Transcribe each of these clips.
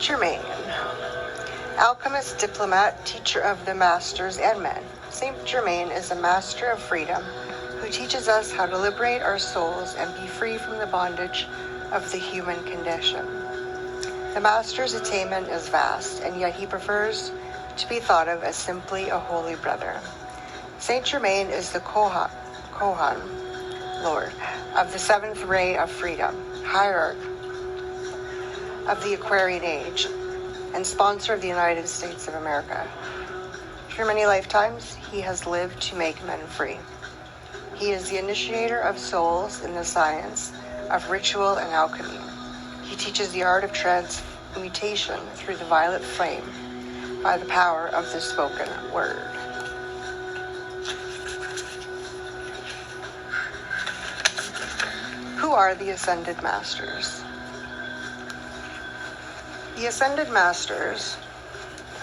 Germain, alchemist, diplomat, teacher of the masters and men. Saint Germain is a master of freedom who teaches us how to liberate our souls and be free from the bondage of the human condition. The master's attainment is vast, and yet he prefers to be thought of as simply a holy brother. Saint Germain is the Kohan, Lord, of the seventh ray of freedom, hierarch of the Aquarian Age, and sponsor of the United States of America. Through many lifetimes, he has lived to make men free. He is the initiator of souls in the science of ritual and alchemy. He teaches the art of transmutation through the violet flame by the power of the spoken word. Who are the Ascended Masters? The Ascended Masters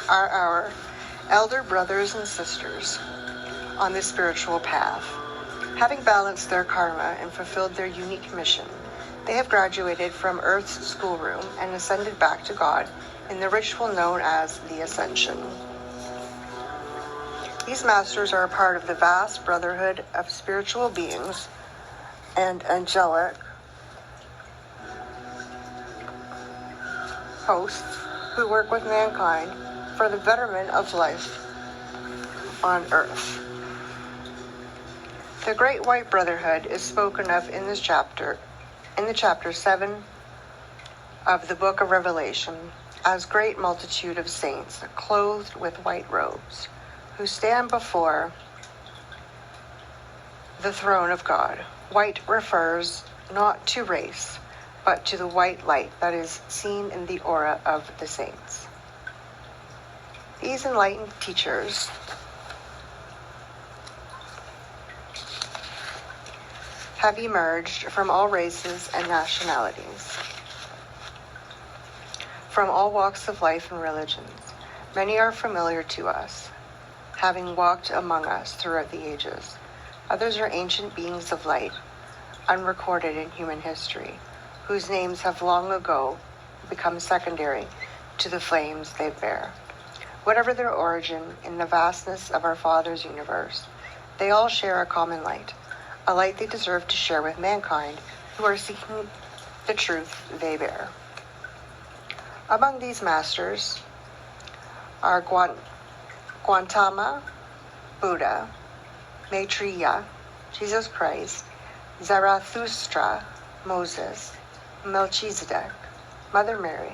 are our elder brothers and sisters on the spiritual path. Having balanced their karma and fulfilled their unique mission, they have graduated from Earth's schoolroom and ascended back to God in the ritual known as the Ascension. These masters are a part of the vast brotherhood of spiritual beings and angelic hosts who work with mankind for the betterment of life on Earth. The Great White Brotherhood is spoken of in the chapter 7 of the Book of Revelation as great multitude of saints clothed with white robes who stand before the throne of God. White refers not to race, but to the white light that is seen in the aura of the saints. These enlightened teachers have emerged from all races and nationalities, from all walks of life and religions. Many are familiar to us, having walked among us throughout the ages. Others are ancient beings of light, unrecorded in human history, whose names have long ago become secondary to the flames they bear. Whatever their origin in the vastness of our Father's universe, they all share a common light, a light they deserve to share with mankind who are seeking the truth they bear. Among these masters are Gautama, Buddha, Maitreya, Jesus Christ, Zarathustra, Moses, Melchizedek, Mother Mary,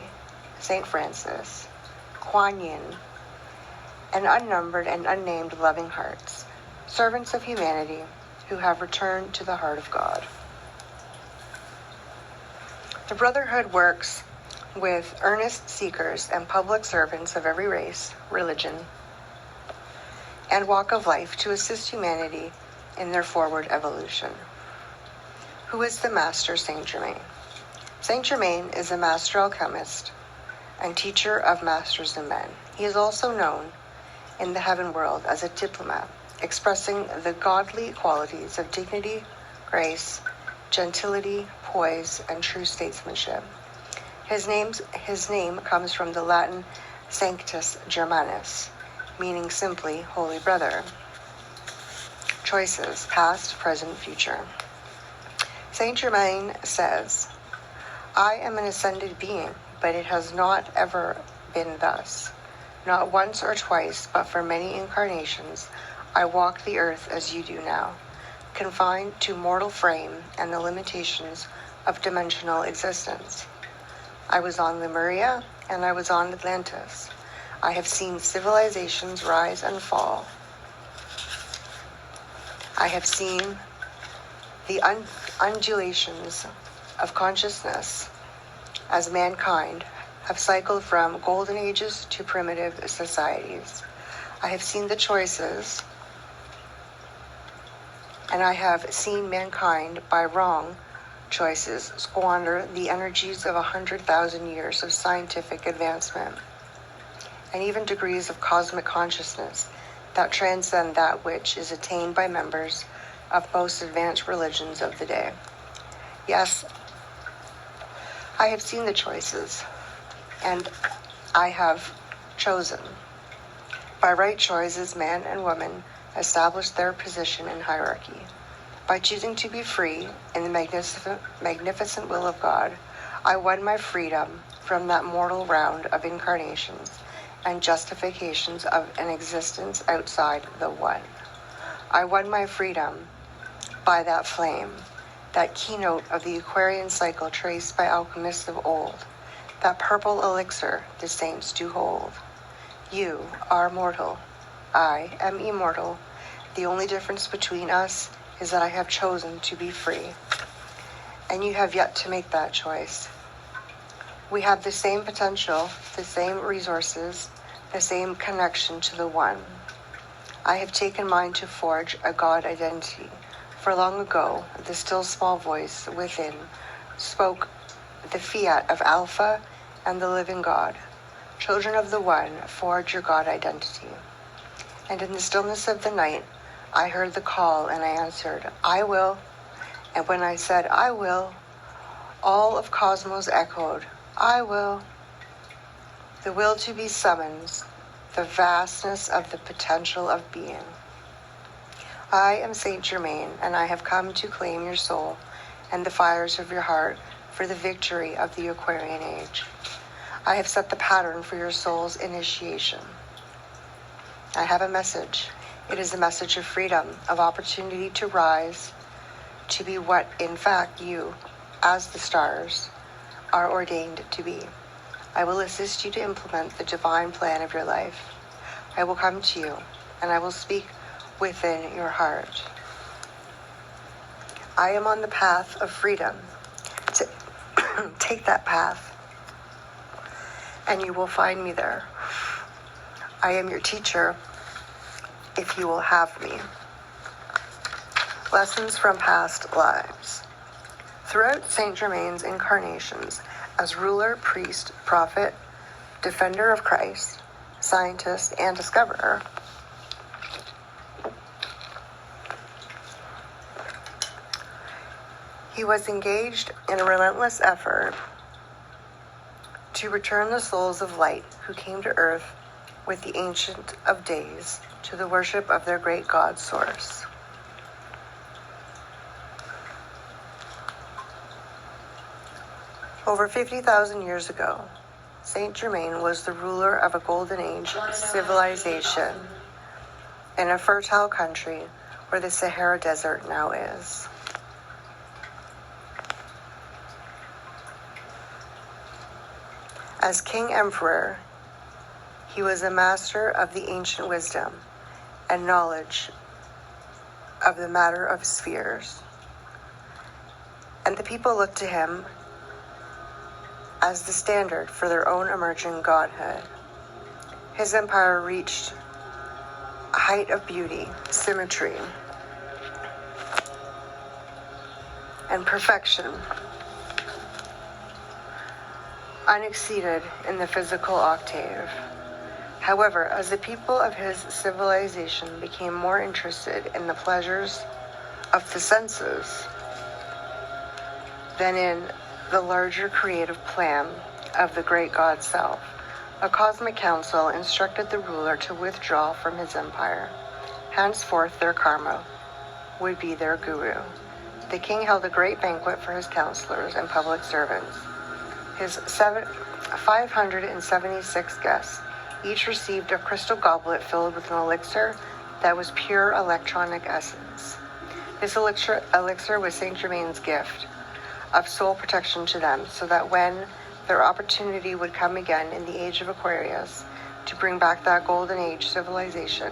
Saint Francis, Kuan Yin, and unnumbered and unnamed loving hearts, servants of humanity who have returned to the heart of God. The Brotherhood works with earnest seekers and public servants of every race, religion, and walk of life to assist humanity in their forward evolution. Who is the Master Saint Germain? Saint Germain is a master alchemist and teacher of masters and men. He is also known in the heaven world as a diplomat, expressing the godly qualities of dignity, grace, gentility, poise, and true statesmanship. His name comes from the Latin Sanctus Germanus, meaning simply Holy Brother. Choices, past, present, future. Saint Germain says, I am an ascended being, but it has not ever been thus. Not once or twice, but for many incarnations, I walked the earth as you do now, confined to mortal frame and the limitations of dimensional existence. I was on Lemuria and I was on Atlantis. I have seen civilizations rise and fall. I have seen the undulations of consciousness as mankind have cycled from golden ages to primitive societies. I have seen the choices, and I have seen mankind by wrong choices squander the energies of 100,000 years of scientific advancement and even degrees of cosmic consciousness that transcend that which is attained by members of most advanced religions of the day. Yes, I have seen the choices and I have chosen. By right choices, man and woman established their position in hierarchy. By choosing to be free in the magnificent will of God, I won my freedom from that mortal round of incarnations and justifications of an existence outside the One. I won my freedom by that flame, that keynote of the Aquarian cycle traced by alchemists of old, that purple elixir the saints do hold. You are mortal. I am immortal. The only difference between us is that I have chosen to be free, and you have yet to make that choice. We have the same potential, the same resources, the same connection to the One. I have taken mine to forge a God identity, for long ago the still small voice within spoke the fiat of Alpha and the living God. Children of the One, forge your God identity. And in the stillness of the night, I heard the call and I answered, I will. And when I said, I will, all of cosmos echoed, I will. The will to be summons the vastness of the potential of being. I am Saint Germain, and I have come to claim your soul and the fires of your heart for the victory of the Aquarian Age. I have set the pattern for your soul's initiation. I have a message. It is a message of freedom, of opportunity to rise, to be what, in fact, you, as the stars, are ordained to be. I will assist you to implement the divine plan of your life. I will come to you, and I will speak within your heart. I am on the path of freedom. Take that path, and you will find me there. I am your teacher, if you will have me. Lessons from past lives. Throughout Saint Germain's incarnations as ruler, priest, prophet, defender of Christ, scientist, and discoverer, he was engaged in a relentless effort to return the souls of light who came to earth with the Ancient of Days to the worship of their great God source. Over 50,000 years ago, Saint Germain was the ruler of a Golden Age civilization in a fertile country where the Sahara Desert now is. As King Emperor, he was a master of the ancient wisdom and knowledge of the matter of spheres. And the people looked to him as the standard for their own emerging godhood. His empire reached a height of beauty, symmetry, and perfection, unexceeded in the physical octave. However, as the people of his civilization became more interested in the pleasures of the senses than in the larger creative plan of the great God self, a cosmic council instructed the ruler to withdraw from his empire. Henceforth, their karma would be their guru. The king held a great banquet for his counselors and public servants. His 576 guests each received a crystal goblet filled with an elixir that was pure electronic essence. This elixir was Saint Germain's gift of soul protection to them, so that when their opportunity would come again in the age of Aquarius to bring back that Golden Age civilization,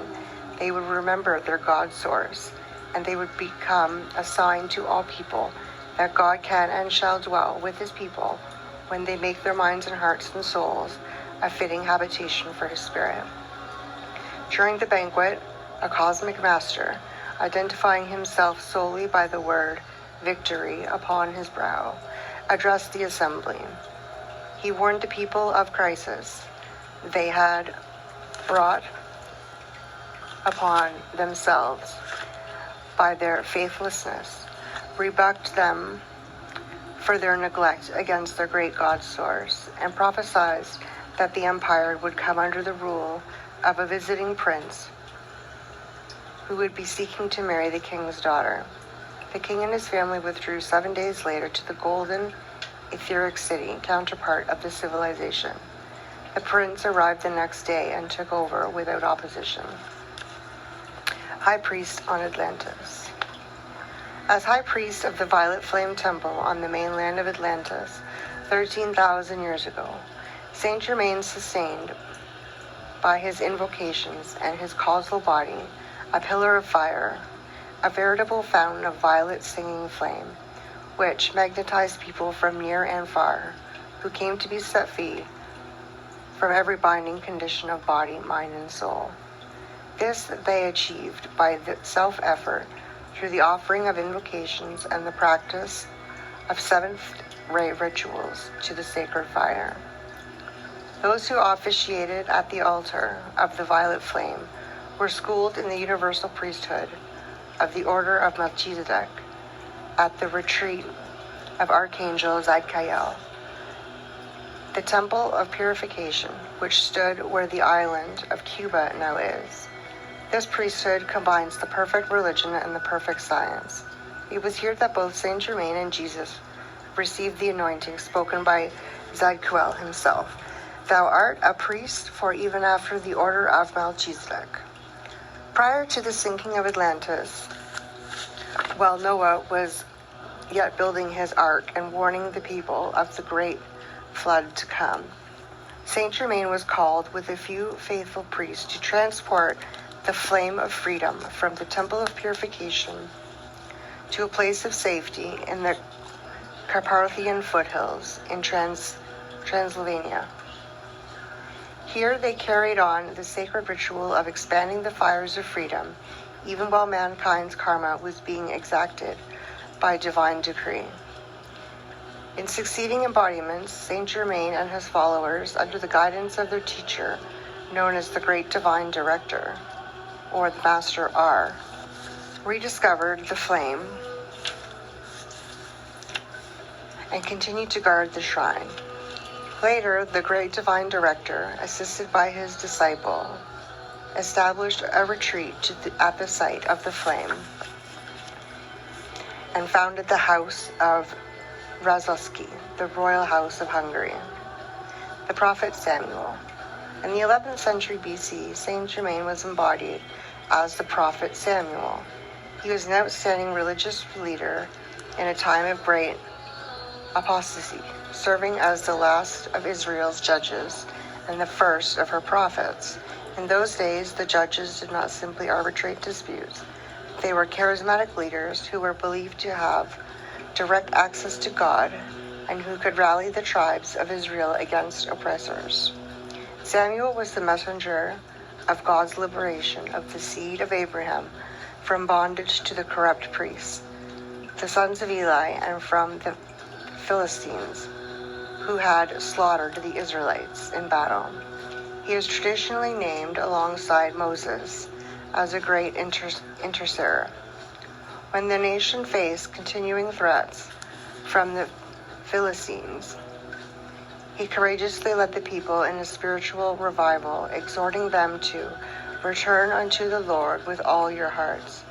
they would remember their God source, and they would become a sign to all people that God can and shall dwell with his people when they make their minds and hearts and souls a fitting habitation for his spirit. During the banquet, a cosmic master, identifying himself solely by the word victory upon his brow, addressed the assembly. He warned the people of crisis they had brought upon themselves by their faithlessness, rebuked them for their neglect against their great God's source, and prophesied that the empire would come under the rule of a visiting prince who would be seeking to marry the king's daughter. The king and his family withdrew 7 days later to the golden, etheric city, counterpart of the civilization. The prince arrived the next day and took over without opposition. High priest on Atlantis. As high priest of the Violet Flame Temple on the mainland of Atlantis 13,000 years ago, Saint Germain sustained by his invocations and his causal body a pillar of fire, a veritable fountain of violet singing flame, which magnetized people from near and far, who came to be set free from every binding condition of body, mind, and soul. This they achieved by the self-effort through the offering of invocations and the practice of seventh-ray rituals to the sacred fire. Those who officiated at the altar of the violet flame were schooled in the universal priesthood of the Order of Melchizedek at the retreat of Archangel Zadkiel, the temple of purification, which stood where the island of Cuba now is. This priesthood combines the perfect religion and the perfect science. It was here that both Saint Germain and Jesus received the anointing spoken by Zadkiel himself. Thou art a priest for even after the order of Melchizedek. Prior to the sinking of Atlantis, while Noah was yet building his ark and warning the people of the great flood to come, Saint Germain was called with a few faithful priests to transport the flame of freedom from the temple of purification to a place of safety in the Carpathian foothills in Transylvania. Here they carried on the sacred ritual of expanding the fires of freedom, even while mankind's karma was being exacted by divine decree. In succeeding embodiments, Saint Germain and his followers, under the guidance of their teacher, known as the Great Divine Director, or the Master R, rediscovered the flame and continued to guard the shrine. Later, the Great Divine Director, assisted by his disciple, established a retreat at the site of the flame and founded the House of Rakovski, the royal house of Hungary. The prophet Samuel. In the 11th century BC, Saint Germain was embodied as the prophet Samuel. He was an outstanding religious leader in a time of great apostasy, serving as the last of Israel's judges and the first of her prophets. In those days, the judges did not simply arbitrate disputes. They were charismatic leaders who were believed to have direct access to God and who could rally the tribes of Israel against oppressors. Samuel was the messenger of God's liberation of the seed of Abraham from bondage to the corrupt priests, the sons of Eli, and from the Philistines, who had slaughtered the Israelites in battle. He is traditionally named alongside Moses as a great intercessor. When the nation faced continuing threats from the Philistines, he courageously led the people in a spiritual revival, exhorting them to return unto the Lord with all your hearts,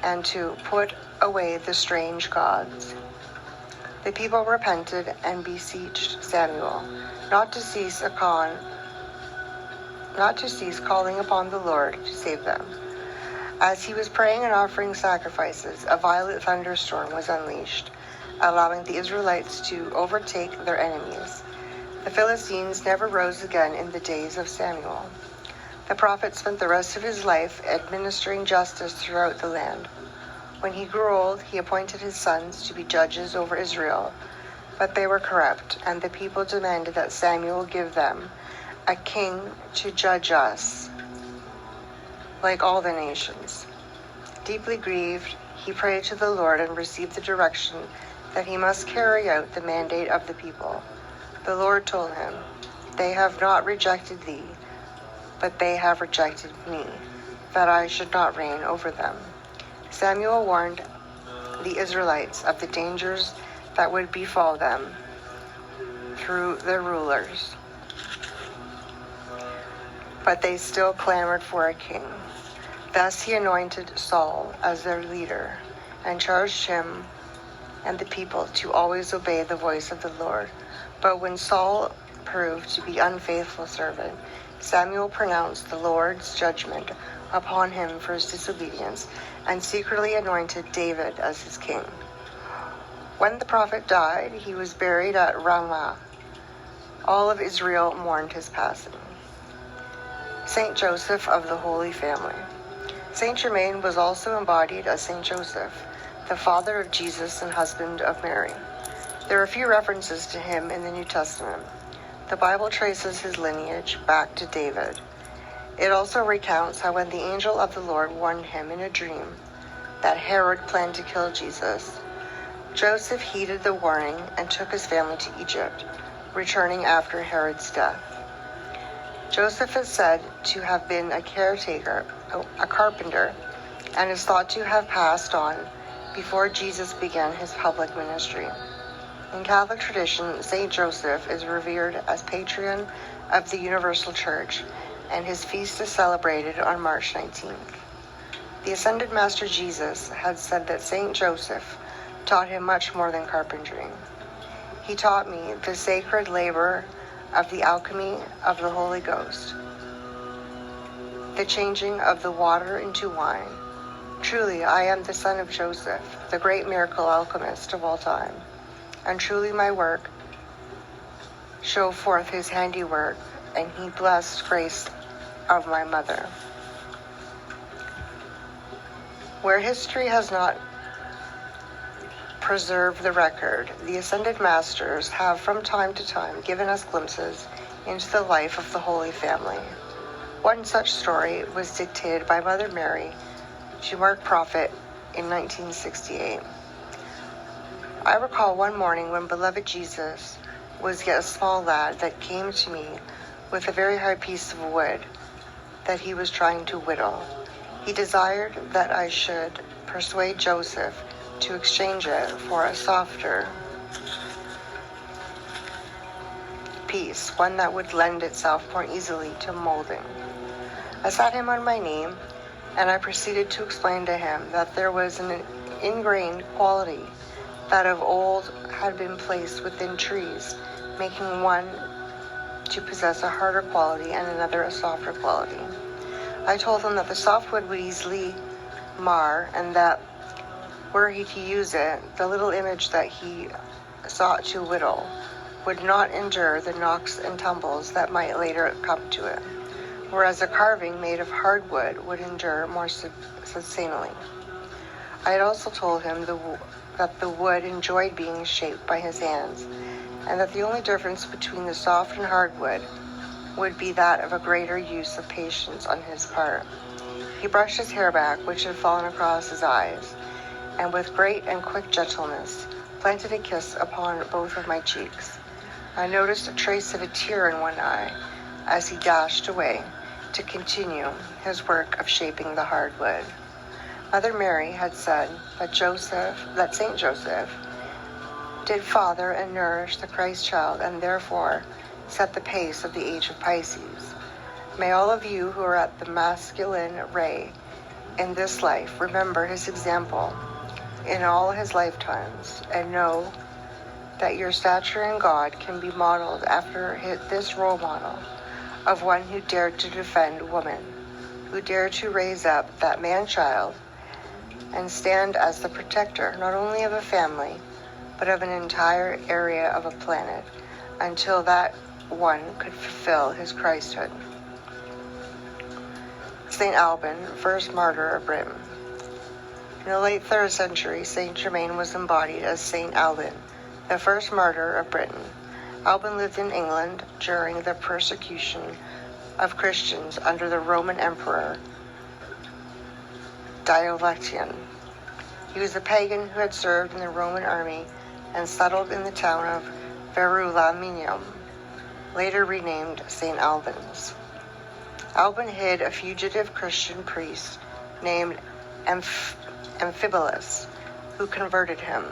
and to put away the strange gods. The people repented and beseeched Samuel not to cease calling upon the Lord to save them. As he was praying and offering sacrifices, a violent thunderstorm was unleashed, allowing the Israelites to overtake their enemies. The Philistines never rose again in the days of Samuel. The prophet spent the rest of his life administering justice throughout the land. When he grew old, he appointed his sons to be judges over Israel, but they were corrupt, and the people demanded that Samuel give them a king to judge us, like all the nations. Deeply grieved, he prayed to the Lord and received the direction that he must carry out the mandate of the people. The Lord told him, "They have not rejected thee, but they have rejected me, that I should not reign over them." Samuel warned the Israelites of the dangers that would befall them through their rulers. But they still clamored for a king. Thus he anointed Saul as their leader and charged him and the people to always obey the voice of the Lord. But when Saul proved to be an unfaithful servant, Samuel pronounced the Lord's judgment upon him for his disobedience and secretly anointed David as his king. When the prophet died, he was buried at Ramah. All of Israel mourned his passing. Saint Joseph of the Holy Family. Saint Germain was also embodied as Saint Joseph, the father of Jesus and husband of Mary. There are few references to him in the New Testament. The Bible traces his lineage back to David. It also recounts how when the angel of the Lord warned him in a dream that Herod planned to kill Jesus, Joseph heeded the warning and took his family to Egypt, returning after Herod's death. Joseph is said to have been a carpenter, and is thought to have passed on before Jesus began his public ministry. In Catholic tradition, Saint Joseph is revered as patron of the Universal Church, and his feast is celebrated on March 19th. The Ascended Master Jesus had said that Saint Joseph taught him much more than carpentry. He taught me the sacred labor of the alchemy of the Holy Ghost, the changing of the water into wine. Truly, I am the son of Joseph, the great miracle alchemist of all time, and truly my work show forth his handiwork, and he blessed grace of my mother. Where history has not preserve the record, the Ascended Masters have from time to time given us glimpses into the life of the Holy Family. One such story was dictated by Mother Mary to Mark Prophet in 1968. I recall one morning when beloved Jesus was yet a small lad that came to me with a very hard piece of wood that he was trying to whittle. He desired that I should persuade Joseph to exchange it for a softer piece, one that would lend itself more easily to molding. I sat him on my knee, and I proceeded to explain to him that there was an ingrained quality that of old had been placed within trees, making one to possess a harder quality and another a softer quality. I told him that the softwood would easily mar, and that were he to use it, the little image that he sought to whittle would not endure the knocks and tumbles that might later come to it, whereas a carving made of hardwood would endure more sustainably. I had also told him that the wood enjoyed being shaped by his hands, and that the only difference between the soft and hardwood would be that of a greater use of patience on his part. He brushed his hair back, which had fallen across his eyes, and with great and quick gentleness planted a kiss upon both of my cheeks. I noticed a trace of a tear in one eye as he dashed away to continue his work of shaping the hardwood. Mother Mary had said that Saint Joseph did father and nourish the Christ child, and therefore set the pace of the age of Pisces. May all of you who are at the masculine ray in this life remember his example in all his lifetimes, and know that your stature in God can be modeled after this role model of one who dared to defend woman, who dared to raise up that man-child and stand as the protector not only of a family, but of an entire area of a planet, until that one could fulfill his Christhood. Saint Alban, first martyr of Britain. In the late 3rd century, Saint Germain was embodied as Saint Alban, the first martyr of Britain. Alban lived in England during the persecution of Christians under the Roman Emperor Diocletian. He was a pagan who had served in the Roman army and settled in the town of Verulamium, later renamed St. Albans. Alban hid a fugitive Christian priest named Amphibolus, who converted him.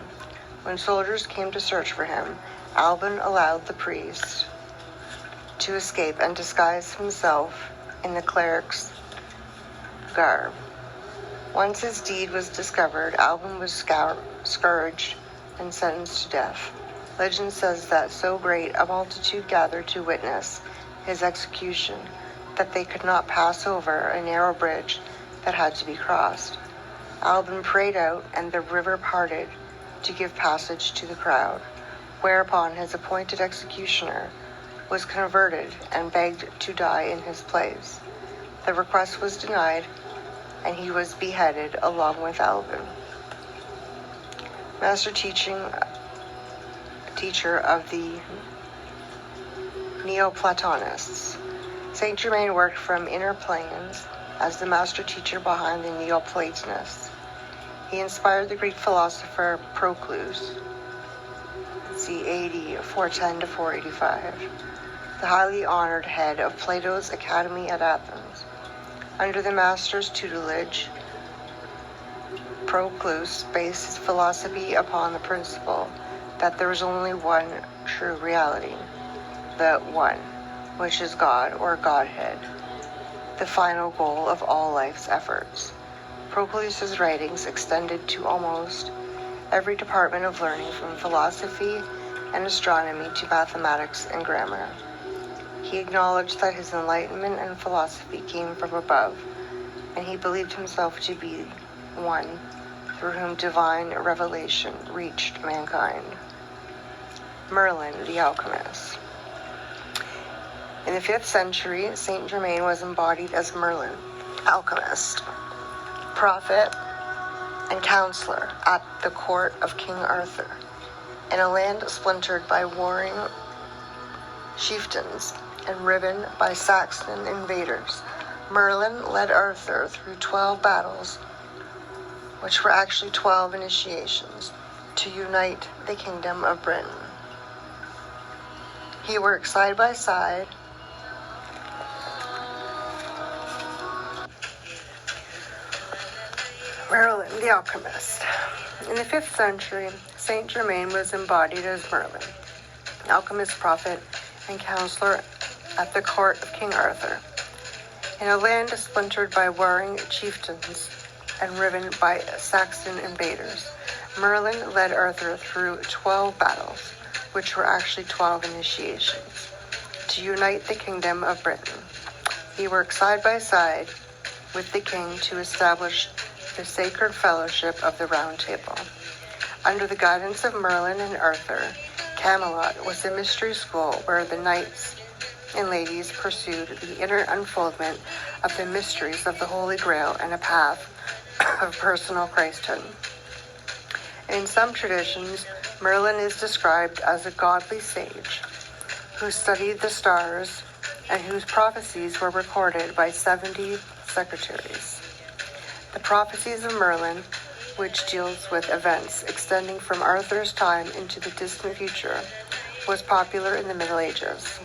When soldiers came to search for him, Alban allowed the priest to escape and disguise himself in the cleric's garb. Once his deed was discovered, Alban was scourged and sentenced to death. Legend says that so great a multitude gathered to witness his execution that they could not pass over a narrow bridge that had to be crossed. Alban prayed out, and the river parted to give passage to the crowd, whereupon his appointed executioner was converted and begged to die in his place. The request was denied, and he was beheaded along with Alban. Master teacher of the Neoplatonists. Saint Germain worked from inner planes as the master teacher behind the Neoplatonists. He inspired the Greek philosopher Proclus, c. AD 410 to 485, the highly honored head of Plato's Academy at Athens. Under the master's tutelage, Proclus based his philosophy upon the principle that there is only one true reality, the One, which is God or Godhead, the final goal of all life's efforts. Proclus's writings extended to almost every department of learning, from philosophy and astronomy to mathematics and grammar. He acknowledged that his enlightenment and philosophy came from above, and he believed himself to be one through whom divine revelation reached mankind. Merlin, the alchemist. In the 5th century, Saint Germain was embodied as Merlin, alchemist, prophet, and counselor at the court of King Arthur, in a land splintered by warring chieftains and riven by Saxon invaders. Merlin led Arthur through 12 battles, which were actually 12 initiations, to unite the kingdom of Britain. He worked side by side Merlin, the alchemist. In the 5th century, Saint Germain was embodied as Merlin, alchemist, prophet, and counselor at the court of King Arthur, in a land splintered by warring chieftains and riven by Saxon invaders. Merlin led Arthur through 12 battles, which were actually 12 initiations, to unite the kingdom of Britain. He worked side by side with the king to establish the sacred fellowship of the Round Table. Under the guidance of Merlin and Arthur, Camelot was a mystery school where the knights and ladies pursued the inner unfoldment of the mysteries of the Holy Grail and a path of personal Christhood. In some traditions, Merlin is described as a godly sage who studied the stars and whose prophecies were recorded by 70 secretaries. The prophecies of Merlin, which deals with events extending from Arthur's time into the distant future, was popular in the Middle Ages.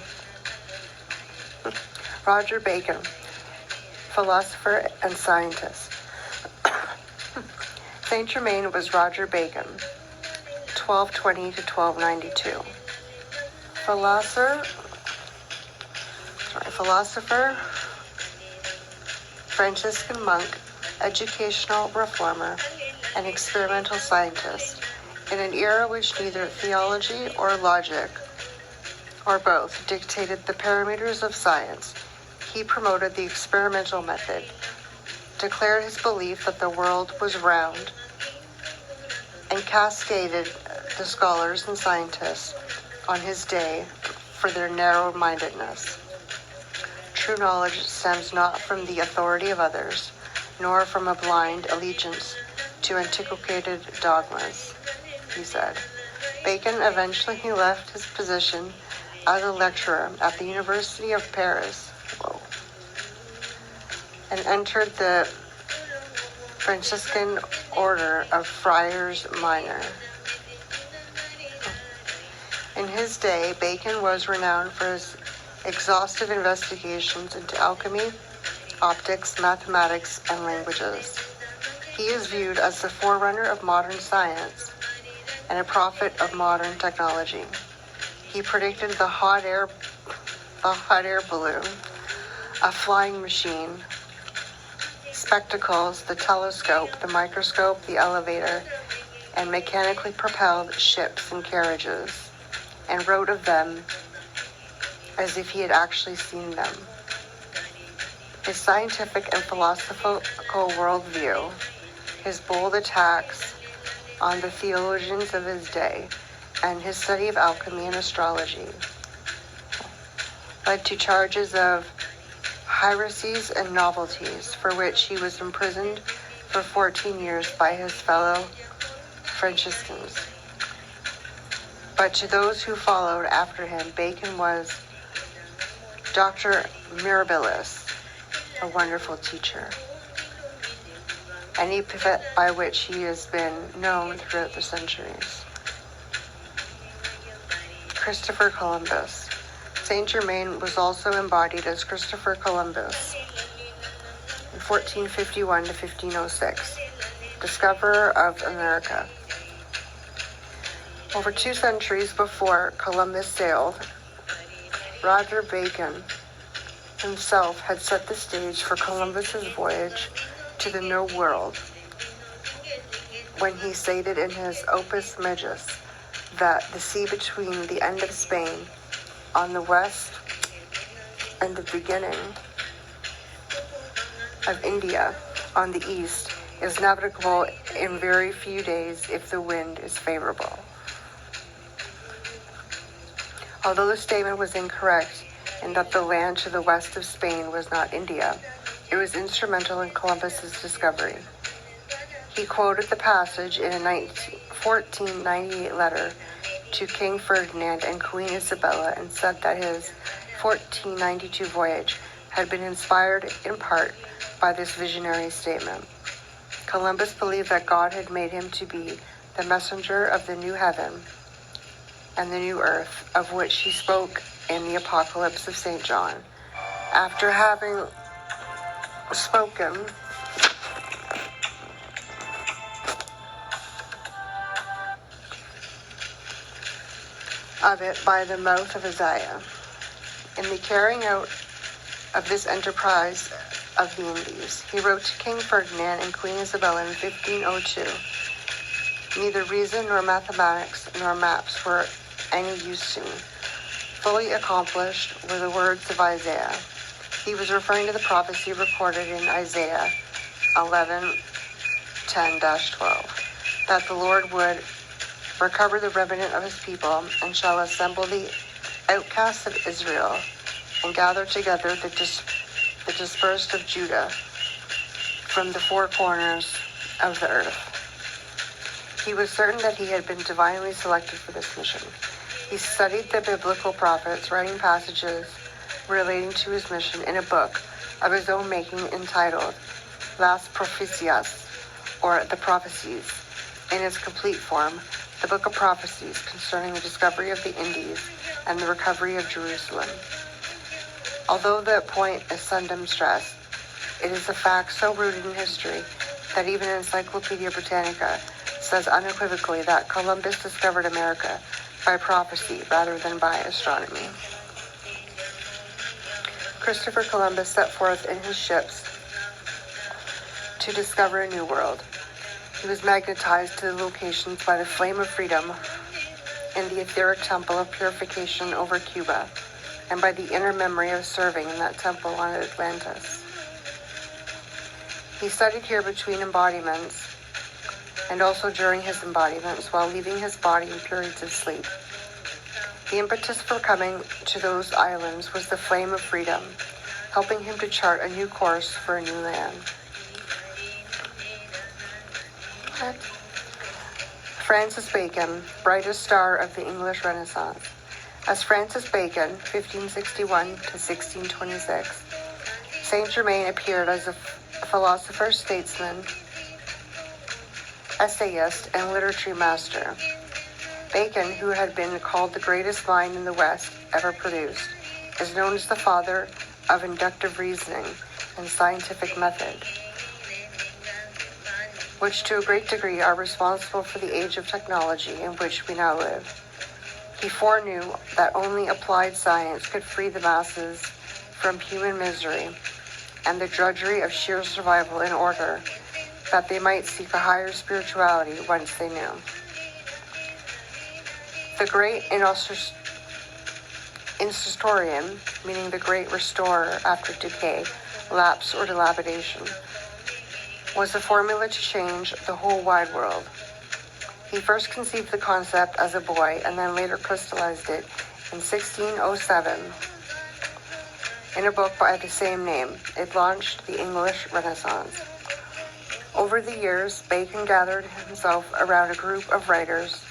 Roger Bacon, philosopher and scientist. Saint Germain was Roger Bacon, 1220 to 1292. Philosopher, Franciscan monk, educational reformer, and experimental scientist. In an era which neither theology or logic, or both, dictated the parameters of science, he promoted the experimental method, declared his belief that the world was round, and cascaded the scholars and scientists on his day for their narrow-mindedness. True knowledge stems not from the authority of others, nor from a blind allegiance to antiquated dogmas, he said. Bacon eventually left his position as a lecturer at the University of Paris and entered the Franciscan Order of Friars Minor. In his day, Bacon was renowned for his exhaustive investigations into alchemy, optics, mathematics, and languages. He is viewed as the forerunner of modern science. and a prophet of modern technology. He predicted the hot air balloon, a flying machine, spectacles, the telescope, the microscope, the elevator, and mechanically propelled ships and carriages, and wrote of them as if he had actually seen them. His scientific and philosophical worldview, his bold attacks on the theologians of his day, and his study of alchemy and astrology led to charges of heresies and novelties, for which he was imprisoned for 14 years by his fellow Franciscans. But to those who followed after him, Bacon was Dr. Mirabilis, a wonderful teacher, an epithet by which he has been known throughout the centuries. Christopher Columbus. Saint Germain was also embodied as Christopher Columbus in 1451 to 1506, discoverer of America. Over 2 centuries before Columbus sailed, Roger Bacon himself had set the stage for Columbus's voyage to the New World when he stated in his Opus Majus that the sea between the end of Spain on the west and the beginning of India on the east is navigable in very few days if the wind is favorable. Although the statement was incorrect in that the land to the west of Spain was not India, it was instrumental in Columbus's discovery. He quoted the passage in a 1498 letter to King Ferdinand and Queen Isabella and said that his 1492 voyage had been inspired in part by this visionary statement. Columbus believed that God had made him to be the messenger of the new heaven and the new earth, of which he spoke in the Apocalypse of St. John. After having spoken of it by the mouth of Isaiah. In the carrying out of this enterprise of the Indies, he wrote to King Ferdinand and Queen Isabella in 1502, "Neither reason nor mathematics nor maps were any use to me. Fully accomplished were the words of Isaiah." He was referring to the prophecy recorded in Isaiah 11:10-12, that the Lord would recover the remnant of his people and shall assemble the outcasts of Israel and gather together the dispersed of Judah from the 4 corners of the earth. He was certain that he had been divinely selected for this mission. He studied the biblical prophets, writing passages relating to his mission in a book of his own making entitled Las Profecias, or The Prophecies, in its complete form, the Book of Prophecies concerning the discovery of the Indies and the recovery of Jerusalem. Although the point is seldom stressed, it is a fact so rooted in history that even Encyclopedia Britannica says unequivocally that Columbus discovered America by prophecy rather than by astronomy. Christopher Columbus set forth in his ships to discover a new world. He was magnetized to the locations by the flame of freedom in the etheric temple of purification over Cuba, and by the inner memory of serving in that temple on Atlantis. He studied here between embodiments and also during his embodiments while leaving his body in periods of sleep. The impetus for coming to those islands was the flame of freedom, helping him to chart a new course for a new land. Francis Bacon, brightest star of the English Renaissance. As Francis Bacon, 1561 to 1626, Saint Germain appeared as a philosopher, statesman, essayist, and literary master. Bacon, who had been called the greatest mind in the West ever produced, is known as the father of inductive reasoning and scientific method. which to a great degree are responsible for the age of technology in which we now live. He foreknew that only applied science could free the masses from human misery and the drudgery of sheer survival in order that they might seek a higher spirituality whence they knew. The great Instatorian, meaning the great restorer after decay, lapse, or dilapidation, was the formula to change the whole wide world. He first conceived the concept as a boy and then later crystallized it in 1607 in a book by the same name. It launched the English Renaissance. Over the years, Bacon gathered himself around a group of writers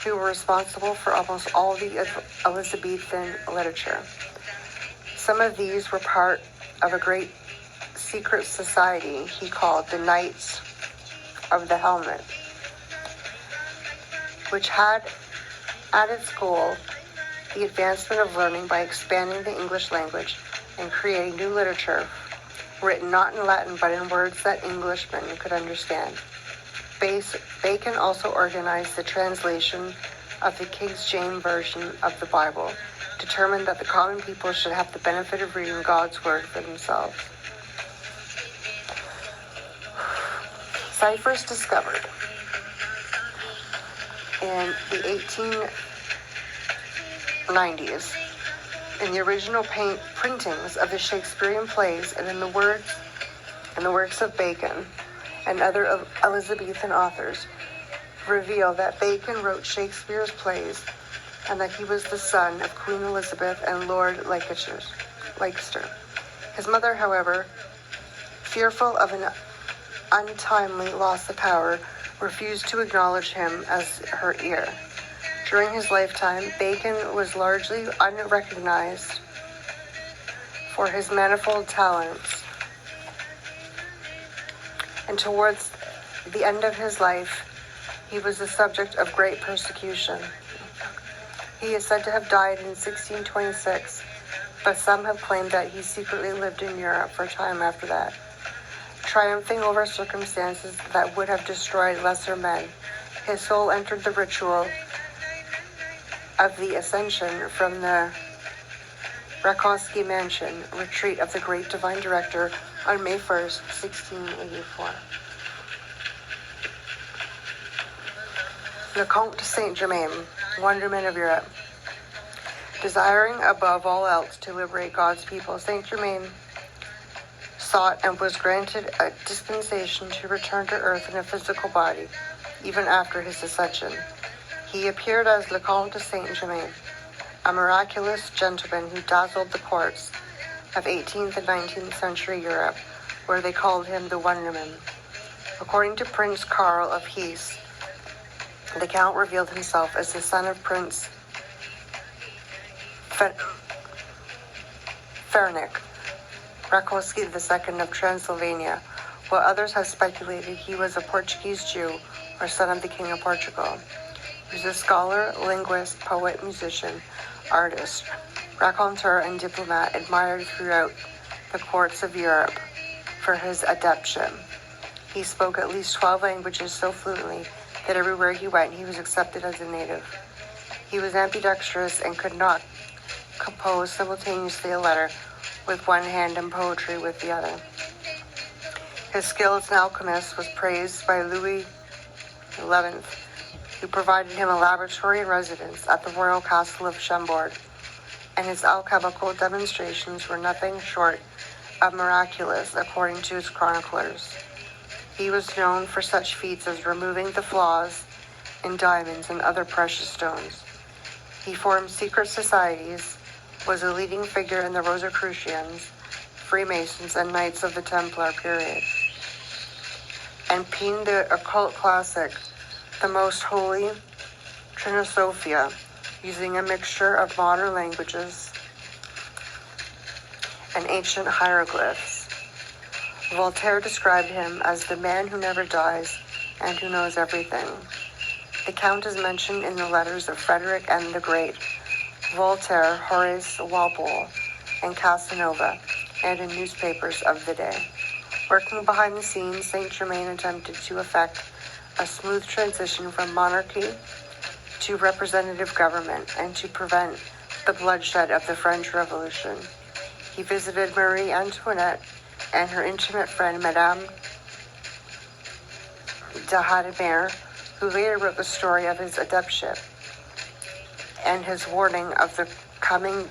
who were responsible for almost all the Elizabethan literature. Some of these were part of a great secret society he called the Knights of the Helmet, which had at its goal the advancement of learning by expanding the English language and creating new literature written not in Latin but in words that Englishmen could understand. Bacon also organized the translation of the King James Version of the Bible, determined that the common people should have the benefit of reading God's word for themselves. Ciphers discovered in the 1890s in the original printings of the Shakespearean plays and in the works of Bacon and other Elizabethan authors reveal that Bacon wrote Shakespeare's plays and that he was the son of Queen Elizabeth and Lord Leicester. His mother, however, fearful of an untimely loss of power, refused to acknowledge him as her heir. During his lifetime, Bacon was largely unrecognized for his manifold talents, and towards the end of his life, he was the subject of great persecution. He is said to have died in 1626, but some have claimed that he secretly lived in Europe for a time after that, triumphing over circumstances that would have destroyed lesser men. His soul entered the ritual of the Ascension from the Rakovski Mansion, retreat of the great divine director, on May 1st, 1684. Le Comte de Saint Germain, wonderment of Europe. Desiring above all else to liberate God's people, Saint Germain sought and was granted a dispensation to return to earth in a physical body, even after his ascension. He appeared as Le Comte de Saint Germain, a miraculous gentleman who dazzled the courts of 18th and 19th century Europe, where they called him the Wonderman. According to Prince Karl of Hesse, the Count revealed himself as the son of Prince Ferdinand Rakovski II of Transylvania, while others have speculated he was a Portuguese Jew or son of the King of Portugal. He was a scholar, linguist, poet, musician, artist, raconteur, and diplomat admired throughout the courts of Europe for his adeption. He spoke at least 12 languages so fluently that everywhere he went he was accepted as a native. He was ambidextrous and could not compose simultaneously a letter with one hand and poetry with the other. His skill as an alchemist was praised by Louis XI, who provided him a laboratory and residence at the royal castle of Chambord, and his alchemical demonstrations were nothing short of miraculous, according to his chroniclers. He was known for such feats as removing the flaws in diamonds and other precious stones. He formed secret societies, was a leading figure in the Rosicrucians, Freemasons, and Knights of the Templar period, and penned the occult classic, The Most Holy Trinosophia, using a mixture of modern languages and ancient hieroglyphs. Voltaire described him as the man who never dies and who knows everything. The Count is mentioned in the letters of Frederick and the Great, Voltaire, Horace Walpole, and Casanova, and in newspapers of the day. Working behind the scenes, Saint Germain attempted to effect a smooth transition from monarchy to representative government and to prevent the bloodshed of the French Revolution. He visited Marie Antoinette and her intimate friend Madame de Hadamar, who later wrote the story of his adeptship and his warning of the coming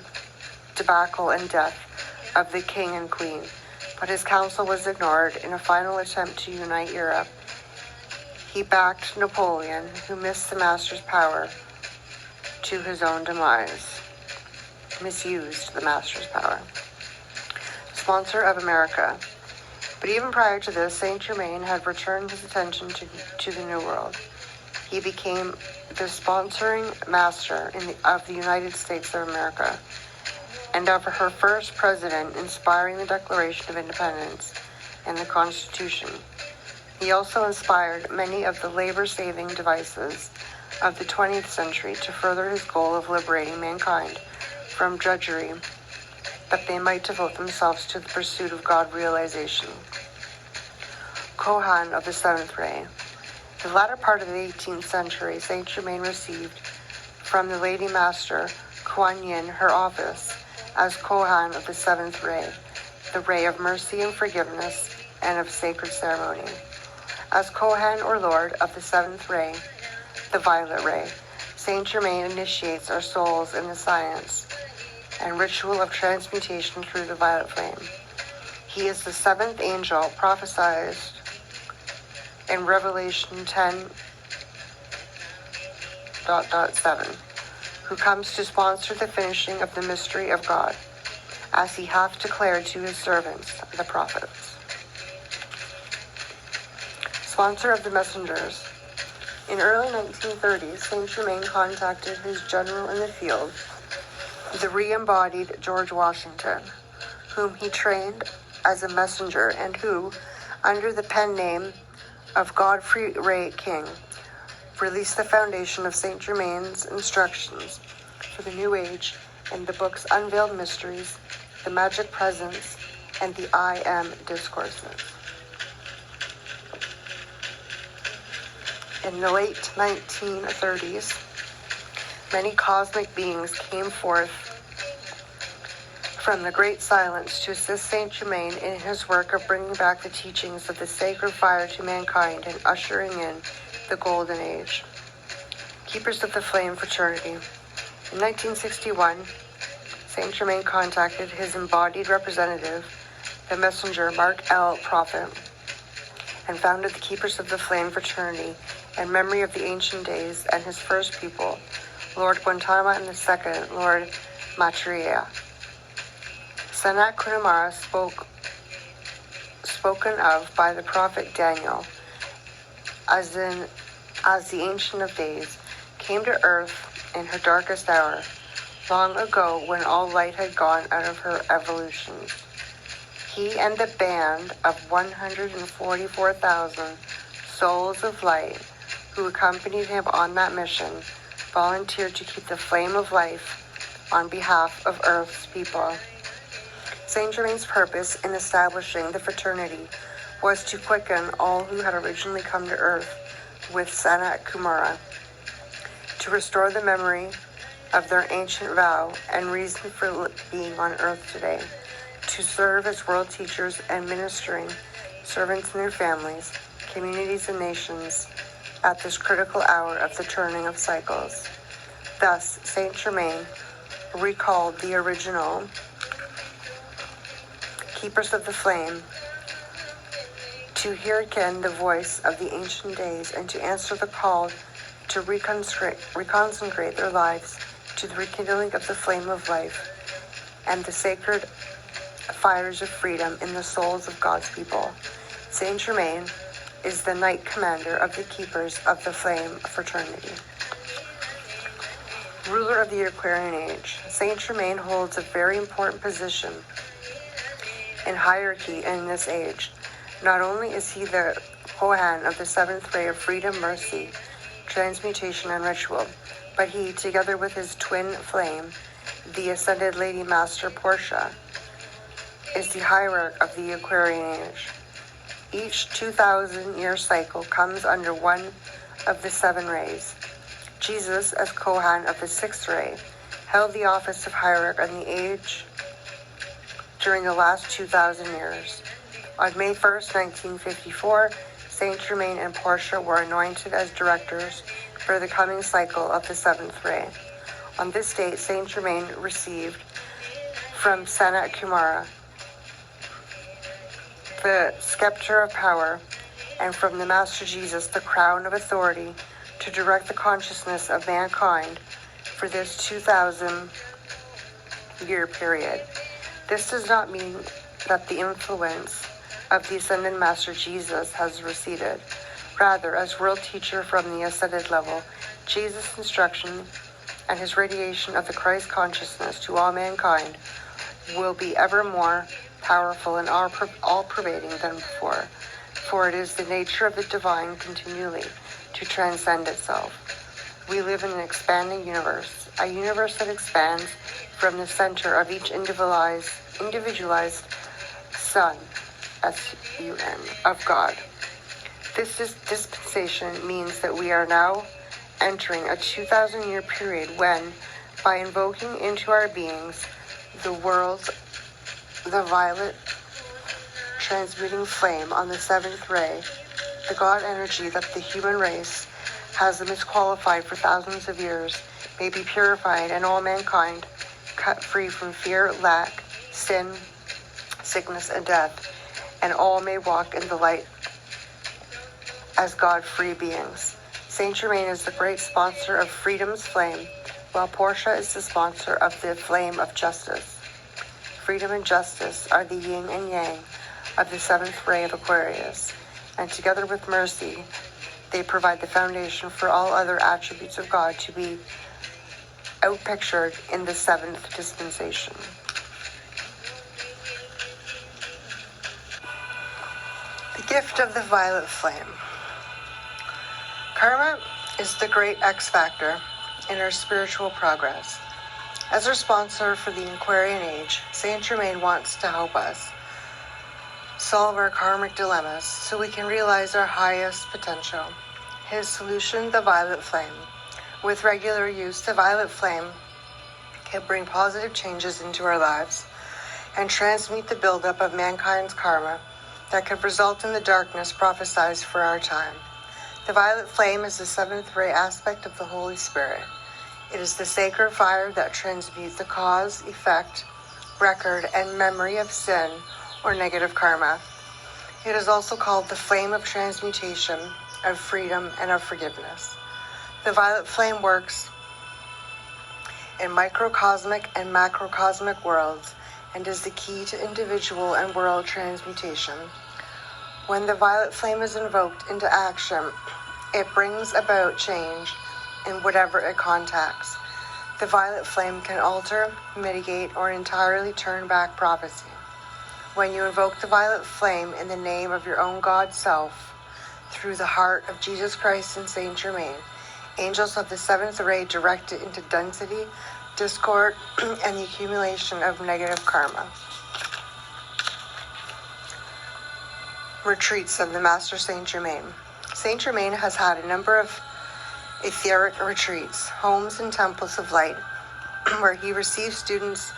debacle and death of the king and queen. But his counsel was ignored. In a final attempt to unite Europe, he backed Napoleon, who misused the master's power to his own demise. Sponsor of America. But even prior to this, Saint Germain had returned his attention to the New World. He became the sponsoring master of the United States of America and of her first president, inspiring the Declaration of Independence and the Constitution. He also inspired many of the labor-saving devices of the 20th century to further his goal of liberating mankind from drudgery, that they might devote themselves to the pursuit of God realization. Kohan of the Seventh Ray. The latter part of the 18th century, Saint Germain received from the Lady Master Kuan Yin her office as Kohan of the Seventh Ray, the ray of mercy and forgiveness and of sacred ceremony. As Kohan or Lord of the Seventh Ray, the Violet Ray, Saint Germain initiates our souls in the science and ritual of transmutation through the violet flame. He is the seventh angel prophesied in Revelation 10:7, who comes to sponsor the finishing of the mystery of God, as he hath declared to his servants, the prophets. Sponsor of the messengers. In early 1930s, Saint Germain contacted his general in the field, the re-embodied George Washington, whom he trained as a messenger and who, under the pen name of Godfrey Ray King, released the foundation of Saint Germain's instructions for the New Age in the books Unveiled Mysteries, The Magic Presence, and the I Am Discourses. In the late 1930s, many cosmic beings came forth from the great silence to assist Saint Germain in his work of bringing back the teachings of the sacred fire to mankind and ushering in the Golden Age. Keepers of the Flame Fraternity. In 1961, Saint Germain contacted his embodied representative, the messenger Mark L. Prophet, and founded the Keepers of the Flame Fraternity in memory of the ancient days and his first people, Lord Gautama and the second, Lord Maitreya. Sanat Kunamara, spoken of by the prophet Daniel as the Ancient of Days, came to earth in her darkest hour, long ago when all light had gone out of her evolutions. He and the band of 144,000 souls of light who accompanied him on that mission volunteered to keep the flame of life on behalf of Earth's people. Saint Germain's purpose in establishing the fraternity was to quicken all who had originally come to Earth with Sanat Kumara, to restore the memory of their ancient vow and reason for being on Earth today, to serve as world teachers and ministering servants and their families, communities and nations at this critical hour of the turning of cycles. Thus, Saint Germain recalled the original Keepers of the Flame to hear again the voice of the ancient days and to answer the call to reconsecrate their lives to the rekindling of the flame of life and the sacred fires of freedom in the souls of God's people. Saint Germain is the Knight Commander of the Keepers of the Flame Fraternity. Ruler of the Aquarian Age. Saint Germain holds a very important position in hierarchy in this age. Not only is he the Kohan of the seventh ray of freedom, mercy, transmutation, and ritual, but he, together with his twin flame, the Ascended Lady Master Portia, is the hierarch of the Aquarian Age. Each 2,000-year cycle comes under one of the 7 rays. Jesus, as Kohan of the 6th ray, held the office of hierarch in the age during the last 2,000 years. On May 1st, 1954, Saint Germain and Portia were anointed as directors for the coming cycle of the 7th ray. On this date, Saint Germain received from Sanat Kumara the scepter of power, and from the Master Jesus the crown of authority to direct the consciousness of mankind for this 2,000-year period. This does not mean that the influence of the Ascended Master Jesus has receded. Rather, as world teacher from the ascended level, Jesus' instruction and his radiation of the Christ consciousness to all mankind will be ever more powerful and all-pervading than before, for it is the nature of the divine continually to transcend itself. We live in an expanding universe, a universe that expands from the center of each individualized Son, S-U-N, of God. This dispensation means that we are now entering a 2,000-year period when, by invoking into our beings the violet transmuting flame on the 7th ray, the God energy that the human race has misqualified for thousands of years, may be purified and all mankind cut free from fear, lack, sin, sickness, and death, and all may walk in the light as God-free beings. Saint Germain is the great sponsor of freedom's flame, while Portia is the sponsor of the flame of justice. Freedom and justice are the yin and yang of the 7th ray of Aquarius, and together with mercy, they provide the foundation for all other attributes of God to be outpictured in the 7th dispensation. The gift of the violet flame. Karma is the great X factor in our spiritual progress. As our sponsor for the Aquarian Age, Saint Germain wants to help us solve our karmic dilemmas so we can realize our highest potential. His solution, the violet flame. With regular use, the violet flame can bring positive changes into our lives and transmute the buildup of mankind's karma that could result in the darkness prophesied for our time. The violet flame is the 7th ray aspect of the Holy Spirit. It is the sacred fire that transmutes the cause, effect, record, and memory of sin or negative karma. It is also called the flame of transmutation, of freedom, and of forgiveness. The violet flame works in microcosmic and macrocosmic worlds and is the key to individual and world transmutation. When the violet flame is invoked into action, it brings about change in whatever it contacts. The violet flame can alter, mitigate, or entirely turn back prophecy. When you invoke the violet flame in the name of your own God self, through the heart of Jesus Christ and Saint Germain, angels of the 7th ray direct it into density, discord, and the accumulation of negative karma. Retreats of the Master Saint Germain. Saint Germain has had a number of etheric retreats, homes and temples of light, where he receives students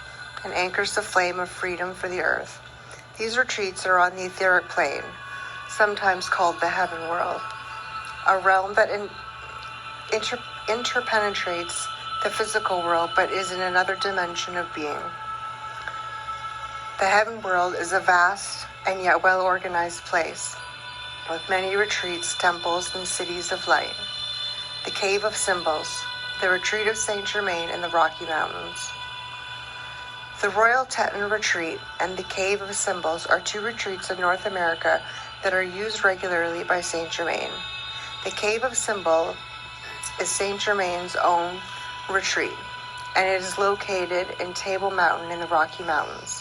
and anchors the flame of freedom for the earth. These retreats are on the etheric plane, sometimes called the heaven world, a realm that interpenetrates the physical world but is in another dimension of being. The heaven world is a vast and yet well-organized place, with many retreats, temples, and cities of light. The Cave of Symbols, the retreat of Saint Germain in the Rocky Mountains. The Royal Teton Retreat and the Cave of Symbols are 2 retreats in North America that are used regularly by Saint Germain. The Cave of Symbols is Saint Germain's own retreat, and it is located in Table Mountain in the Rocky Mountains.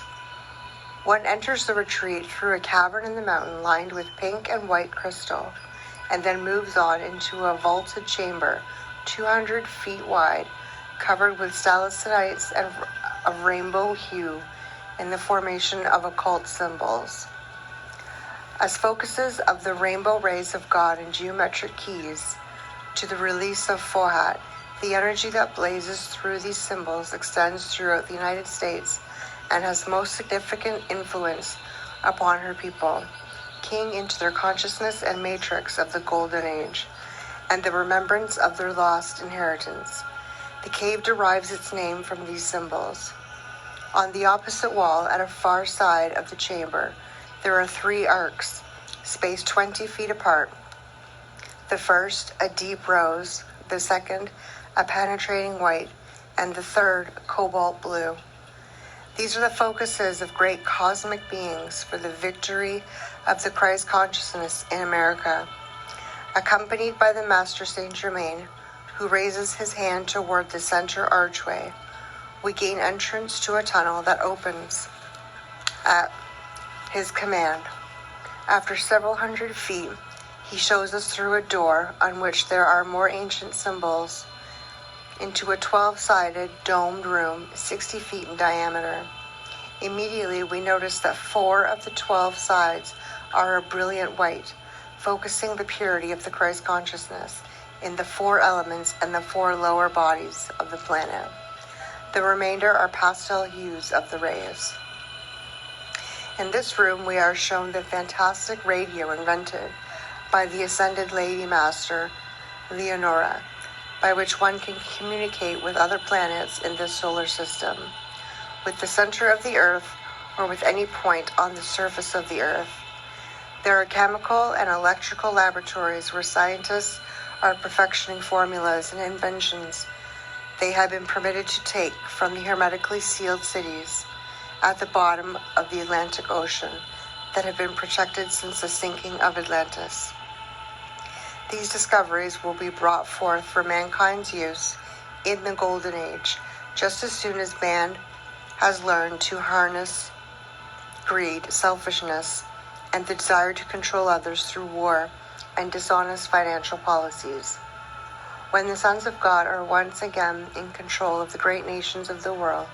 One enters the retreat through a cavern in the mountain lined with pink and white crystal, and then moves on into a vaulted chamber 200 feet wide, covered with stalactites and of rainbow hue in the formation of occult symbols. as focuses of the rainbow rays of God in geometric keys to the release of Fohat. The energy that blazes through these symbols extends throughout the United States and has most significant influence upon her people, keying into their consciousness and matrix of the Golden Age, and the remembrance of their lost inheritance. The cave derives its name from these symbols. On the opposite wall, at a far side of the chamber, there are 3 arcs, spaced 20 feet apart. The first, a deep rose, the second, a penetrating white, and the third, cobalt blue. These are the focuses of great cosmic beings for the victory of the Christ consciousness in America. Accompanied by the Master Saint Germain, who raises his hand toward the center archway, we gain entrance to a tunnel that opens at his command. After several hundred feet, he shows us through a door on which there are more ancient symbols into a 12-sided domed room 60 feet in diameter. Immediately we notice that 4 of the 12 sides are a brilliant white, focusing the purity of the Christ consciousness in the 4 elements and the 4 lower bodies of the planet. The remainder are pastel hues of the rays. In this room we are shown the fantastic radio invented by the Ascended Lady Master, Leonora, by which one can communicate with other planets in this solar system, with the center of the Earth, or with any point on the surface of the Earth. There are chemical and electrical laboratories where scientists are perfectioning formulas and inventions they have been permitted to take from the hermetically sealed cities at the bottom of the Atlantic Ocean that have been protected since the sinking of Atlantis. These discoveries will be brought forth for mankind's use in the Golden Age, just as soon as man has learned to harness greed, selfishness, and the desire to control others through war and dishonest financial policies. When the sons of God are once again in control of the great nations of the world,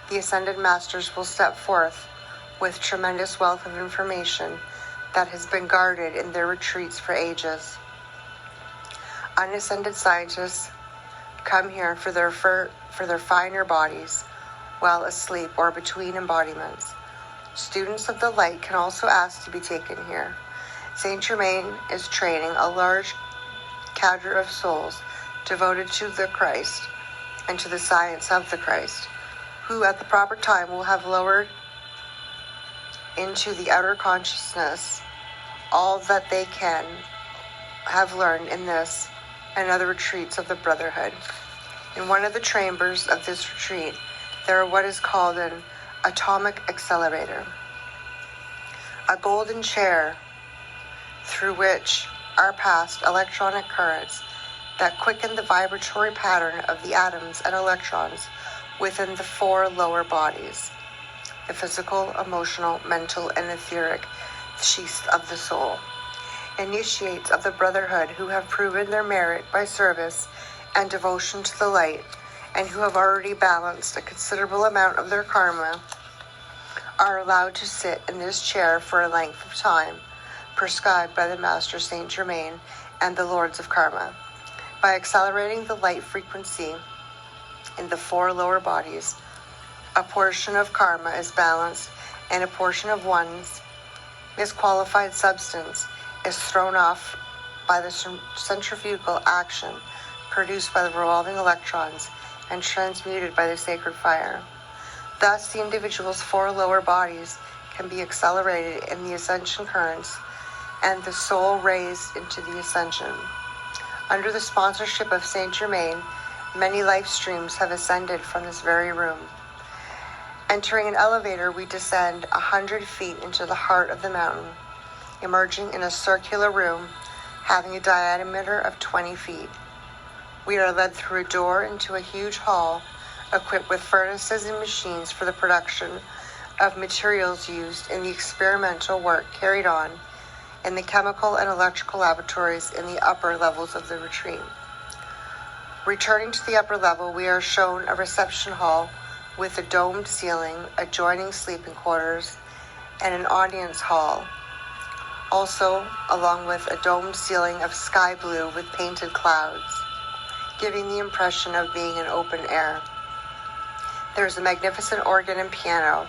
the Ascended Masters will step forth with tremendous wealth of information that has been guarded in their retreats for ages. Unascended scientists come here for their finer bodies while asleep or between embodiments. Students of the light can also ask to be taken here. Saint Germain is training a large cadre of souls devoted to the Christ and to the science of the Christ, who at the proper time will have lowered into the outer consciousness all that they can have learned in this and other retreats of the Brotherhood. In one of the chambers of this retreat, there are what is called an atomic accelerator, a golden chair through which are passed electronic currents that quicken the vibratory pattern of the atoms and electrons within the 4 lower bodies, the physical, emotional, mental, and etheric sheaths of the soul. Initiates of the Brotherhood who have proven their merit by service and devotion to the light, and who have already balanced a considerable amount of their karma, are allowed to sit in this chair for a length of time prescribed by the Master Saint Germain and the Lords of Karma. By accelerating the light frequency in the 4 lower bodies, a portion of karma is balanced and a portion of one's misqualified substance is thrown off by the centrifugal action produced by the revolving electrons and transmuted by the sacred fire. Thus, the individual's 4 lower bodies can be accelerated in the ascension currents and the soul raised into the ascension. Under the sponsorship of Saint Germain, many life streams have ascended from this very room. Entering an elevator, we descend 100 feet into the heart of the mountain, emerging in a circular room having a diameter of 20 feet. We are led through a door into a huge hall equipped with furnaces and machines for the production of materials used in the experimental work carried on in the chemical and electrical laboratories in the upper levels of the retreat. Returning to the upper level, we are shown a reception hall with a domed ceiling, adjoining sleeping quarters, and an audience hall also along with a domed ceiling of sky blue with painted clouds, giving the impression of being in open air. There is a magnificent organ and piano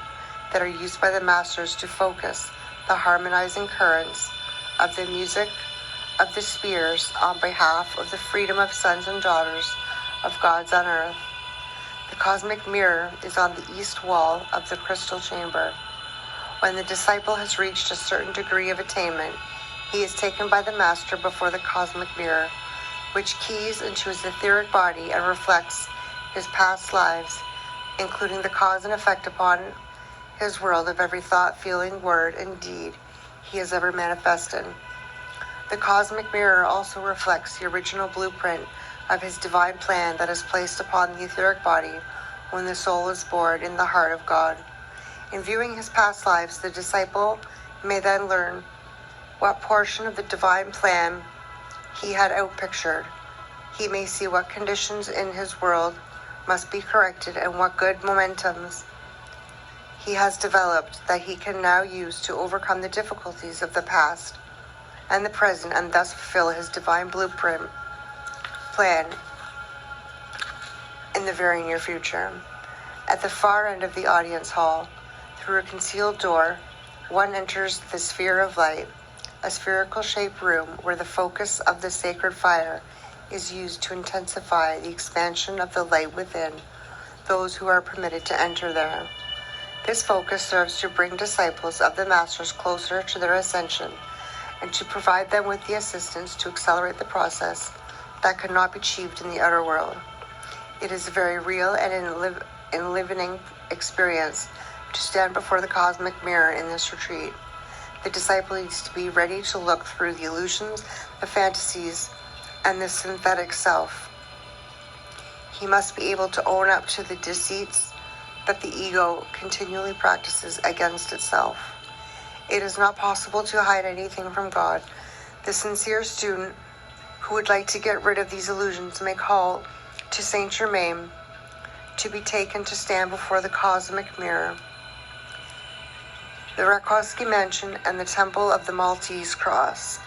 that are used by the masters to focus the harmonizing currents of the music of the spheres on behalf of the freedom of sons and daughters of gods on earth. The cosmic mirror is on the east wall of the crystal chamber. When the disciple has reached a certain degree of attainment, he is taken by the master before the cosmic mirror, which keys into his etheric body and reflects his past lives, including the cause and effect upon his world of every thought, feeling, word, and deed he has ever manifested. The cosmic mirror also reflects the original blueprint of his divine plan that is placed upon the etheric body when the soul is born in the heart of God. In viewing his past lives, the disciple may then learn what portion of the divine plan he had outpictured. He may see what conditions in his world must be corrected and what good momentums he has developed that he can now use to overcome the difficulties of the past and the present, and thus fulfill his divine blueprint plan in the very near future. At the far end of the audience hall, through a concealed door, one enters the sphere of light, a spherical shaped room where the focus of the sacred fire is used to intensify the expansion of the light within those who are permitted to enter there. This focus serves to bring disciples of the masters closer to their ascension and to provide them with the assistance to accelerate the process that could not be achieved in the outer world. It is a very real and enlivening experience to stand before the cosmic mirror in this retreat. The disciple needs to be ready to look through the illusions, the fantasies, and the synthetic self. He must be able to own up to the deceits that the ego continually practices against itself. It is not possible to hide anything from God. The sincere student who would like to get rid of these illusions may call to Saint Germain to be taken to stand before the cosmic mirror. The Rakovski Mansion and the Temple of the Maltese Cross.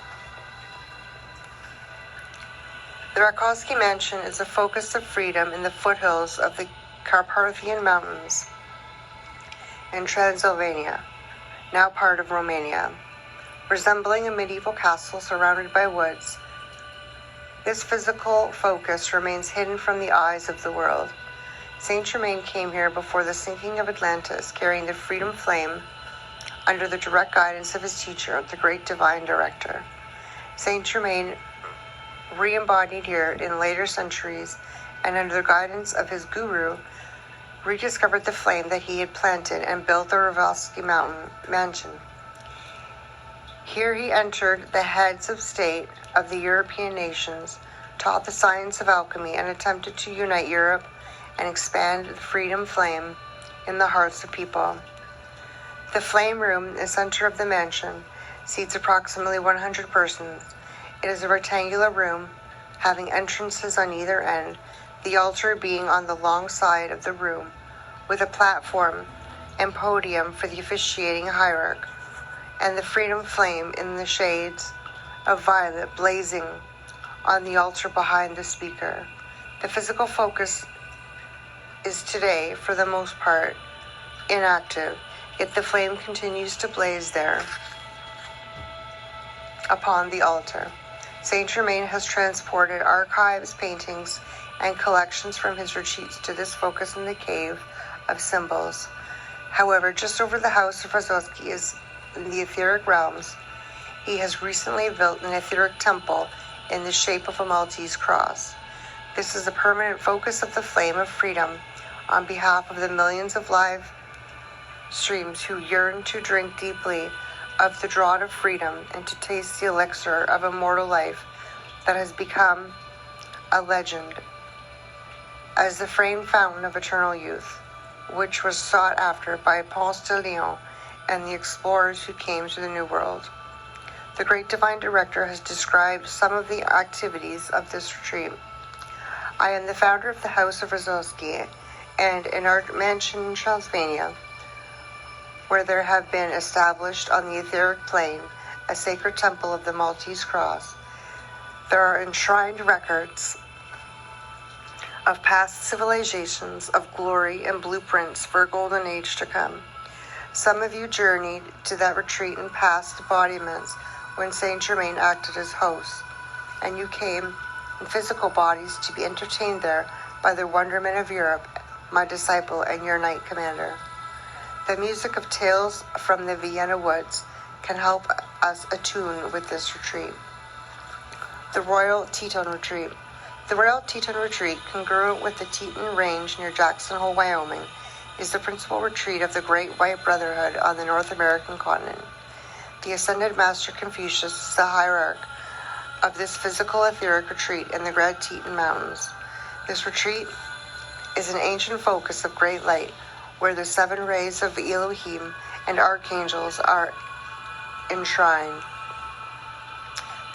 The Rakovski Mansion is a focus of freedom in the foothills of the Carpathian Mountains in Transylvania, now part of Romania. Resembling a medieval castle surrounded by woods, this physical focus remains hidden from the eyes of the world. Saint Germain came here before the sinking of Atlantis, carrying the freedom flame under the direct guidance of his teacher, the great divine director. Saint Germain re-embodied here in later centuries, and under the guidance of his guru, rediscovered the flame that he had planted and built the Rakovski Mansion. Here he entered the heads of state of the European nations, taught the science of alchemy, and attempted to unite Europe and expand the freedom flame in the hearts of people. The flame room in the center of the mansion seats approximately 100 persons. It is a rectangular room having entrances on either end, the altar being on the long side of the room, with a platform and podium for the officiating hierarch, and the freedom flame in the shades of violet blazing on the altar behind the speaker. The physical focus is today, for the most part, inactive, yet the flame continues to blaze there upon the altar. Saint Germain has transported archives, paintings, and collections from his retreats to this focus in the cave of symbols. However, just over the house of Rakovski is in the etheric realms. He has recently built an etheric temple in the shape of a Maltese cross. This is a permanent focus of the flame of freedom on behalf of the millions of live streams who yearn to drink deeply of the draught of freedom and to taste the elixir of immortal life that has become a legend as the framed fountain of eternal youth, which was sought after by Ponce de Leon and the explorers who came to the New World. The great divine director has described some of the activities of this retreat. I am the founder of the House of Rakovski, and in our mansion in Transylvania, where there have been established on the etheric plane a sacred temple of the Maltese Cross. There are enshrined records of past civilizations of glory and blueprints for a golden age to come. Some of you journeyed to that retreat in past embodiments when Saint Germain acted as host, and you came in physical bodies to be entertained there by the wonderment of Europe, my disciple and your knight commander. The music of tales from the Vienna woods can help us attune with this retreat. The Royal Teton Retreat. The Royal Teton Retreat, congruent with the Teton Range near Jackson Hole, Wyoming, is the principal retreat of the Great White Brotherhood on the North American continent. The Ascended Master Confucius is the hierarch of this physical etheric retreat in the Grand Teton Mountains. This retreat is an ancient focus of great light, where the 7 rays of Elohim and archangels are enshrined.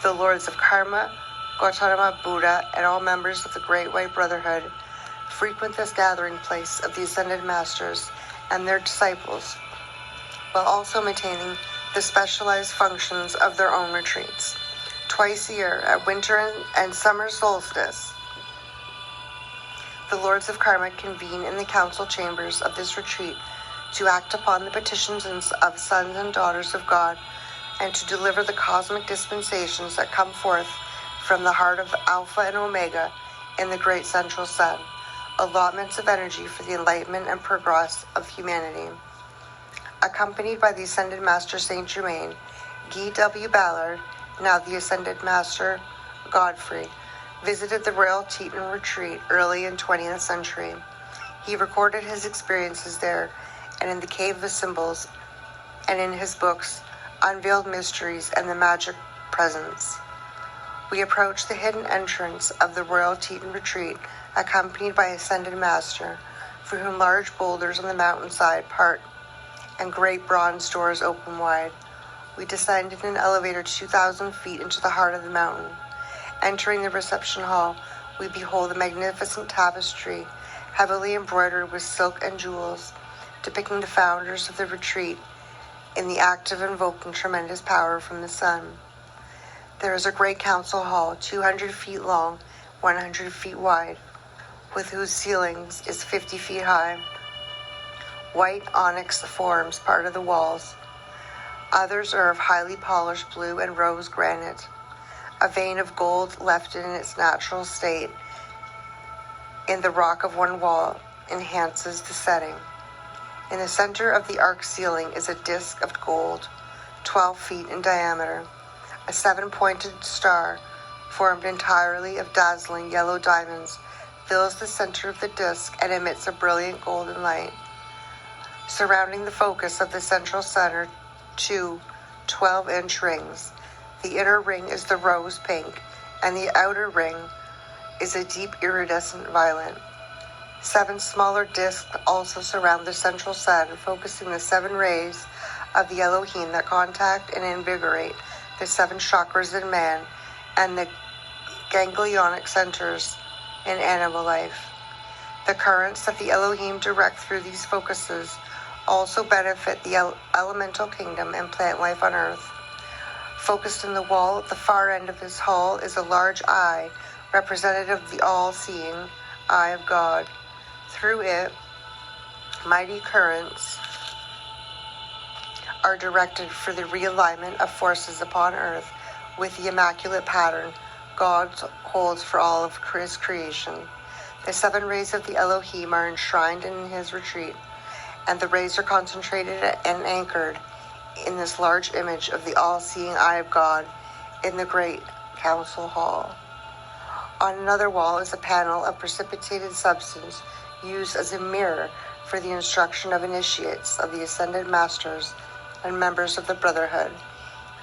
The Lords of Karma, Gautama Buddha, and all members of the Great White Brotherhood frequent this gathering place of the Ascended Masters and their disciples, while also maintaining the specialized functions of their own retreats. Twice a year, at winter and summer solstice, the Lords of Karma convene in the council chambers of this retreat to act upon the petitions of sons and daughters of God and to deliver the cosmic dispensations that come forth from the heart of Alpha and Omega in the great central sun, allotments of energy for the enlightenment and progress of humanity. Accompanied by the Ascended Master Saint Germain, Guy W. Ballard, now the Ascended Master Godfrey, visited the Royal Teton Retreat early in 20th century. He recorded his experiences there and in the Cave of Symbols, and in his books, Unveiled Mysteries and the Magic Presence. We approached the hidden entrance of the Royal Teton Retreat, accompanied by Ascended Master, for whom large boulders on the mountainside part and great bronze doors open wide. We descended in an elevator 2,000 feet into the heart of the mountain. Entering the reception hall, we behold a magnificent tapestry, heavily embroidered with silk and jewels, depicting the founders of the retreat in the act of invoking tremendous power from the sun. There is a great council hall, 200 feet long, 100 feet wide, with whose ceilings is 50 feet high. White onyx forms part of the walls. Others are of highly polished blue and rose granite. A vein of gold left in its natural state in the rock of one wall enhances the setting. In the center of the arch ceiling is a disc of gold, 12 feet in diameter. A 7-pointed star, formed entirely of dazzling yellow diamonds, fills the center of the disc and emits a brilliant golden light. Surrounding the focus of the central sun are 2 12-inch rings. The inner ring is the rose pink, and the outer ring is a deep iridescent violet. 7 smaller discs also surround the central sun, focusing the 7 rays of the Elohim that contact and invigorate the 7 chakras in man and the ganglionic centers in animal life. The currents that the Elohim direct through these focuses also benefit the elemental kingdom and plant life on earth. Focused in the wall at the far end of this hall is a large eye, representative of the all-seeing eye of God. Through it, mighty currents are directed for the realignment of forces upon earth with the immaculate pattern God holds for all of his creation. The 7 rays of the Elohim are enshrined in his retreat, and the rays are concentrated and anchored in this large image of the all-seeing eye of God in the great council hall. On another wall is a panel of precipitated substance used as a mirror for the instruction of initiates of the Ascended Masters and members of the Brotherhood.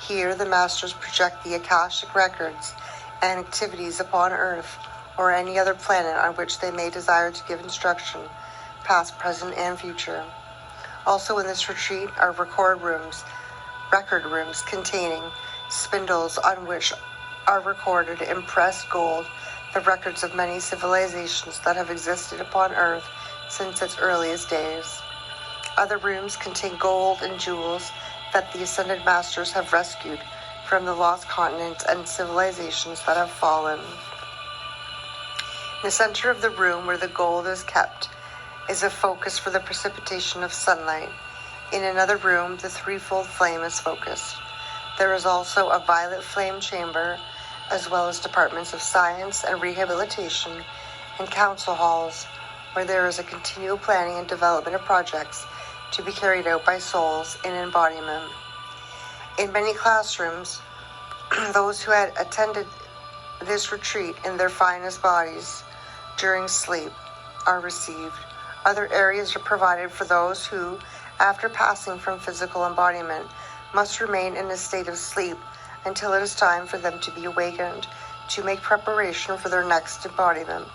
Here, the Masters project the Akashic records and activities upon Earth or any other planet on which they may desire to give instruction, past, present, and future. Also in this retreat are record rooms containing spindles on which are recorded in pressed gold the records of many civilizations that have existed upon Earth since its earliest days. Other rooms contain gold and jewels that the Ascended Masters have rescued from the lost continents and civilizations that have fallen. In the center of the room where the gold is kept is a focus for the precipitation of sunlight. In another room, the threefold flame is focused. There is also a violet flame chamber, as well as departments of science and rehabilitation and council halls, where there is a continual planning and development of projects to be carried out by souls in embodiment. In many classrooms, those who had attended this retreat in their finest bodies during sleep are received. Other areas are provided for those who, after passing from physical embodiment, must remain in a state of sleep until it is time for them to be awakened to make preparation for their next embodiment.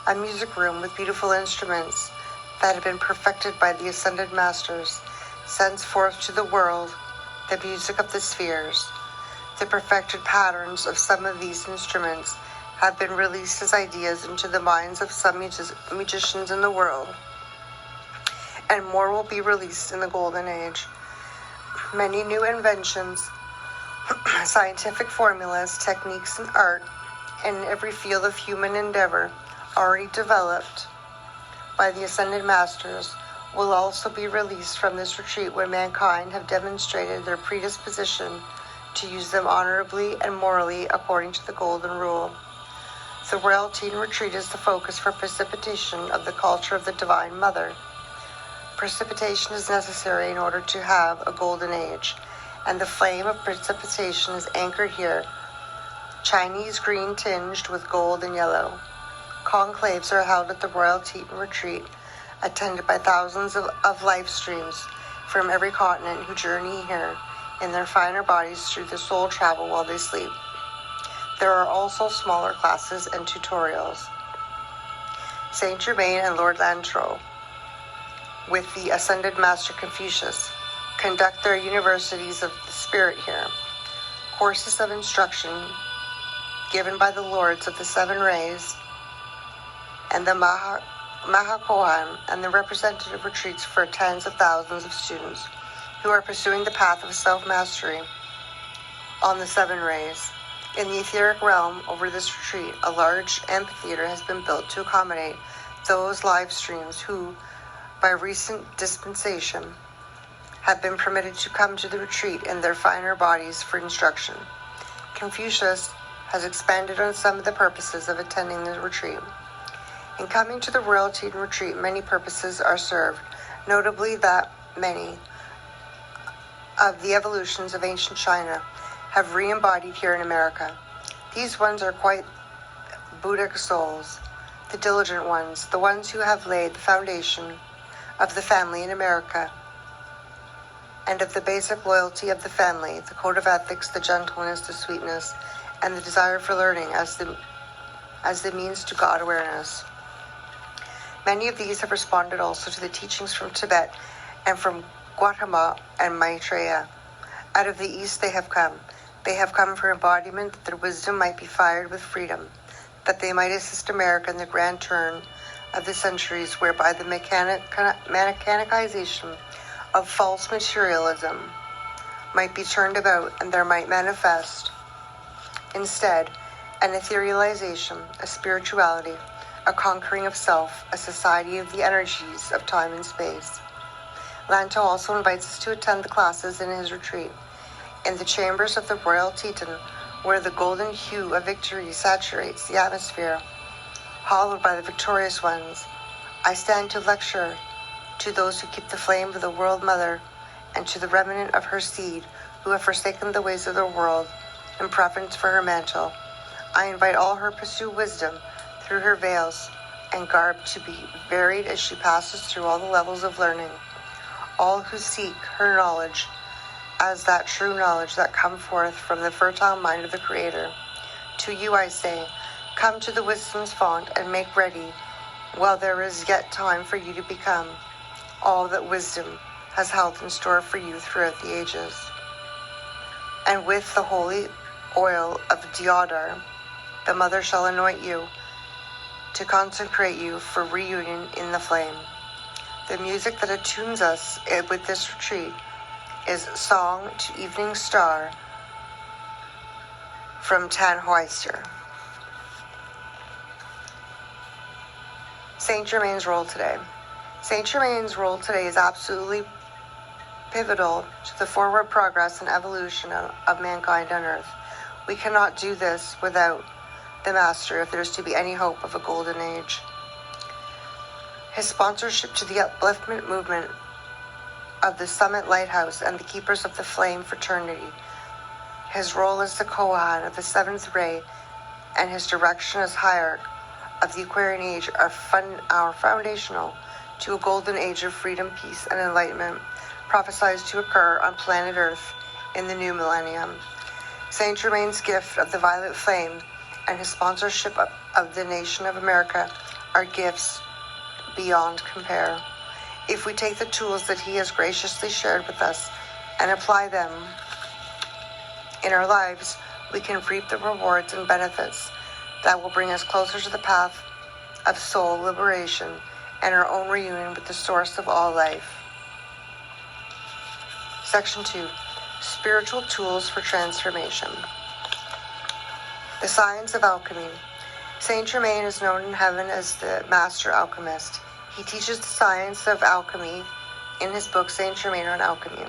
A music room with beautiful instruments that have been perfected by the Ascended Masters sends forth to the world the music of the spheres. The perfected patterns of some of these instruments have been released as ideas into the minds of some magicians in the world, and more will be released in the Golden Age. Many new inventions, scientific formulas, techniques, and art in every field of human endeavor already developed by the Ascended Masters will also be released from this retreat when mankind have demonstrated their predisposition to use them honorably and morally according to the Golden Rule. The Royal Teton Retreat is the focus for precipitation of the culture of the Divine Mother. Precipitation is necessary in order to have a Golden Age, and the flame of precipitation is anchored here, Chinese green tinged with gold and yellow. Conclaves are held at the Royal Teton Retreat, attended by thousands of life streams from every continent who journey here in their finer bodies through the soul travel while they sleep. There are also smaller classes and tutorials. Saint Germain and Lord Lantrot, with the Ascended Master Confucius, conduct their universities of the spirit here. Courses of instruction given by the Lords of the Seven Rays and the Mahakohan and the representative retreats for tens of thousands of students who are pursuing the path of self-mastery on the Seven Rays. In the etheric realm over this retreat, a large amphitheater has been built to accommodate those live streams who, by recent dispensation, have been permitted to come to the retreat in their finer bodies for instruction. Confucius has expanded on some of the purposes of attending the retreat. In coming to the Royal Teton Retreat, many purposes are served, notably that many of the evolutions of ancient China have re-embodied here in America. These ones are quite Buddhic souls, the diligent ones, the ones who have laid the foundation of the family in America and of the basic loyalty of the family, the code of ethics, the gentleness, the sweetness, and the desire for learning as the means to God awareness. Many of these have responded also to the teachings from Tibet and from Gautama and Maitreya. Out of the East they have come. They have come for embodiment that their wisdom might be fired with freedom, that they might assist America in the grand turn of the centuries whereby the mechanicization of false materialism might be turned about and there might manifest instead an etherealization, a spirituality, a conquering of self, a society of the energies of time and space. Lanto also invites us to attend the classes in his retreat. In the chambers of the Royal Teton, where the golden hue of victory saturates the atmosphere, hallowed by the victorious ones, I stand to lecture to those who keep the flame of the World Mother and to the remnant of her seed who have forsaken the ways of the world in preference for her mantle. I invite all who pursue wisdom through her veils and garb to be varied as she passes through all the levels of learning. All who seek her knowledge as that true knowledge that come forth from the fertile mind of the Creator. To you I say, come to the wisdom's font and make ready, while there is yet time for you to become all that wisdom has held in store for you throughout the ages. And with the holy oil of Deodar, the Mother shall anoint you to consecrate you for reunion in the flame. The music that attunes us with this retreat is Song to Evening Star from Tannhäuser. Saint Germain's role today. Saint Germain's role today is absolutely pivotal to the forward progress and evolution of mankind on Earth. We cannot do this without the Master if there is to be any hope of a golden age. His sponsorship to the upliftment movement of the Summit Lighthouse and the Keepers of the Flame fraternity, his role as the Kohan of the Seventh Ray, and his direction as hierarch of the Aquarian Age are foundational to a golden age of freedom, peace, and enlightenment prophesied to occur on planet Earth in the new millennium. Saint Germain's gift of the violet flame and his sponsorship of the nation of America are gifts beyond compare. If we take the tools that he has graciously shared with us and apply them in our lives, we can reap the rewards and benefits that will bring us closer to the path of soul liberation and our own reunion with the source of all life. Section 2. Spiritual Tools for Transformation. The Science of Alchemy. Saint Germain is known in heaven as the Master Alchemist. He teaches the science of alchemy in his book Saint Germain on Alchemy.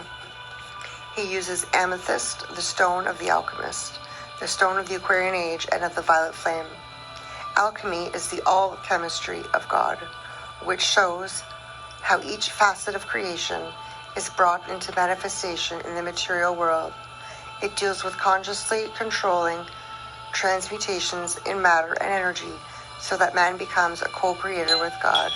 He uses amethyst, the stone of the alchemist, the stone of the Aquarian Age, and of the violet flame. Alchemy is the all-chemistry of God, which shows how each facet of creation is brought into manifestation in the material world. It deals with consciously controlling transmutations in matter and energy so that man becomes a co-creator with God.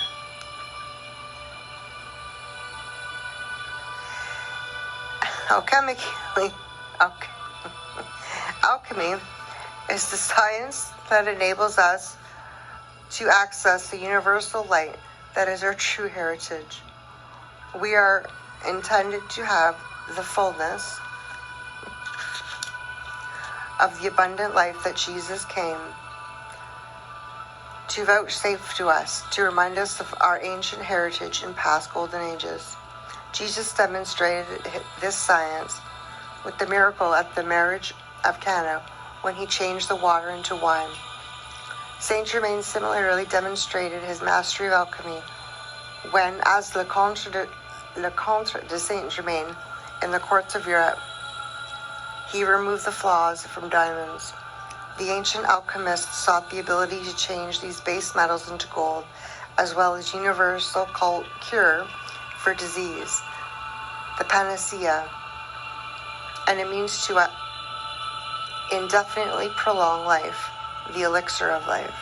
Alchemy is the science that enables us to access the universal light that is our true heritage. We are intended to have the fullness of the abundant life that Jesus came to vouchsafe to us, to remind us of our ancient heritage in past golden ages. Jesus demonstrated this science with the miracle at the marriage of Cana when he changed the water into wine. Saint Germain similarly demonstrated his mastery of alchemy when, as Le Comte de Saint Germain in the courts of Europe, he removed the flaws from diamonds. The ancient alchemists sought the ability to change these base metals into gold, as well as universal cure for disease, the panacea, and a means to indefinitely prolong life, the elixir of life.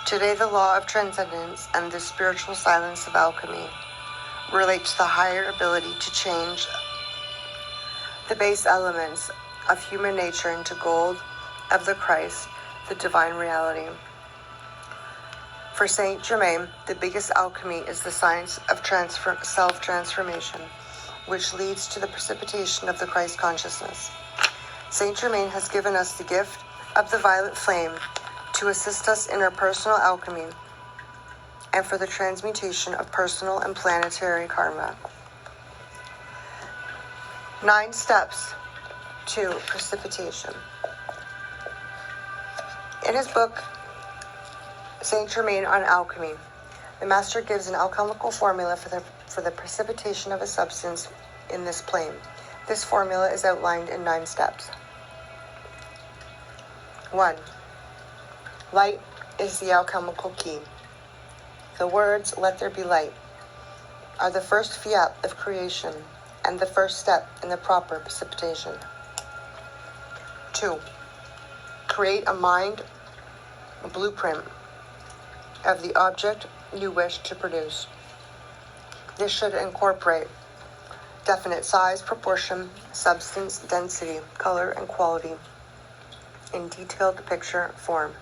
Today, the law of transcendence and the spiritual silence of alchemy relate to the higher ability to change the base elements of human nature into gold of the Christ, the divine reality. For Saint Germain, the biggest alchemy is the science of self-transformation, which leads to the precipitation of the Christ consciousness. Saint Germain has given us the gift of the violet flame to assist us in our personal alchemy and for the transmutation of personal and planetary karma. 9 steps to precipitation. In his book, Saint Germain on Alchemy, the master gives an alchemical formula for the precipitation of a substance in this plane. This formula is outlined in 9 steps. 1. Light is the alchemical key. The words, "Let there be light," are the first fiat of creation and the first step in the proper precipitation. 2. Create a mind blueprint of the object you wish to produce. This should incorporate definite size, proportion, substance, density, color, and quality in detailed picture form.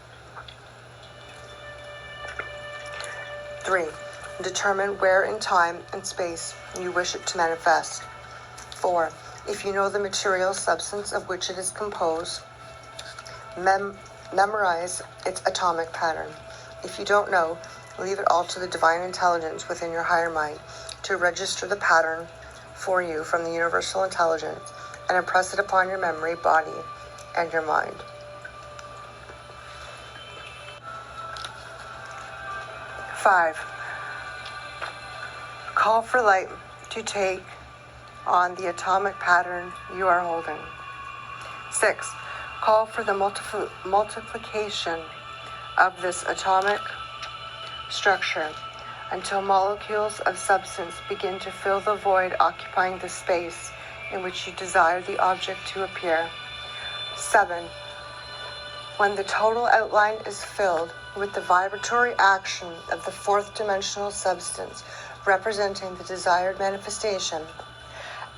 3. Determine where in time and space you wish it to manifest. 4. If you know the material substance of which it is composed, memorize its atomic pattern. If you don't know, leave it all to the divine intelligence within your higher mind to register the pattern for you from the universal intelligence and impress it upon your memory, body, and your mind. 5. Call for light to take on the atomic pattern you are holding. 6. Call for the multiplication of this atomic structure until molecules of substance begin to fill the void occupying the space in which you desire the object to appear. 7. When the total outline is filled with the vibratory action of the fourth dimensional substance representing the desired manifestation,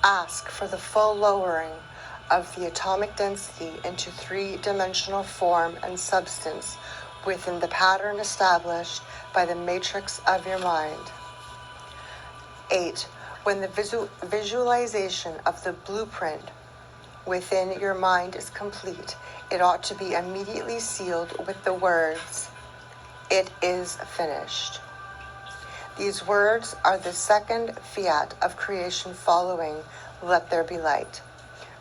ask for the full lowering of the atomic density into three-dimensional form and substance within the pattern established by the matrix of your mind. 8. When the visualization of the blueprint within your mind is complete, it ought to be immediately sealed with the words, "It is finished." These words are the second fiat of creation following, "Let there be light."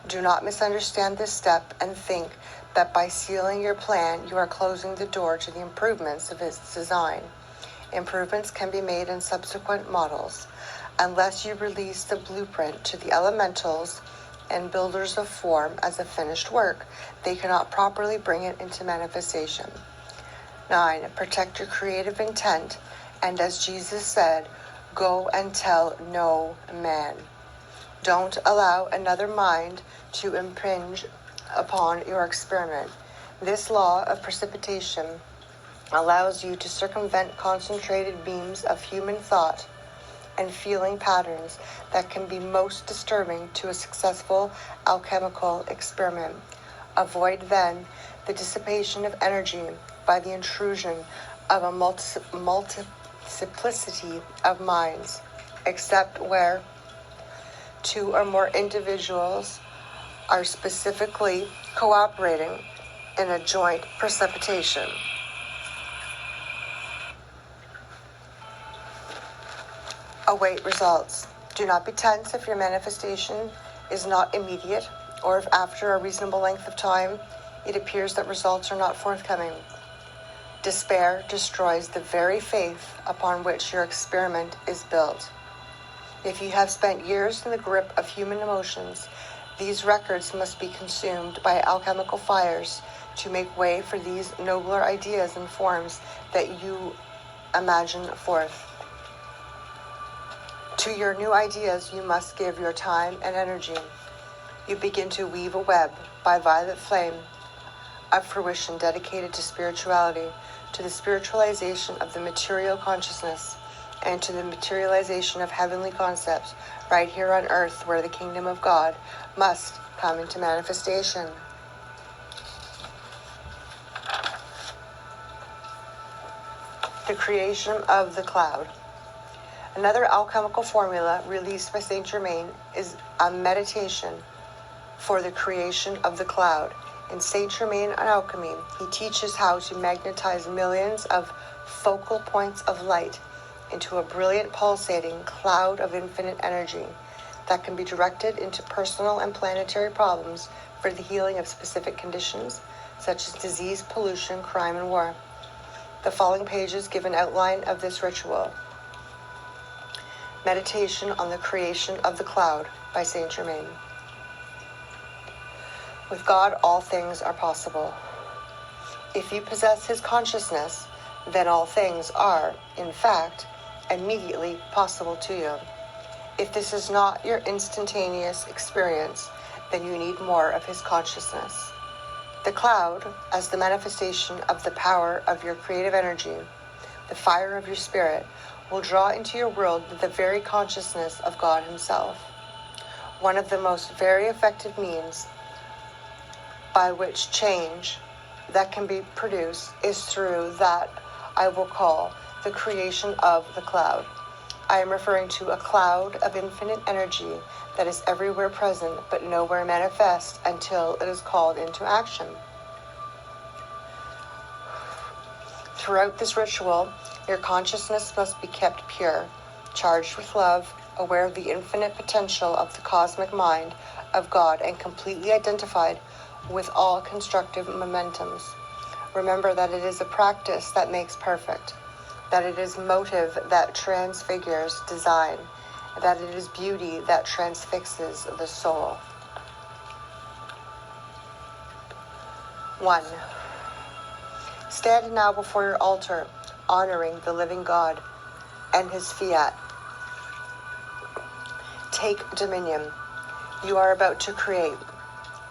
Do not misunderstand this step and think that by sealing your plan, you are closing the door to the improvements of its design. Improvements can be made in subsequent models. Unless you release the blueprint to the elementals and builders of form as a finished work, they cannot properly bring it into manifestation. 9. Protect your creative intent, and as Jesus said, go and tell no man. Don't allow another mind to impinge upon your experiment. This law of precipitation allows you to circumvent concentrated beams of human thought and feeling patterns that can be most disturbing to a successful alchemical experiment. Avoid then the dissipation of energy by the intrusion of a multiplicity of minds, except where two or more individuals are specifically cooperating in a joint precipitation. Await results. Do not be tense if your manifestation is not immediate, or if after a reasonable length of time it appears that results are not forthcoming. Despair destroys the very faith upon which your experiment is built. If you have spent years in the grip of human emotions, these records must be consumed by alchemical fires to make way for these nobler ideas and forms that you imagine forth. To your new ideas, you must give your time and energy. You begin to weave a web by violet flame of fruition dedicated to spirituality, to the spiritualization of the material consciousness, and to the materialization of heavenly concepts right here on earth, where the kingdom of God must come into manifestation. The creation of the cloud. Another alchemical formula released by Saint Germain is a meditation for the creation of the cloud. In Saint Germain on Alchemy, he teaches how to magnetize millions of focal points of light into a brilliant pulsating cloud of infinite energy that can be directed into personal and planetary problems for the healing of specific conditions, such as disease, pollution, crime, and war. The following pages give an outline of this ritual. Meditation on the Creation of the Cloud by Saint Germain. With God, all things are possible. If you possess his consciousness, then all things are, in fact, immediately possible to you. If this is not your instantaneous experience, then you need more of his consciousness. The cloud, as the manifestation of the power of your creative energy, the fire of your spirit, will draw into your world the very consciousness of God himself. One of the most very effective means by which change that can be produced is through that I will call the creation of the cloud. I am referring to a cloud of infinite energy that is everywhere present but nowhere manifest until it is called into action. Throughout this ritual, your consciousness must be kept pure, charged with love, aware of the infinite potential of the cosmic mind of God, and completely identified with all constructive momentums. Remember that it is a practice that makes perfect. that it is motive that transfigures design, that it is beauty that transfixes the soul. 1. Stand now before your altar, honoring the living God and his fiat. Take dominion. You are about to create,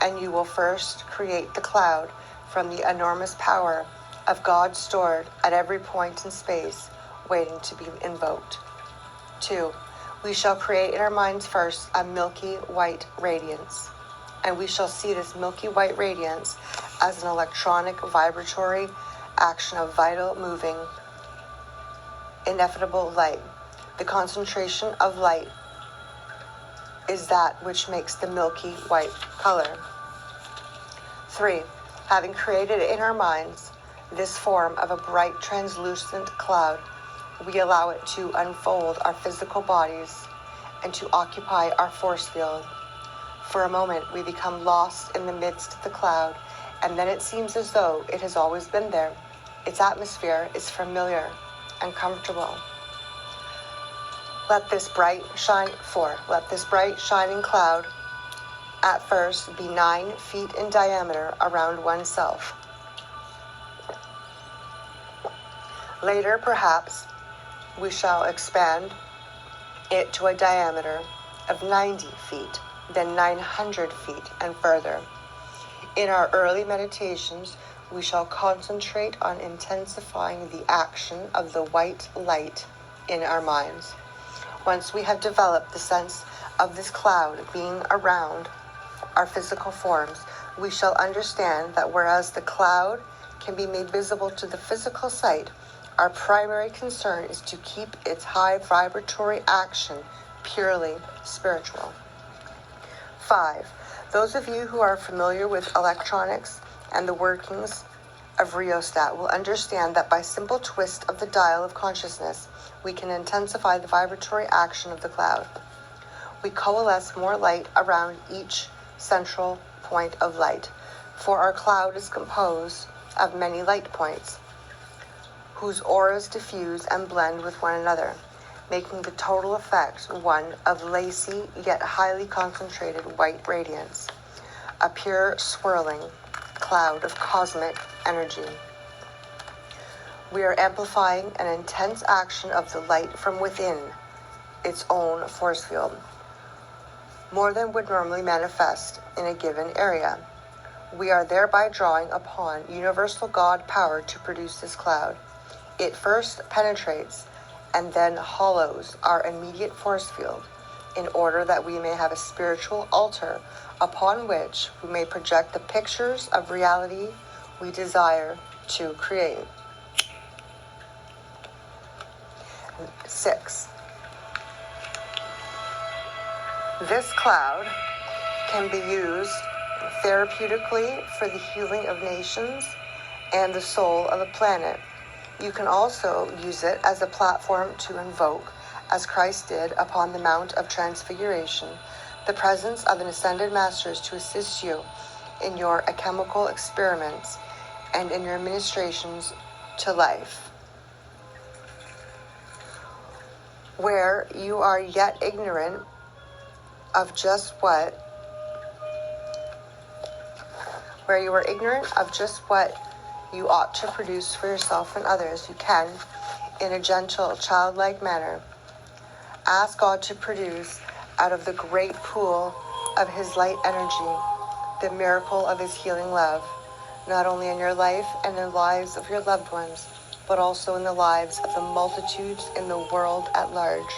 and you will first create the cloud from the enormous power of God stored at every point in space, waiting to be invoked. 2. We shall create in our minds first a milky white radiance, and we shall see this milky white radiance as an electronic vibratory action of vital, moving, ineffable light. The concentration of light is that which makes the milky white color. 3. Having created in our minds this form of a bright translucent cloud, we allow it to unfold our physical bodies and to occupy our force field. For a moment, we become lost in the midst of the cloud, and then it seems as though it has always been there. Its atmosphere is familiar and comfortable. Let this bright shining cloud at first be 9 feet in diameter around oneself. Later, perhaps, we shall expand it to a diameter of 90 feet, then 900 feet and further. In our early meditations, we shall concentrate on intensifying the action of the white light in our minds. Once we have developed the sense of this cloud being around our physical forms, we shall understand that whereas the cloud can be made visible to the physical sight, our primary concern is to keep its high vibratory action purely spiritual. 5. Those of you who are familiar with electronics and the workings of rheostat will understand that by simple twist of the dial of consciousness, we can intensify the vibratory action of the cloud. We coalesce more light around each central point of light, for our cloud is composed of many light points, whose auras diffuse and blend with one another, making the total effect one of lacy yet highly concentrated white radiance, a pure swirling cloud of cosmic energy. We are amplifying an intense action of the light from within its own force field, more than would normally manifest in a given area. We are thereby drawing upon universal God power to produce this cloud. It first penetrates and then hollows our immediate force field in order that we may have a spiritual altar upon which we may project the pictures of reality we desire to create. 6. This cloud can be used therapeutically for the healing of nations and the soul of a planet. You can also use it as a platform to invoke, as Christ did upon the Mount of Transfiguration, the presence of an ascended masters to assist you in your alchemical experiments and in your ministrations to life. Where you are yet ignorant of just what you ought to produce for yourself and others, you can, in a gentle, childlike manner, ask God to produce out of the great pool of his light energy the miracle of his healing love, not only in your life and in the lives of your loved ones, but also in the lives of the multitudes in the world at large.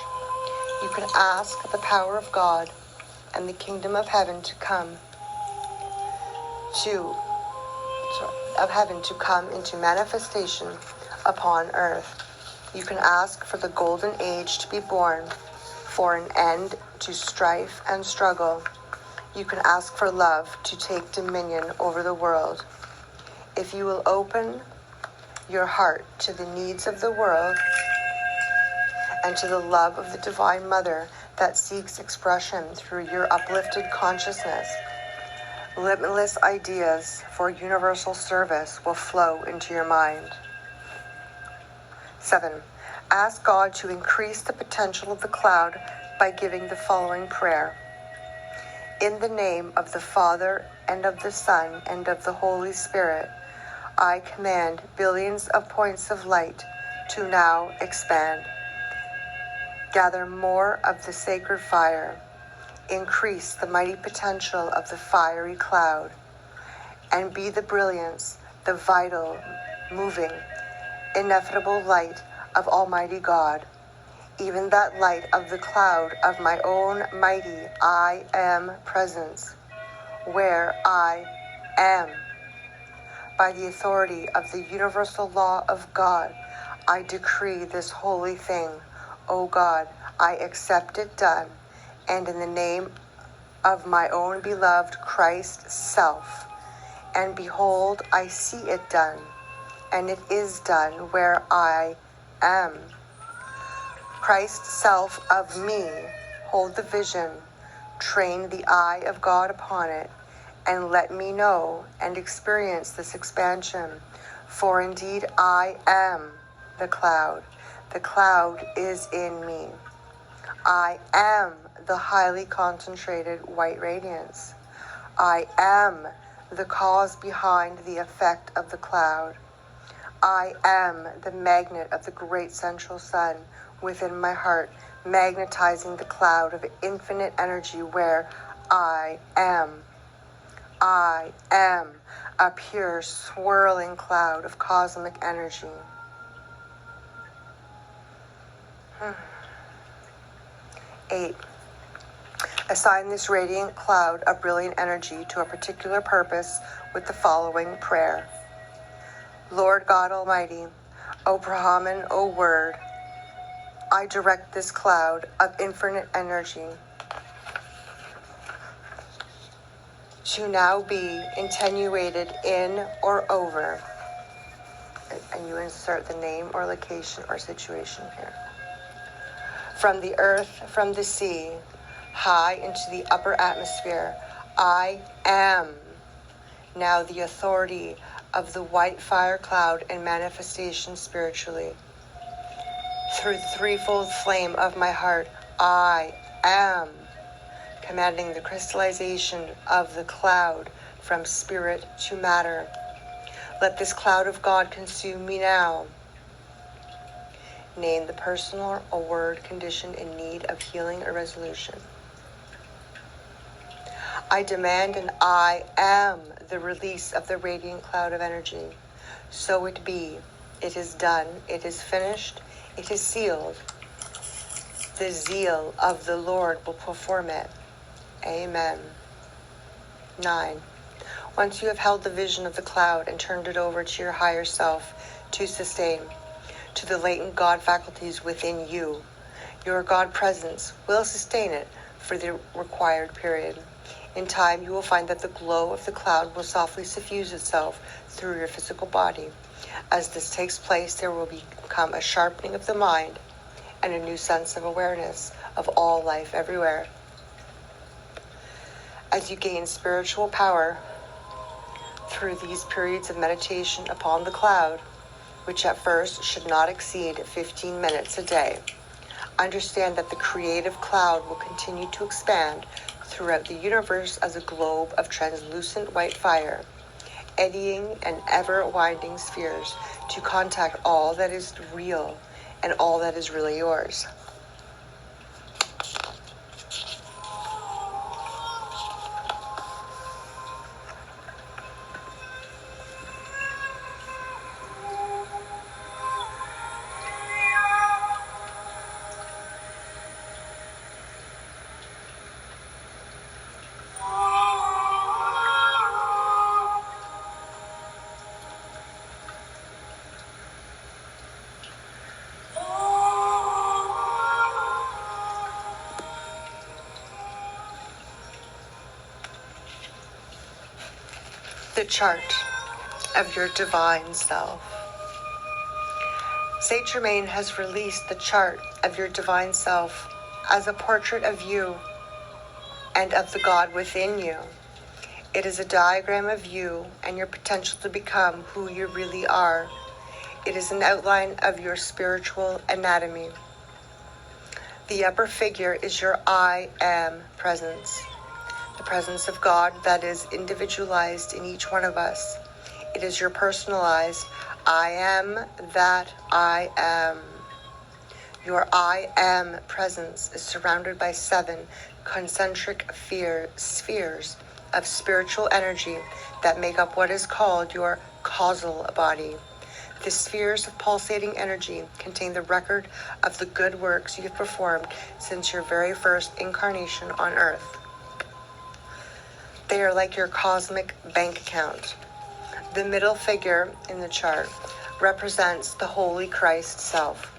You can ask the power of God and the kingdom of heaven to come into manifestation upon earth. You can ask for the golden age to be born, for an end to strife and struggle. You can ask for love to take dominion over the world. If you will open your heart to the needs of the world and to the love of the Divine Mother that seeks expression through your uplifted consciousness, limitless ideas for universal service will flow into your mind. 7. Ask God to increase the potential of the cloud by giving the following prayer. In the name of the Father, and of the Son, and of the Holy Spirit, I command billions of points of light to now expand. Gather more of the sacred fire. Increase the mighty potential of the fiery cloud, and be the brilliance, the vital, moving, ineffable light of Almighty God, even that light of the cloud of my own mighty I am presence, where I am. By the authority of the universal law of God, I decree this holy thing. O God, I accept it done, and in the name of my own beloved Christ self. And behold, I see it done, and it is done where I am. Christ self of me, hold the vision, train the eye of God upon it, and let me know and experience this expansion. For indeed I am the cloud. The cloud is in me. I am the highly concentrated white radiance. I am the cause behind the effect of the cloud. I am the magnet of the great central sun within my heart, magnetizing the cloud of infinite energy where I am. I am a pure, swirling cloud of cosmic energy. 8. Assign this radiant cloud of brilliant energy to a particular purpose with the following prayer. Lord God Almighty, O Brahman, O Word, I direct this cloud of infinite energy to now be attenuated in or over, and you insert the name or location or situation here, from the earth, from the sea, high into the upper atmosphere. I am now the authority of the white fire cloud and manifestation spiritually. Through the threefold flame of my heart, I am commanding the crystallization of the cloud from spirit to matter. Let this cloud of God consume me now. Name the person or word condition in need of healing or resolution. I demand and I am the release of the radiant cloud of energy. So it be. It is done. It is finished. It is sealed. The zeal of the Lord will perform it. Amen. 9. Once you have held the vision of the cloud and turned it over to your higher self to sustain, to the latent God faculties within you, your God presence will sustain it for the required period. In time, you will find that the glow of the cloud will softly suffuse itself through your physical body. As this takes place, there will become a sharpening of the mind and a new sense of awareness of all life everywhere. As you gain spiritual power through these periods of meditation upon the cloud, which at first should not exceed 15 minutes a day, understand that the creative cloud will continue to expand throughout the universe as a globe of translucent white fire, eddying and ever-winding spheres to contact all that is real and all that is really yours. The chart of your divine self. Saint Germain has released the chart of your divine self as a portrait of you and of the God within you. It is a diagram of you and your potential to become who you really are. It is an outline of your spiritual anatomy. The upper figure is your I am presence, the presence of God that is individualized in each one of us. It is your personalized I am that I am. Your I am presence is surrounded by 7 concentric spheres of spiritual energy that make up what is called your causal body. The spheres of pulsating energy contain the record of the good works you have performed since your very first incarnation on Earth. They are like your cosmic bank account. The middle figure in the chart represents the Holy Christ Self,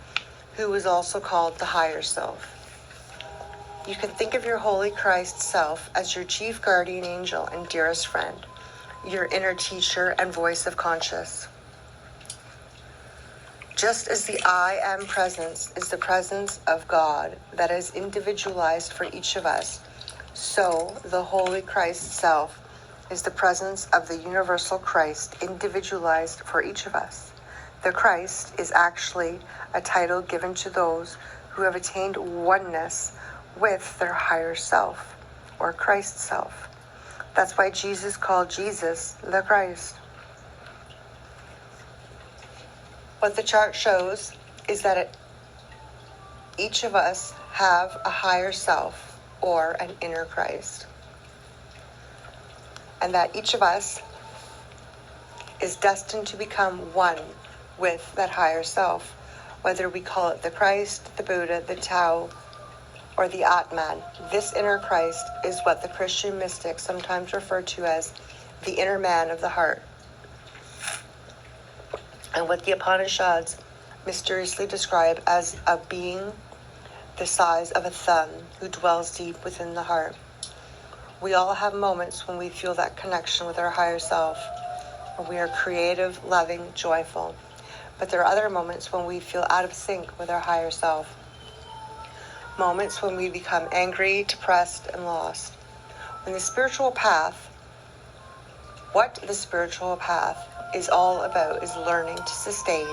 who is also called the Higher Self. You can think of your Holy Christ Self as your chief guardian angel and dearest friend, your inner teacher and voice of conscience. Just as the I am presence is the presence of God that is individualized for each of us, so the Holy Christ Self is the presence of the universal Christ individualized for each of us. The Christ is actually a title given to those who have attained oneness with their higher self, or Christ self. That's why Jesus called Jesus the Christ. What the chart shows is that each of us have a higher self, or an inner Christ. And that each of us is destined to become one with that higher self, whether we call it the Christ, the Buddha, the Tao, or the Atman. This inner Christ is what the Christian mystics sometimes refer to as the inner man of the heart, and what the Upanishads mysteriously describe as a being the size of a thumb who dwells deep within the heart. We all have moments when we feel that connection with our higher self, when we are creative, loving, joyful. But there are other moments when we feel out of sync with our higher self. Moments when we become angry, depressed, and lost. What the spiritual path is all about is learning to sustain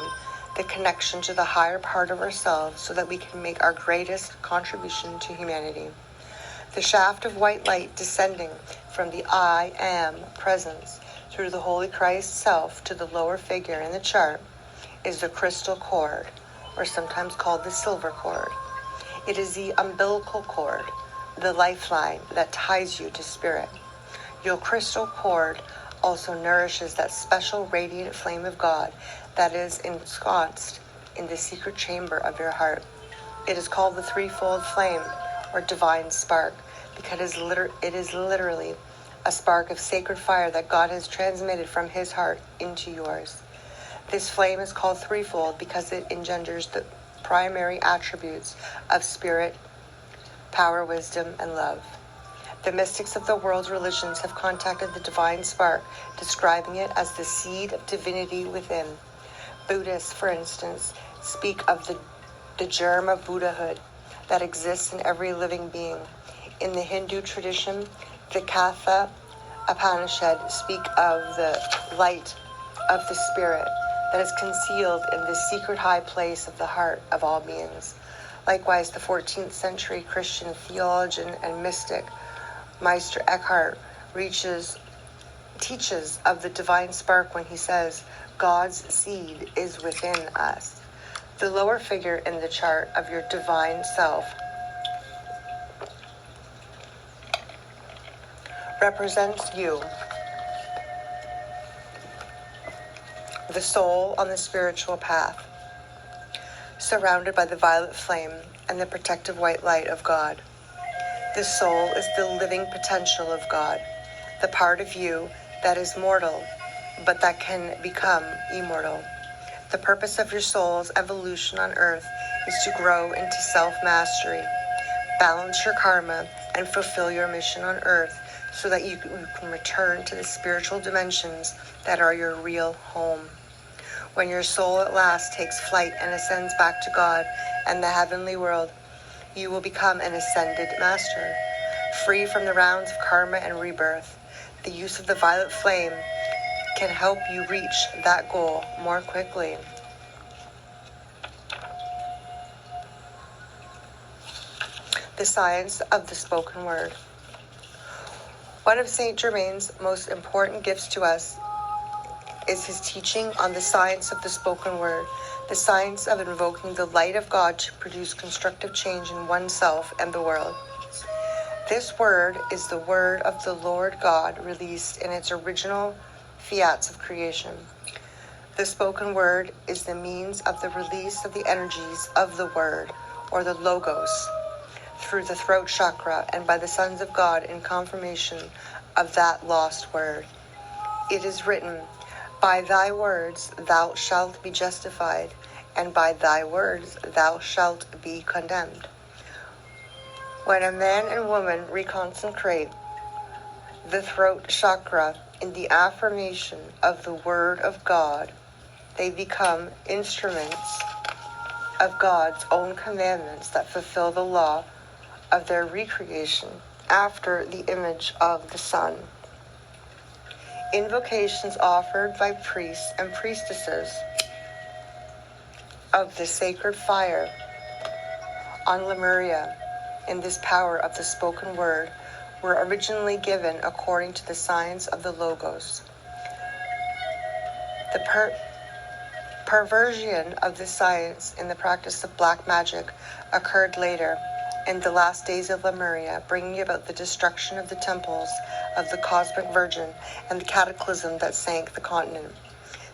the connection to the higher part of ourselves so that we can make our greatest contribution to humanity. The shaft of white light descending from the I am presence through the Holy Christ Self to the lower figure in the chart is the crystal cord, or sometimes called the silver cord. It is the umbilical cord, the lifeline that ties you to spirit. Your crystal cord also nourishes that special radiant flame of God that is ensconced in the secret chamber of your heart. It is called the threefold flame, or divine spark, because it is literally a spark of sacred fire that God has transmitted from his heart into yours. This flame is called threefold because it engenders the primary attributes of spirit, power, wisdom, and love. The mystics of the world's religions have contacted the divine spark, describing it as the seed of divinity within. Buddhists, for instance, speak of the germ of Buddhahood that exists in every living being. In the Hindu tradition, the Katha Upanishad speak of the light of the spirit that is concealed in the secret high place of the heart of all beings. Likewise, the 14th century Christian theologian and mystic Meister Eckhart teaches of the divine spark when he says, God's seed is within us. The lower figure in the chart of your divine self represents you, the soul on the spiritual path, surrounded by the violet flame and the protective white light of God. The soul is the living potential of God, the part of you that is mortal, but that can become immortal. The purpose of your soul's evolution on earth is to grow into self-mastery, balance your karma, and fulfill your mission on earth so that you can return to the spiritual dimensions that are your real home. When your soul at last takes flight and ascends back to God and the heavenly world, you will become an ascended master, free from the rounds of karma and rebirth. The use of the violet flame can help you reach that goal more quickly. The science of the spoken word. One of Saint Germain's most important gifts to us is his teaching on the science of the spoken word, the science of invoking the light of God to produce constructive change in oneself and the world. This word is the word of the Lord God released in its original fiats of creation. The spoken word is the means of the release of the energies of the word, or the logos, through the throat chakra and by the sons of God in confirmation of that lost word. It is written, "By thy words thou shalt be justified, and by thy words thou shalt be condemned." When a man and woman reconcentrate the throat chakra in the affirmation of the word of God, they become instruments of God's own commandments that fulfill the law of their recreation after the image of the Son. Invocations offered by priests and priestesses of the sacred fire on Lemuria in this power of the spoken word were originally given according to the science of the Logos. The perversion of this science in the practice of black magic occurred later, in the last days of Lemuria, bringing about the destruction of the temples of the Cosmic Virgin and the cataclysm that sank the continent.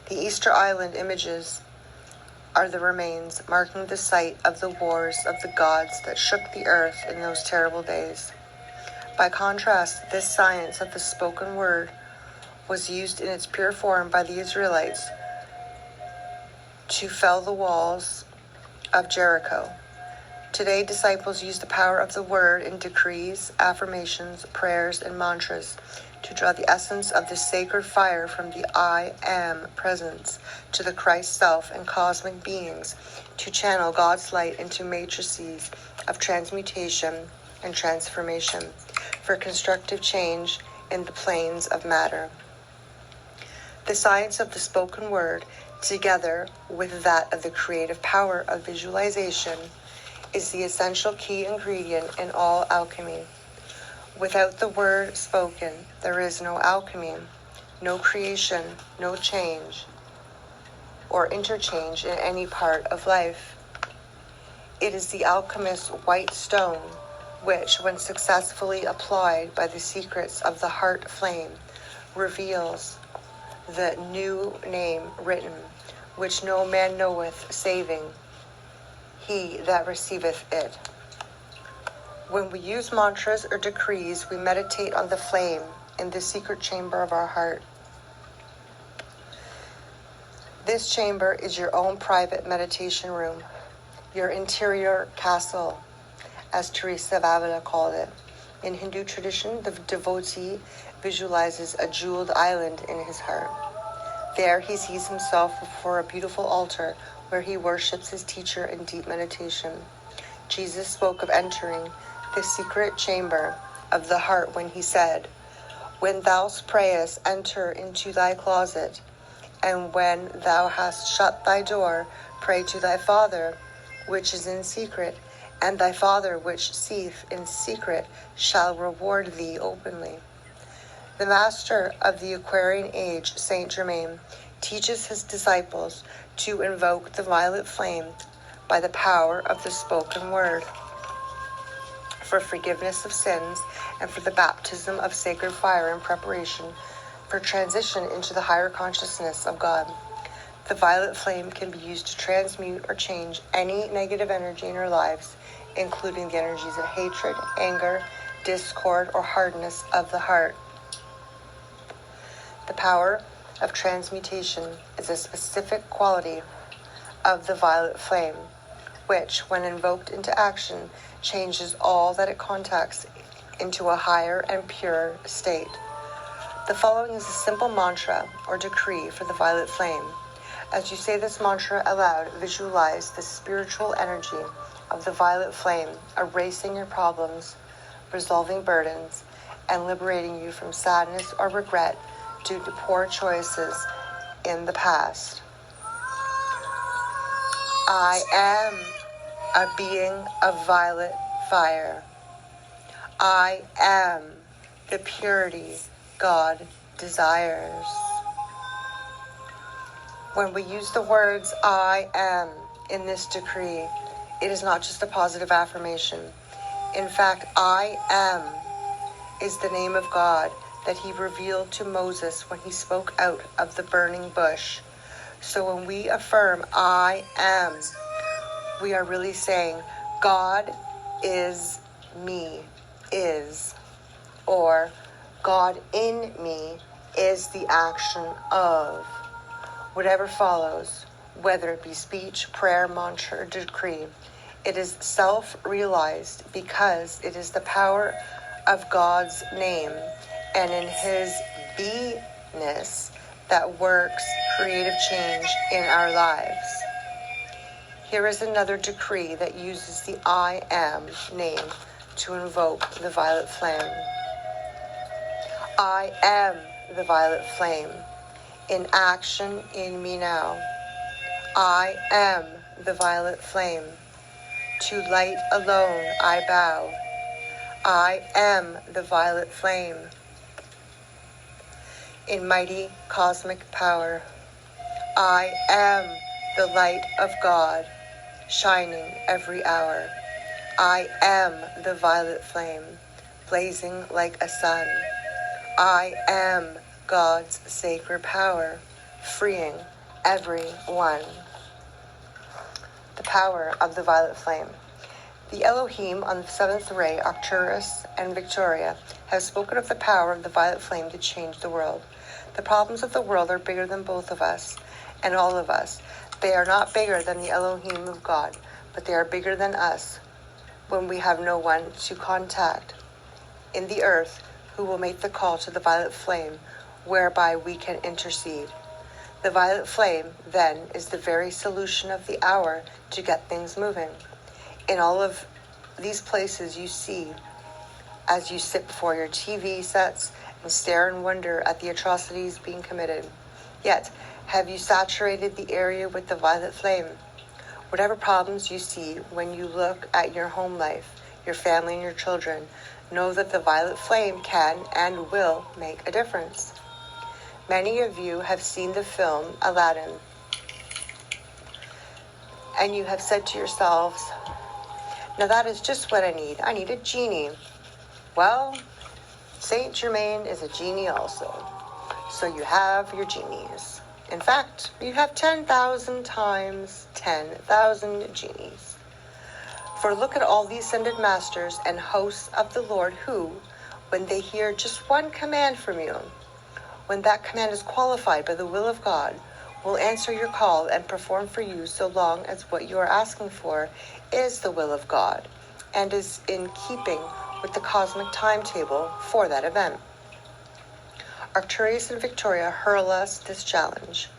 The Easter Island images are the remains marking the site of the wars of the gods that shook the earth in those terrible days. By contrast, this science of the spoken word was used in its pure form by the Israelites to fell the walls of Jericho. Today, disciples use the power of the word in decrees, affirmations, prayers, and mantras to draw the essence of the sacred fire from the I Am presence to the Christ self and cosmic beings, to channel God's light into matrices of transmutation and transformation for constructive change in the planes of matter. The science of the spoken word, together with that of the creative power of visualization, is the essential key ingredient in all alchemy. Without the word spoken, there is no alchemy, no creation, no change, or interchange in any part of life. It is the alchemist's white stone, which, when successfully applied by the secrets of the heart flame, reveals the new name written, which no man knoweth saving he that receiveth it. When we use mantras or decrees, we meditate on the flame in the secret chamber of our heart. This chamber is your own private meditation room, your interior castle, as Teresa of Avila called it. In Hindu tradition, the devotee visualizes a jeweled island in his heart. There he sees himself before a beautiful altar where he worships his teacher in deep meditation. Jesus spoke of entering the secret chamber of the heart when he said, "When thou prayest, enter into thy closet, and when thou hast shut thy door, pray to thy Father, which is in secret, and thy Father which seeth in secret shall reward thee openly." The master of the Aquarian Age, Saint Germain, teaches his disciples to invoke the violet flame by the power of the spoken word for forgiveness of sins and for the baptism of sacred fire in preparation for transition into the higher consciousness of God. The violet flame can be used to transmute or change any negative energy in our lives, including the energies of hatred, anger, discord, or hardness of the heart. The power of transmutation is a specific quality of the violet flame, which, when invoked into action, changes all that it contacts into a higher and purer state. The following is a simple mantra or decree for the violet flame. As you say this mantra aloud, visualize the spiritual energy of the violet flame erasing your problems, resolving burdens, and liberating you from sadness or regret due to poor choices in the past. I am a being of violet fire. I am the purity God desires. When we use the words I am in this decree, it is not just a positive affirmation. In fact, I am is the name of God that he revealed to Moses when he spoke out of the burning bush. So when we affirm I am, we are really saying God is me, is, or God in me is the action of. Whatever follows, whether it be speech, prayer, mantra, or decree, it is self-realized because it is the power of God's name and in his beingness that works creative change in our lives. Here is another decree that uses the I am name to invoke the violet flame. I am the violet flame in action in me now. I am the violet flame. To light alone I bow. I am the violet flame. In mighty cosmic power, I am the light of God, shining every hour. I am the violet flame, blazing like a sun. I am God's sacred power, freeing everyone. The power of the violet flame. The Elohim on the seventh ray, Arcturus and Victoria, have spoken of the power of the violet flame to change the world. The problems of the world are bigger than both of us and all of us. They are not bigger than the Elohim of God, but they are bigger than us when we have no one to contact in the earth who will make the call to the violet flame whereby we can intercede. The violet flame, then, is the very solution of the hour to get things moving. In all of these places you see, as you sit before your TV sets and stare in wonder at the atrocities being committed. Yet, have you saturated the area with the violet flame? Whatever problems you see when you look at your home life, your family and your children, know that the violet flame can and will make a difference. Many of you have seen the film Aladdin, and you have said to yourselves, now that is just what I need. I need a genie. Well, Saint Germain is a genie also. So you have your genies. In fact, you have 10,000 times 10,000 genies. For look at all the ascended masters and hosts of the Lord who, when they hear just one command from you, when that command is qualified by the will of God, will answer your call and perform for you so long as what you are asking for is the will of God and is in keeping with the cosmic timetable for that event. Arcturus and Victoria hurl us this challenge.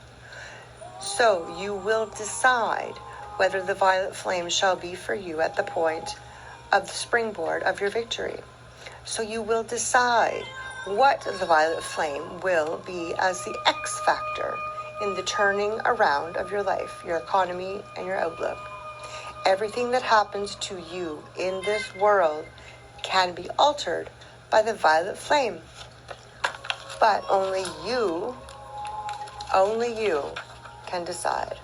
So you will decide whether the violet flame shall be for you at the point of the springboard of your victory. So you will decide what the violet flame will be as the X factor in the turning around of your life, your economy, and your outlook. Everything that happens to you in this world can be altered by the violet flame. But only you can decide.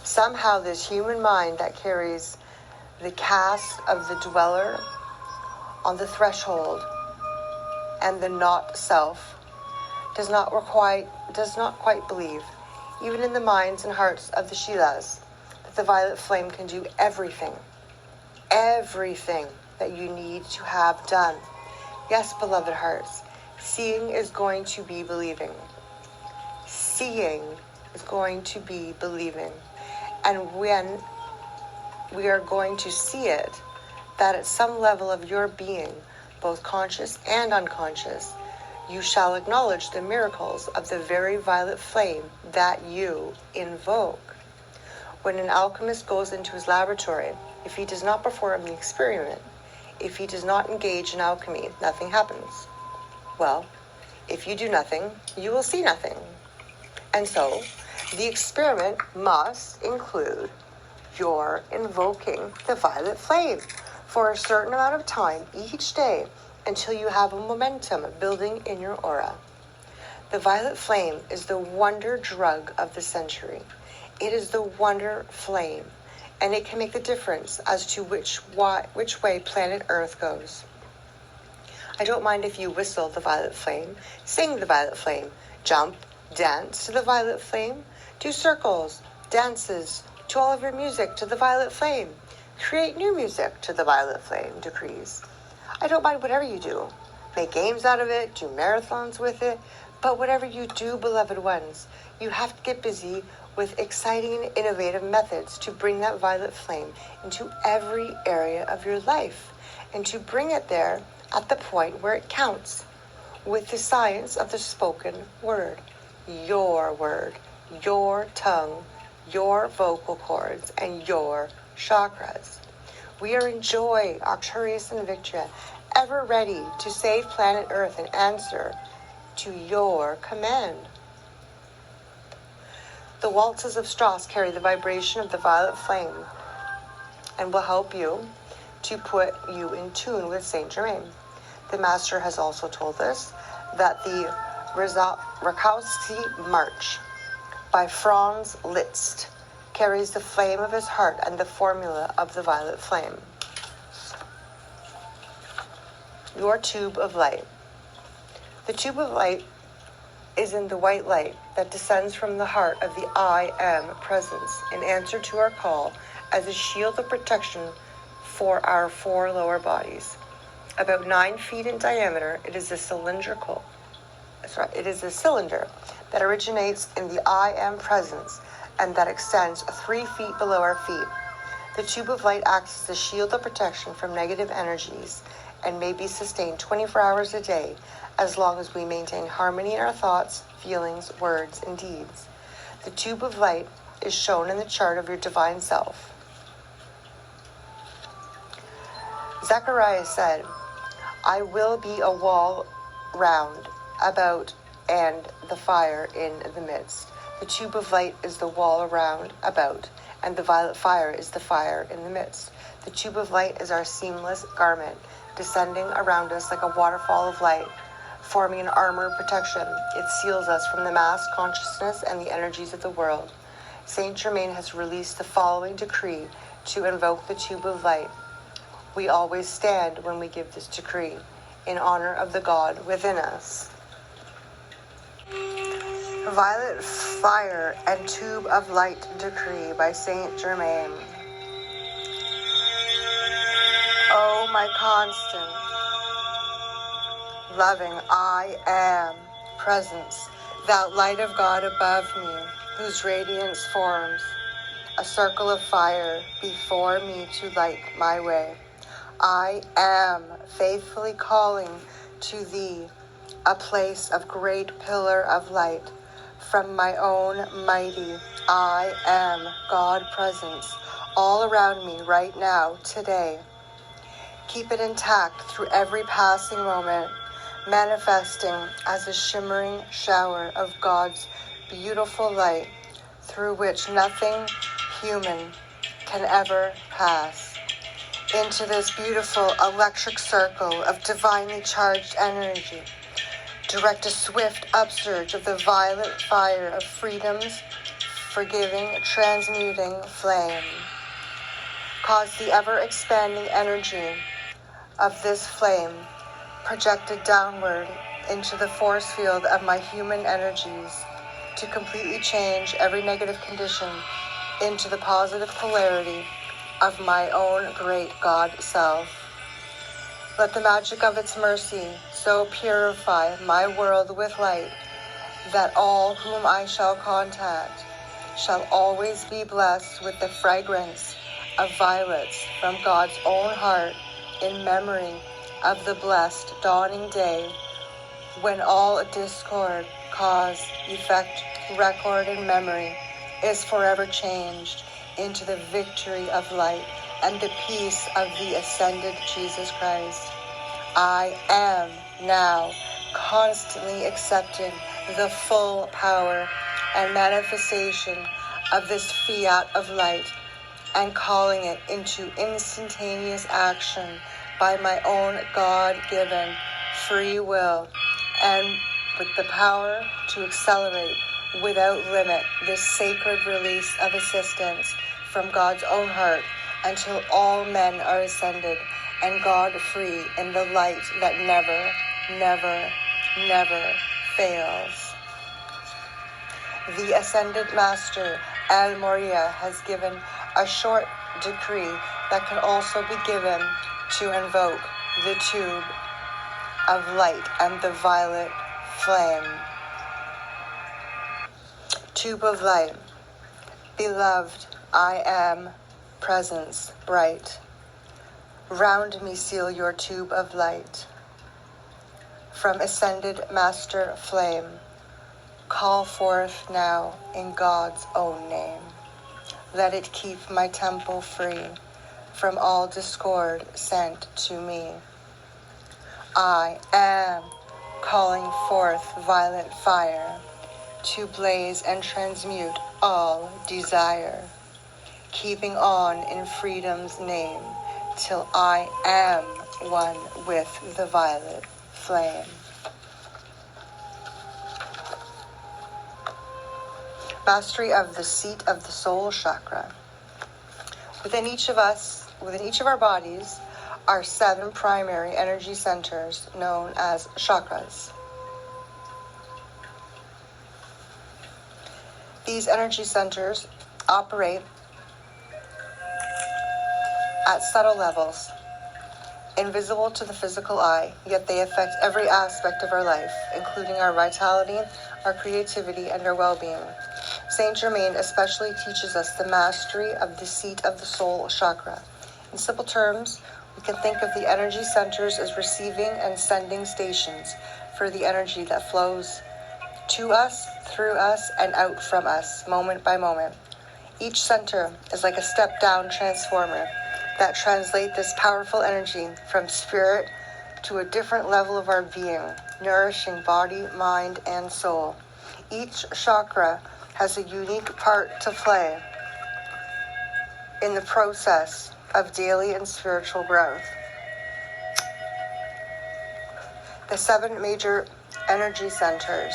Somehow this human mind that carries the cast of the dweller on the threshold and the not self does not quite believe, even in the minds and hearts of the Sheilas, that the violet flame can do everything that you need to have done. Yes, beloved hearts, seeing is going to be believing. Seeing is going to be believing. And when we are going to see it, that at some level of your being, both conscious and unconscious, you shall acknowledge the miracles of the very violet flame that you invoke. When an alchemist goes into his laboratory, if he does not perform the experiment, if he does not engage in alchemy, nothing happens. Well, if you do nothing, you will see nothing. And so, the experiment must include your invoking the violet flame for a certain amount of time each day until you have a momentum building in your aura. The violet flame is the wonder drug of the century. It is the wonder flame, and it can make the difference as to which way planet Earth goes. I don't mind if you whistle the violet flame, sing the violet flame, jump, dance to the violet flame, do circles, dances to all of your music to the violet flame, create new music to the violet flame decrees. I don't mind whatever you do. Make games out of it, do marathons with it, but whatever you do, beloved ones, you have to get busy with exciting and innovative methods to bring that violet flame into every area of your life and to bring it there at the point where it counts with the science of the spoken word, your tongue, your vocal cords, and your chakras. We are in joy, Arcturus and Victoria, ever ready to save planet Earth and answer to your command. The waltzes of Strauss carry the vibration of the violet flame and will help you to put you in tune with Saint Germain. The master has also told us that the Rakovski March by Franz Liszt carries the flame of his heart and the formula of the violet flame. Your tube of light. The tube of light is in the white light that descends from the heart of the I Am presence in answer to our call as a shield of protection for our four lower bodies. About 9 feet in diameter, it is a cylinder that originates in the I Am presence and that extends 3 feet below our feet. The tube of light acts as a shield of protection from negative energies and may be sustained 24 hours a day as long as we maintain harmony in our thoughts, feelings, words, and deeds. The tube of light is shown in the chart of your divine self. Zechariah said, I will be a wall round about and the fire in the midst. The tube of light is the wall around, about, and the violet fire is the fire in the midst. The tube of light is our seamless garment, descending around us like a waterfall of light, forming an armor of protection. It seals us from the mass consciousness and the energies of the world. Saint Germain has released the following decree to invoke the tube of light. We always stand when we give this decree, in honor of the God within us. Violet Fire and Tube of Light Decree by Saint Germain. Oh, my constant, loving I Am presence, thou light of God above me, whose radiance forms a circle of fire before me to light my way. I am faithfully calling to thee a place of great pillar of light from my own mighty I Am God presence all around me right now, today. Keep it intact through every passing moment, manifesting as a shimmering shower of God's beautiful light through which nothing human can ever pass. Into this beautiful electric circle of divinely charged energy, direct a swift upsurge of the violet fire of freedom's forgiving, transmuting flame. Cause the ever-expanding energy of this flame projected downward into the force field of my human energies to completely change every negative condition into the positive polarity of my own great God self. Let the magic of its mercy so purify my world with light that all whom I shall contact shall always be blessed with the fragrance of violets from God's own heart in memory of the blessed dawning day when all discord, cause, effect, record, and memory is forever changed into the victory of light and the peace of the ascended Jesus Christ. I am now constantly accepting the full power and manifestation of this fiat of light and calling it into instantaneous action by my own God-given free will, and with the power to accelerate without limit this sacred release of assistance from God's own heart until all men are ascended and God free in the light that never, never, never fails. The Ascended Master, Al Moria, has given a short decree that can also be given to invoke the tube of light and the violet flame. Tube of light. Beloved, I am presence bright. Round me seal your tube of light. From Ascended Master Flame, call forth now in God's own name. Let it keep my temple free from all discord sent to me. I am calling forth violet fire to blaze and transmute all desire, keeping on in freedom's name till I am one with the violet flame. Mastery of the seat of the soul chakra. Within each of our bodies, are 7 primary energy centers known as chakras. These energy centers operate at subtle levels, invisible to the physical eye, yet they affect every aspect of our life, including our vitality, our creativity, and our well-being. Saint Germain especially teaches us the mastery of the seat of the soul chakra. In simple terms, we can think of the energy centers as receiving and sending stations for the energy that flows to us, through us, and out from us, moment by moment. Each center is like a step-down transformer that translates this powerful energy from spirit to a different level of our being, nourishing body, mind, and soul. Each chakra has a unique part to play in the process of daily and spiritual growth. The 7 major energy centers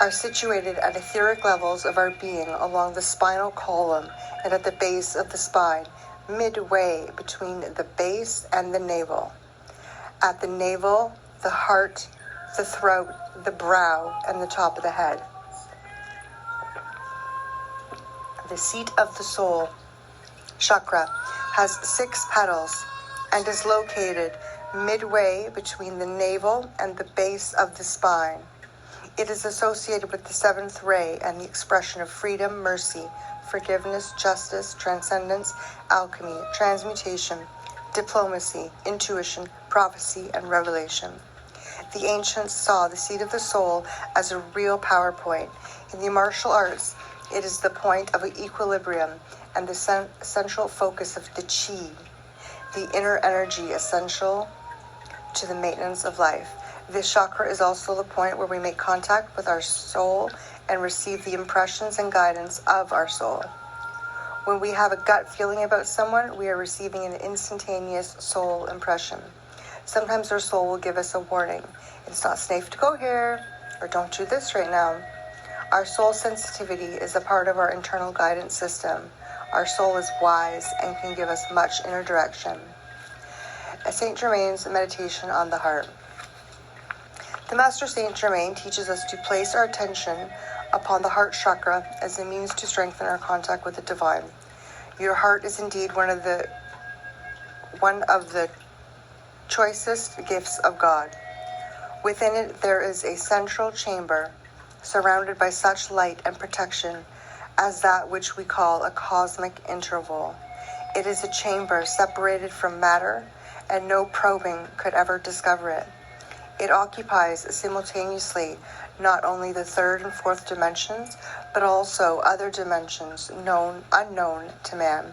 are situated at etheric levels of our being along the spinal column and at the base of the spine, midway between the base and the navel. At the navel, the heart, the throat, the brow, and the top of the head. The seat of the soul chakra has 6 petals and is located midway between the navel and the base of the spine. It is associated with the 7th ray and the expression of freedom, mercy, forgiveness, justice, transcendence, alchemy, transmutation, diplomacy, intuition, prophecy, and revelation. The ancients saw the seat of the soul as a real power point. In the martial arts, it is the point of equilibrium and the central focus of the chi, the inner energy essential to the maintenance of life. This chakra is also the point where we make contact with our soul and receive the impressions and guidance of our soul. When we have a gut feeling about someone, we are receiving an instantaneous soul impression. Sometimes our soul will give us a warning. It's not safe to go here, or don't do this right now. Our soul sensitivity is a part of our internal guidance system. Our soul is wise and can give us much inner direction. Saint Germain's meditation on the heart. The Master Saint Germain teaches us to place our attention upon the heart chakra as a means to strengthen our contact with the divine. Your heart is indeed one of the choicest gifts of God. Within it there is a central chamber surrounded by such light and protection as that which we call a cosmic interval. It is a chamber separated from matter, and no probing could ever discover it. It occupies simultaneously not only the 3rd and 4th dimensions, but also other dimensions unknown to man.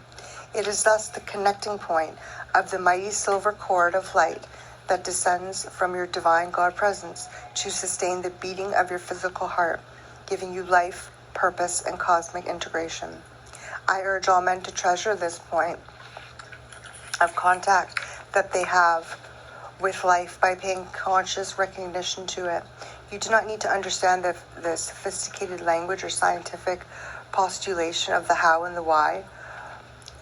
It is thus the connecting point of the mighty silver cord of light that descends from your divine God presence to sustain the beating of your physical heart, giving you life, purpose, and cosmic integration. I urge all men to treasure this point of contact that they have with life by paying conscious recognition to it. You do not need to understand the sophisticated language or scientific postulation of the how and the why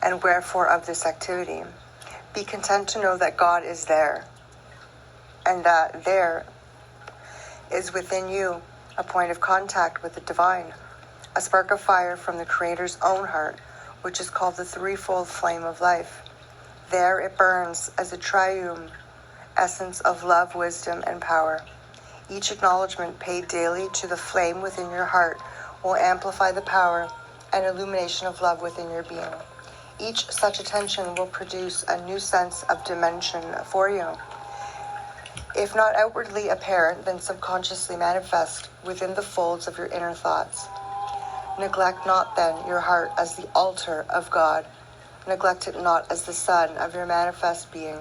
and wherefore of this activity. Be content to know that God is there, and that there is within you a point of contact with the divine, a spark of fire from the Creator's own heart, which is called the threefold flame of life. There it burns as a triune essence of love, wisdom, and power. Each acknowledgement paid daily to the flame within your heart will amplify the power and illumination of love within your being. Each such attention will produce a new sense of dimension for you. If not outwardly apparent, then subconsciously manifest within the folds of your inner thoughts. Neglect not then your heart as the altar of God. Neglect it not as the sun of your manifest being.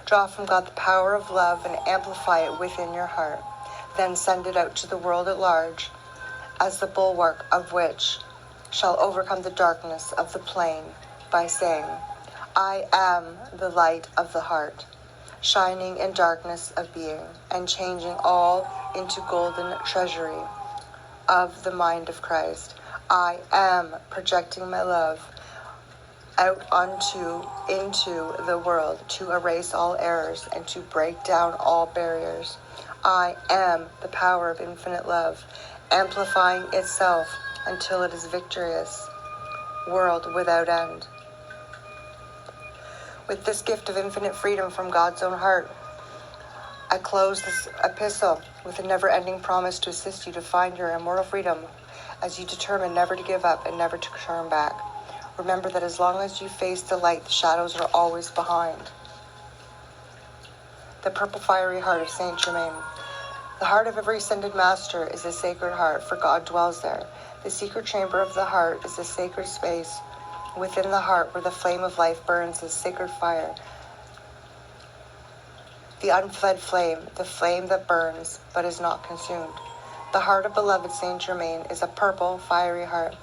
Draw from God the power of love and amplify it within your heart. Then send it out to the world at large, as the bulwark of which shall overcome the darkness of the plain by saying, I am the light of the heart, shining in darkness of being, and changing all into golden treasury of the mind of Christ. I am projecting my love out into the world to erase all errors and to break down all barriers. I am the power of infinite love, amplifying itself until it is victorious, world without end. With this gift of infinite freedom from God's own heart, I close this epistle with a never-ending promise to assist you to find your immortal freedom as you determine never to give up and never to turn back. Remember that as long as you face the light, the shadows are always behind. The purple fiery heart of Saint Germain. The heart of every ascended master is a sacred heart, for God dwells there. The secret chamber of the heart is a sacred space within the heart where the flame of life burns as sacred fire. The unfed flame, the flame that burns but is not consumed. The heart of beloved Saint Germain is a purple, fiery heart.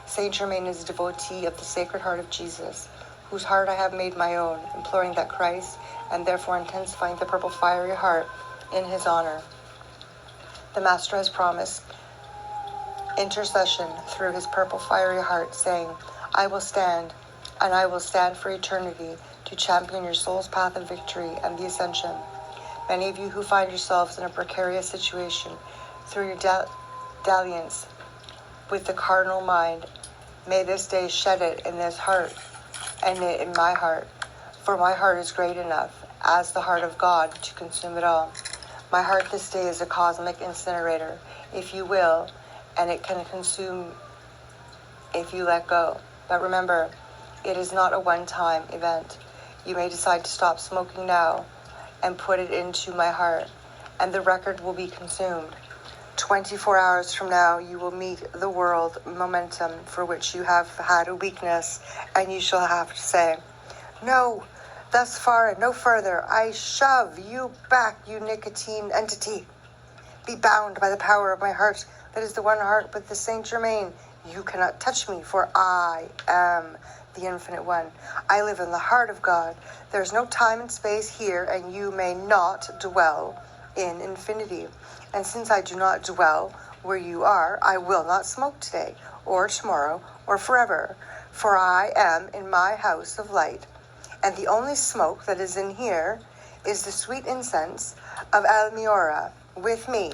Saint Germain is a devotee of the Sacred Heart of Jesus, whose heart I have made my own, imploring that Christ, and therefore intensifying the purple fiery heart in his honor. The Master has promised intercession through his purple fiery heart, saying, I will stand, and I will stand for eternity to champion your soul's path of victory and the ascension. Many of you who find yourselves in a precarious situation through your dalliance with the carnal mind, may this day shed it in this heart and in my heart, for my heart is great enough as the heart of God to consume it all. My heart this day is a cosmic incinerator, if you will, and it can consume if you let go. But remember, it is not a one-time event. You may decide to stop smoking now and put it into my heart, and the record will be consumed. 24 hours from now, you will meet the world momentum for which you have had a weakness, and you shall have to say, no, thus far and no further. I shove you back, you nicotine entity. Be bound by the power of my heart. That is the one heart with the Saint Germain. You cannot touch me, for I am the Infinite One. I live in the heart of God. There is no time and space here, and you may not dwell in infinity. And since I do not dwell where you are, I will not smoke today, or tomorrow, or forever, for I am in my house of light. And the only smoke that is in here is the sweet incense of Almiora with me.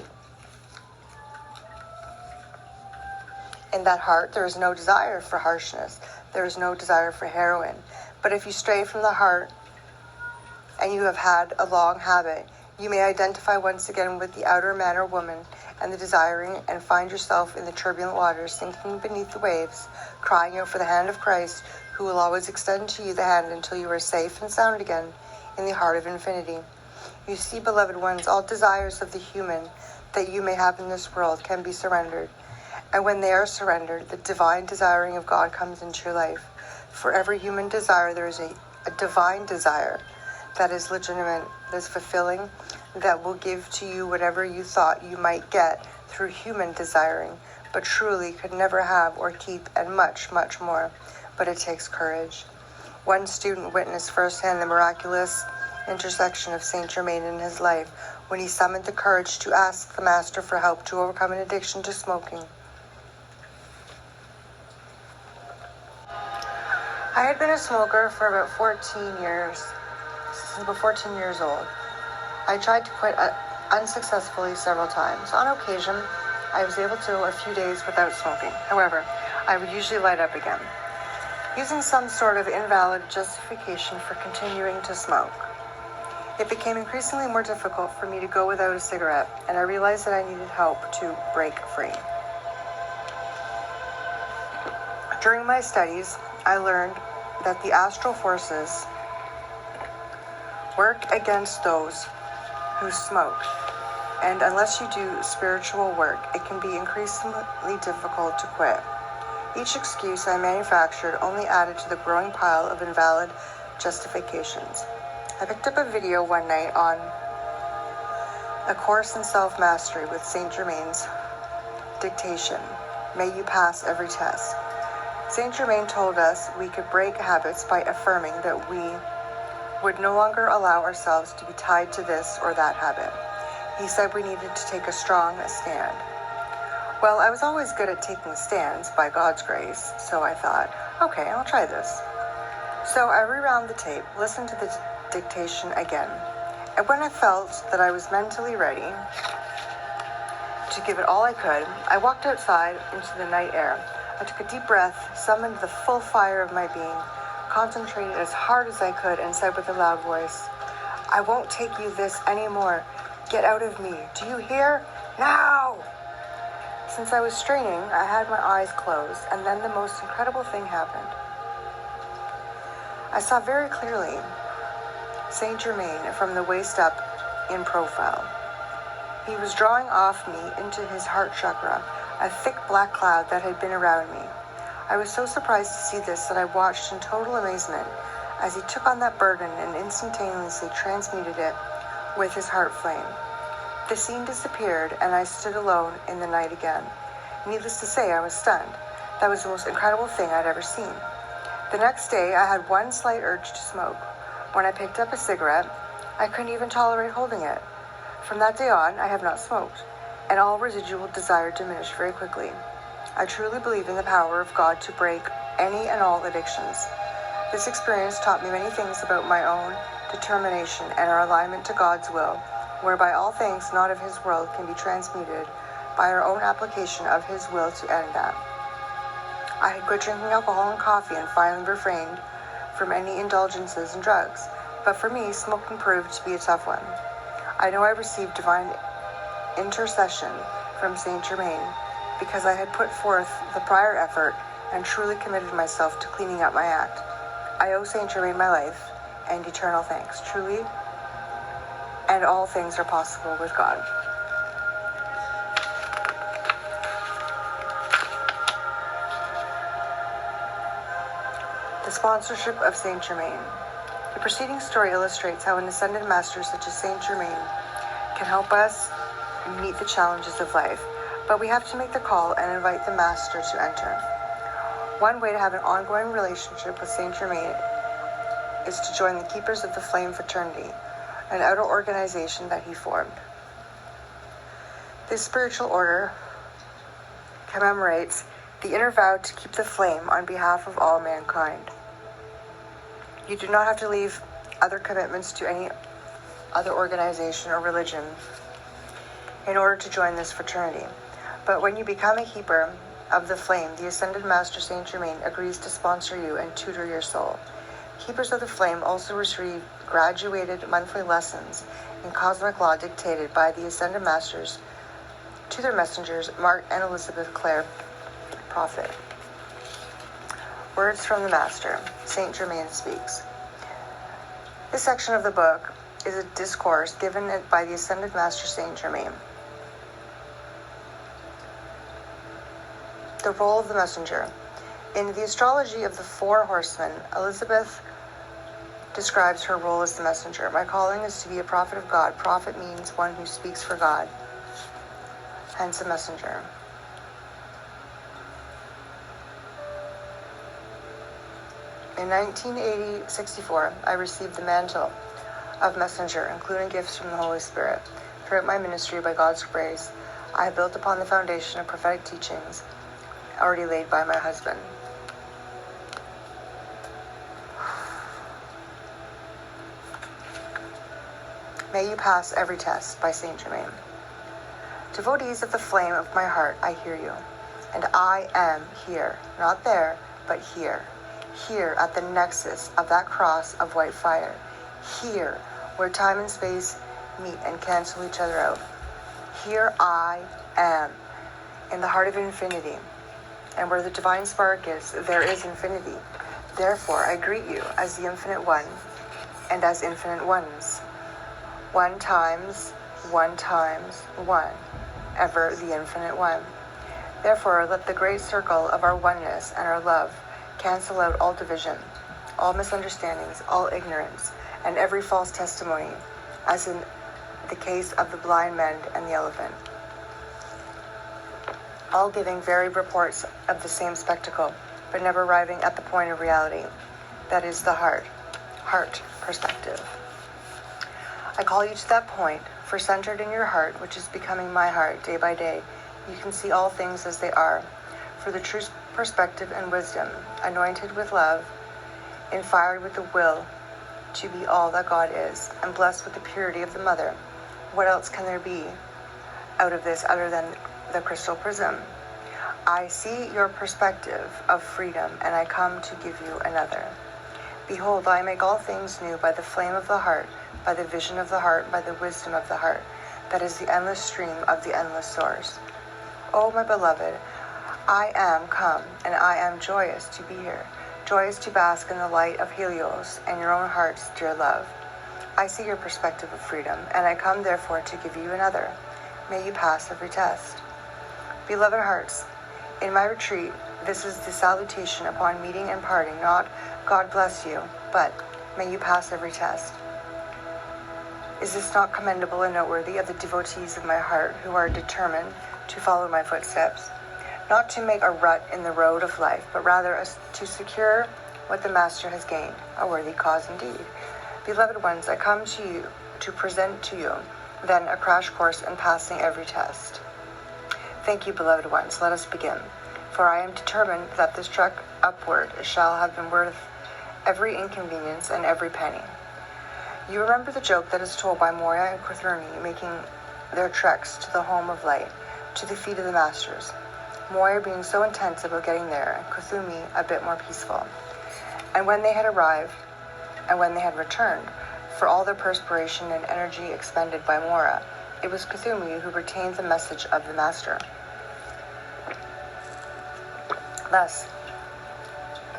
In that heart, there is no desire for harshness. There is no desire for heroin. But if you stray from the heart and you have had a long habit, you may identify once again with the outer man or woman and the desiring, and find yourself in the turbulent waters, sinking beneath the waves, crying out for the hand of Christ, who will always extend to you the hand until you are safe and sound again in the heart of infinity. You see, beloved ones, all desires of the human that you may have in this world can be surrendered. And when they are surrendered, the divine desiring of God comes into your life. For every human desire, there is a divine desire that is legitimate, that is fulfilling, that will give to you whatever you thought you might get through human desiring, but truly could never have or keep, and much, much more. but it takes courage. One student witnessed firsthand the miraculous intersection of Saint Germain in his life when he summoned the courage to ask the master for help to overcome an addiction to smoking. I had been a smoker for about 14 years, since about 14 years old. I tried to quit unsuccessfully several times. On occasion, I was able to go a few days without smoking. However, I would usually light up again, using some sort of invalid justification for continuing to smoke. It became increasingly more difficult for me to go without a cigarette, and I realized that I needed help to break free. During my studies, I learned that the astral forces work against those who smoke, and unless you do spiritual work, it can be increasingly difficult to quit. Each excuse I manufactured only added to the growing pile of invalid justifications. I picked up a video one night on A Course in Self-Mastery with Saint Germain's dictation, "May you pass every test." Saint Germain told us we could break habits by affirming that we would no longer allow ourselves to be tied to this or that habit. He said we needed to take a strong stand. Well, I was always good at taking stands by God's grace, so I thought, okay, I'll try this. So I rewound the tape, listened to the dictation again, and when I felt that I was mentally ready to give it all I could, I walked outside into the night air. I took a deep breath, summoned the full fire of my being, concentrated as hard as I could, and said with a loud voice, "I won't take you this anymore. Get out of me. Do you hear? Now!" Since I was straining, I had my eyes closed, and then the most incredible thing happened. I saw very clearly Saint Germain from the waist up in profile. He was drawing off me into his heart chakra, a thick black cloud that had been around me. I was so surprised to see this that I watched in total amazement as he took on that burden and instantaneously transmuted it with his heart flame. The scene disappeared, and I stood alone in the night again. Needless to say, I was stunned. That was the most incredible thing I'd ever seen. The next day, I had one slight urge to smoke. When I picked up a cigarette, I couldn't even tolerate holding it. From that day on, I have not smoked, and all residual desire diminished very quickly. I truly believe in the power of God to break any and all addictions. This experience taught me many things about my own determination and our alignment to God's will, whereby all things not of His world can be transmuted by our own application of His will to end that. I had quit drinking alcohol and coffee and finally refrained from any indulgences and drugs, but for me, smoking proved to be a tough one. I know I received divine intercession from Saint Germain because I had put forth the prior effort and truly committed myself to cleaning up my act. I owe Saint Germain my life and eternal thanks, truly, and all things are possible with God. The sponsorship of Saint Germain. The preceding story illustrates how an ascended master such as Saint Germain can help us meet the challenges of life, but we have to make the call and invite the master to enter. One way to have an ongoing relationship with Saint Germain is to join the Keepers of the Flame fraternity, an outer organization that he formed. This spiritual order commemorates the inner vow to keep the flame on behalf of all mankind. You do not have to leave other commitments to any other organization or religion in order to join this fraternity. But when you become a keeper of the flame, the Ascended Master Saint Germain agrees to sponsor you and tutor your soul. Keepers of the Flame also receive graduated monthly lessons in cosmic law dictated by the Ascended Masters to their messengers, Mark and Elizabeth Clare, Prophet. Words from the Master. Saint Germain speaks. This section of the book is a discourse given by the Ascended Master Saint Germain. The role of the messenger. In the astrology of the four horsemen, Elizabeth describes her role as the messenger. My calling is to be a prophet of God. Prophet means one who speaks for God, hence a messenger. In 1964, I received the mantle of messenger, including gifts from the Holy Spirit. Throughout my ministry, by God's grace, I have built upon the foundation of prophetic teachings already laid by my husband. May you pass every test, by Saint Germain. Devotees of the flame of my heart, I hear you. And I am here, not there, but here. Here at the nexus of that cross of white fire. Here, where time and space meet and cancel each other out. Here I am, in the heart of infinity. And where the divine spark is, there is infinity. Therefore, I greet you as the infinite one and as infinite ones. One times one, ever the infinite one. Therefore, let the great circle of our oneness and our love cancel out all division, all misunderstandings, all ignorance, and every false testimony, as in the case of the blind man and the elephant, all giving varied reports of the same spectacle, but never arriving at the point of reality, that is the heart perspective. I call you to that point, for centered in your heart, which is becoming my heart day by day, you can see all things as they are, for the true perspective and wisdom, anointed with love, inspired with the will to be all that God is, and blessed with the purity of the mother. What else can there be out of this other than the crystal prism? I see your perspective of freedom, and I come to give you another. Behold, I make all things new by the flame of the heart, by the vision of the heart, by the wisdom of the heart, that is the endless stream of the endless source. O my beloved, I am come, and I am joyous to be here, joyous to bask in the light of Helios and your own heart's dear love. I see your perspective of freedom, and I come therefore to give you another. May you pass every test. Beloved hearts, in my retreat, this is the salutation upon meeting and parting, not God bless you, but may you pass every test. Is this not commendable and noteworthy of the devotees of my heart who are determined to follow my footsteps, not to make a rut in the road of life, but rather to secure what the Master has gained, a worthy cause indeed. Beloved ones, I come to you to present to you then a crash course in passing every test. Thank you, beloved ones. Let us begin. For I am determined that this trek upward shall have been worth every inconvenience and every penny. You remember the joke that is told by Moria and Kuthumi making their treks to the home of light, to the feet of the masters. Moria being so intense about getting there, and Kuthumi a bit more peaceful. And when they had arrived, and when they had returned, for all their perspiration and energy expended by Moria, it was Kuthumi who retained the message of the master. Thus,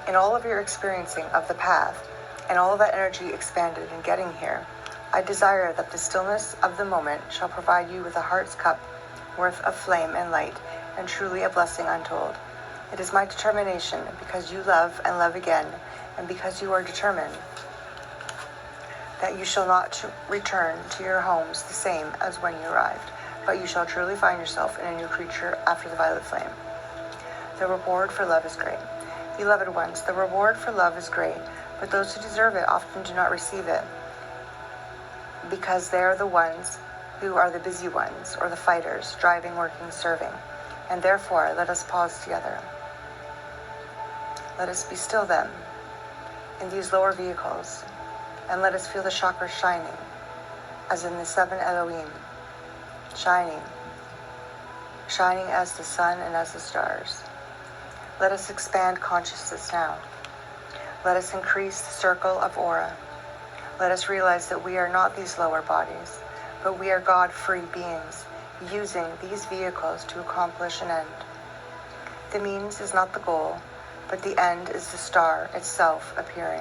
in all of your experiencing of the path, and all of that energy expanded in getting here, I desire that the stillness of the moment shall provide you with a heart's cup worth of flame and light, and truly a blessing untold. It is my determination, because you love and love again, and because you are determined, that you shall not return to your homes the same as when you arrived, but you shall truly find yourself in a new creature after the violet flame. The reward for love is great. Beloved ones, the reward for love is great, but those who deserve it often do not receive it, because they are the ones who are the busy ones, or the fighters, driving, working, serving. And therefore, let us pause together. Let us be still then, in these lower vehicles, and let us feel the chakras shining, as in the seven Elohim, shining as the sun and as the stars. Let us expand consciousness now. Let us increase the circle of aura. Let us realize that we are not these lower bodies, but we are God-free beings, using these vehicles to accomplish an end. The means is not the goal, but the end is the star itself appearing.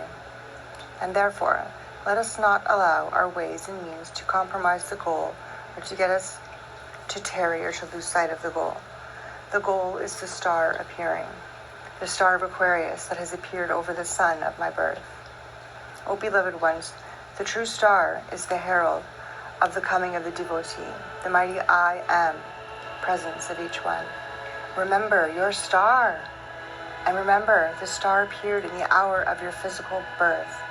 And therefore, let us not allow our ways and means to compromise the goal, or to get us to tarry or to lose sight of the goal. The goal is the star appearing, the star of Aquarius that has appeared over the sun of my birth. O beloved ones, the true star is the herald of the coming of the devotee, the mighty I am presence of each one. Remember your star, And remember, the star appeared in the hour of your physical birth.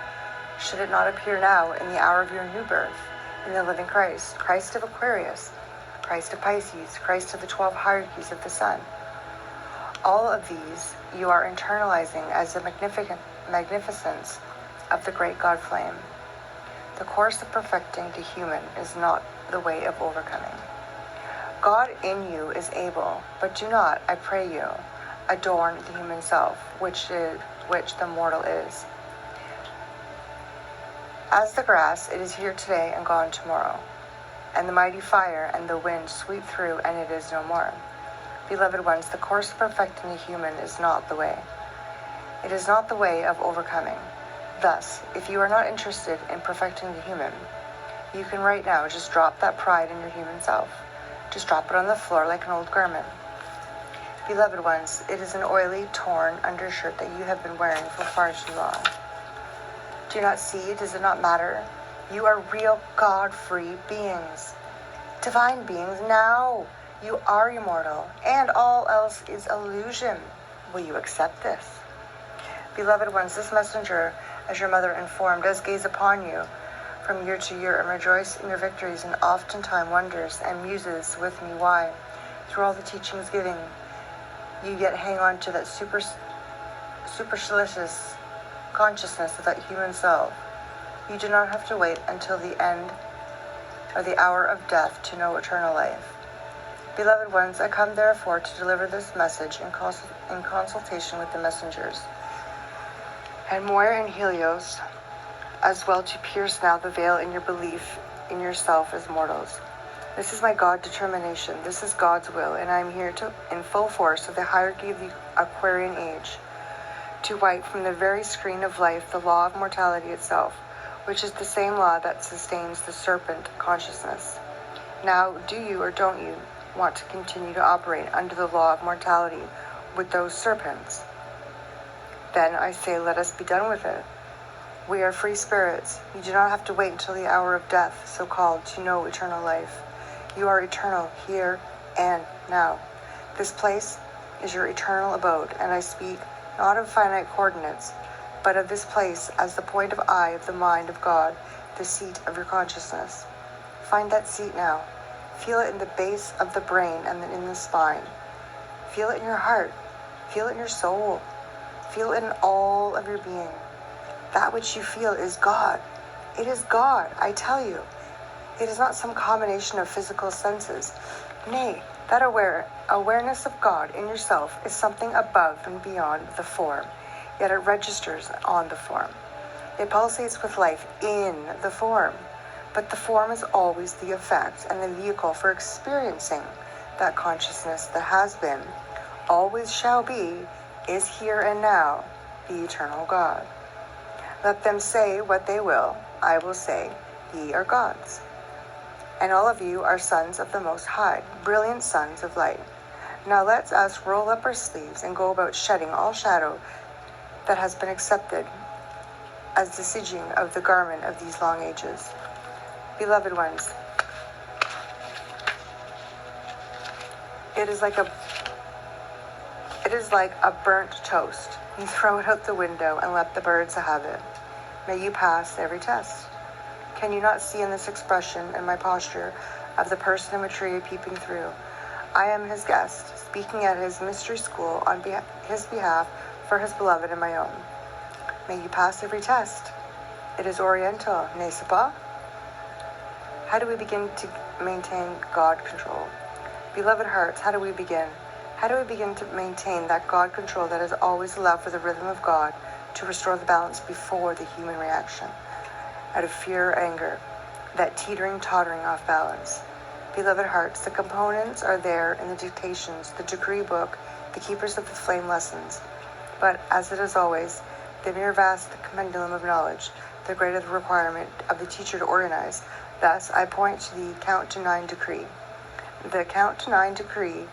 Should it not appear now in the hour of your new birth, in the living Christ, Christ of Aquarius, Christ of Pisces, Christ of the 12 hierarchies of the sun? All of these you are internalizing as the magnificence of the great God flame. The course of perfecting the human is not the way of overcoming. God in you is able, but do not, I pray you, adorn the human self, which the mortal is. As the grass, it is here today and gone tomorrow, and the mighty fire and the wind sweep through, and it is no more. Beloved ones, the course of perfecting the human is not the way. It is not the way of overcoming. Thus, if you are not interested in perfecting the human, you can right now just drop that pride in your human self. Just drop it on the floor like an old garment. Beloved ones, it is an oily, torn undershirt that you have been wearing for far too long. Do you not see? Does it not matter? You are real God-free beings. Divine beings now. You are immortal, and all else is illusion. Will you accept this? Beloved ones, this messenger, as your mother informed, does gaze upon you from year to year and rejoice in your victories, and oftentimes wonders and muses with me why, through all the teachings giving, you yet hang on to that superstitious consciousness of that human self. You do not have to wait until the end or the hour of death to know eternal life. Beloved ones, I come therefore to deliver this message in consultation with the messengers, and Moira and Helios, as well to pierce now the veil in your belief in yourself as mortals. This is my God determination. This is God's will, and I am here in full force of the hierarchy of the Aquarian Age, to wipe from the very screen of life the law of mortality itself, which is the same law that sustains the serpent consciousness. Now, do you or don't you want to continue to operate under the law of mortality with those serpents? Then I say, let us be done with it. We are free spirits. You do not have to wait until the hour of death, so-called, to know eternal life. You are eternal here and now. This place is your eternal abode, and I speak not of finite coordinates, but of this place as the point of eye of the mind of God, the seat of your consciousness. Find that seat now. Feel it in the base of the brain and then in the spine. Feel it in your heart. Feel it in your soul. Feel it in all of your being. That which you feel is God. It is God, I tell you. It is not some combination of physical senses. Nay, that awareness of God in yourself is something above and beyond the form, yet it registers on the form. It pulsates with life in the form, but the form is always the effect and the vehicle for experiencing that consciousness that has been, always shall be, is here and now, the eternal God. Let them say what they will, I will say, ye are gods. And all of you are sons of the Most High, brilliant sons of light. Now let us roll up our sleeves and go about shedding all shadow that has been accepted as the singeing of the garment of these long ages. Beloved ones, it is like a burnt toast. You throw it out the window and let the birds have it. May you pass every test. Can you not see in this expression and my posture of the person in a tree peeping through? I am his guest, speaking at his mystery school on his behalf for his beloved and my own. May you pass every test. It is Oriental, n'est-ce pas? How do we begin to maintain God control? Beloved hearts, how do we begin? How do we begin to maintain that God control that has always allowed for the rhythm of God to restore the balance before the human reaction, out of fear or anger, that teetering, tottering off balance? Beloved hearts, the components are there in the dictations, the decree book, the keepers of the flame lessons. But, as it is always, the mere vast compendium of knowledge, the greater the requirement of the teacher to organize. Thus, I point to the Count to 9 decree. The Count to 9 decree,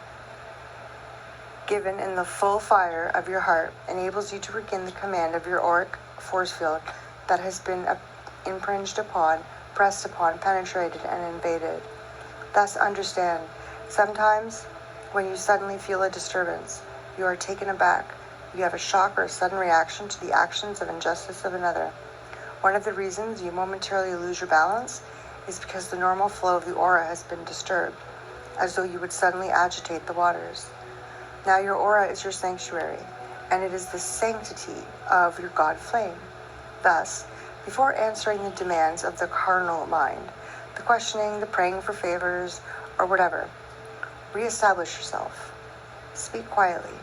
given in the full fire of your heart, enables you to regain the command of your auric force field that has been impinged upon, pressed upon, penetrated, and invaded. Thus understand, sometimes when you suddenly feel a disturbance, you are taken aback, You have a shock or a sudden reaction to the actions of injustice of another. One of the reasons you momentarily lose your balance is because the normal flow of the aura has been disturbed, as though you would suddenly agitate the waters. Now your aura is your sanctuary, and it is the sanctity of your God flame. Thus, before answering the demands of the carnal mind, the questioning, the praying for favors, or whatever, reestablish yourself. Speak quietly,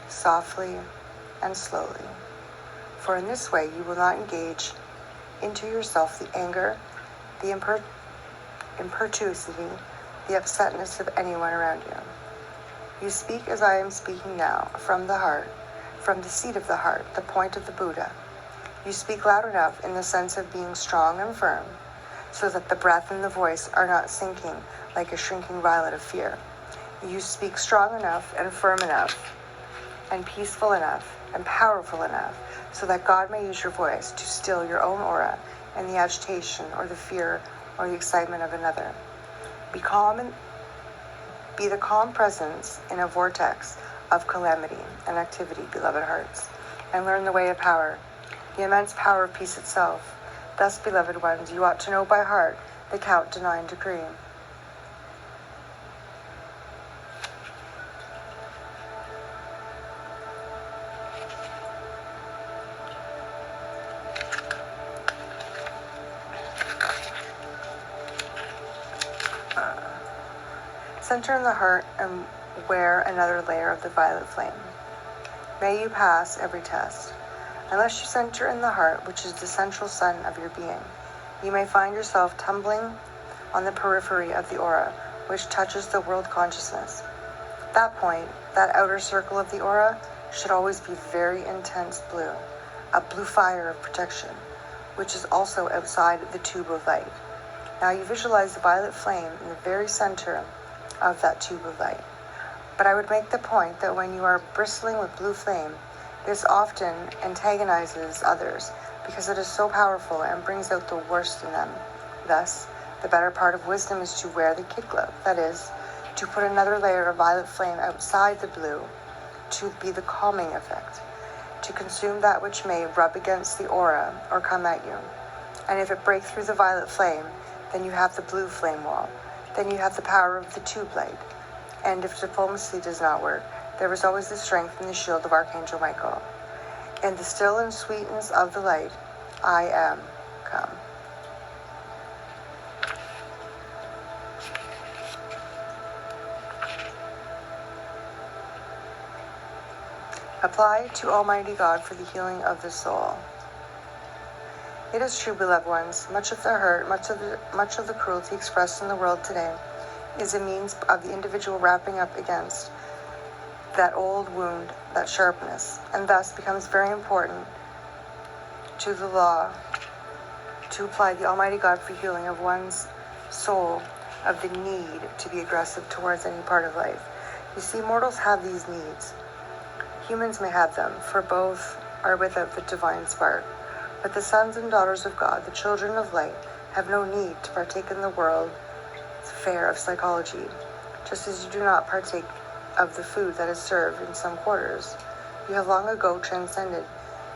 softly, and slowly, for in this way you will not engage into yourself the anger, the impetuosity, the upsetness of anyone around you. You speak as I am speaking now, from the heart, from the seat of the heart, the point of the Buddha. You speak loud enough in the sense of being strong and firm, so that the breath and the voice are not sinking like a shrinking violet of fear. You speak strong enough and firm enough and peaceful enough and powerful enough so that God may use your voice to still your own aura and the agitation or the fear or the excitement of another. Be calm and be the calm presence in a vortex of calamity and activity, beloved hearts, and learn the way of power, the immense power of peace itself. Thus, beloved ones, you ought to know by heart the Count de Nine decree. Center in the heart and wear another layer of the violet flame. May you pass every test. Unless you center in the heart, which is the central sun of your being, you may find yourself tumbling on the periphery of the aura, which touches the world consciousness. At that point, that outer circle of the aura should always be very intense blue, a blue fire of protection, which is also outside the tube of light. Now you visualize the violet flame in the very center of that tube of light. But I would make the point that when you are bristling with blue flame, this often antagonizes others because it is so powerful and brings out the worst in them. Thus, the better part of wisdom is to wear the kid glove, that is, to put another layer of violet flame outside the blue to be the calming effect, to consume that which may rub against the aura or come at you. And if it break through the violet flame, then you have the blue flame wall. Then you have the power of the tube light. And if diplomacy does not work, there is always the strength in the shield of Archangel Michael. In the still and sweetness of the light, I am come. Apply to Almighty God for the healing of the soul. It is true, beloved ones, much of the hurt, much of the cruelty expressed in the world today is a means of the individual wrapping up against that old wound, that sharpness, and thus becomes very important to the law to apply the Almighty God for healing of one's soul of the need to be aggressive towards any part of life. You see, mortals have these needs. Humans may have them, for both are without the divine spark. But the sons and daughters of God, the children of light, have no need to partake in the world's fare of psychology, just as you do not partake of the food that is served in some quarters. You have long ago transcended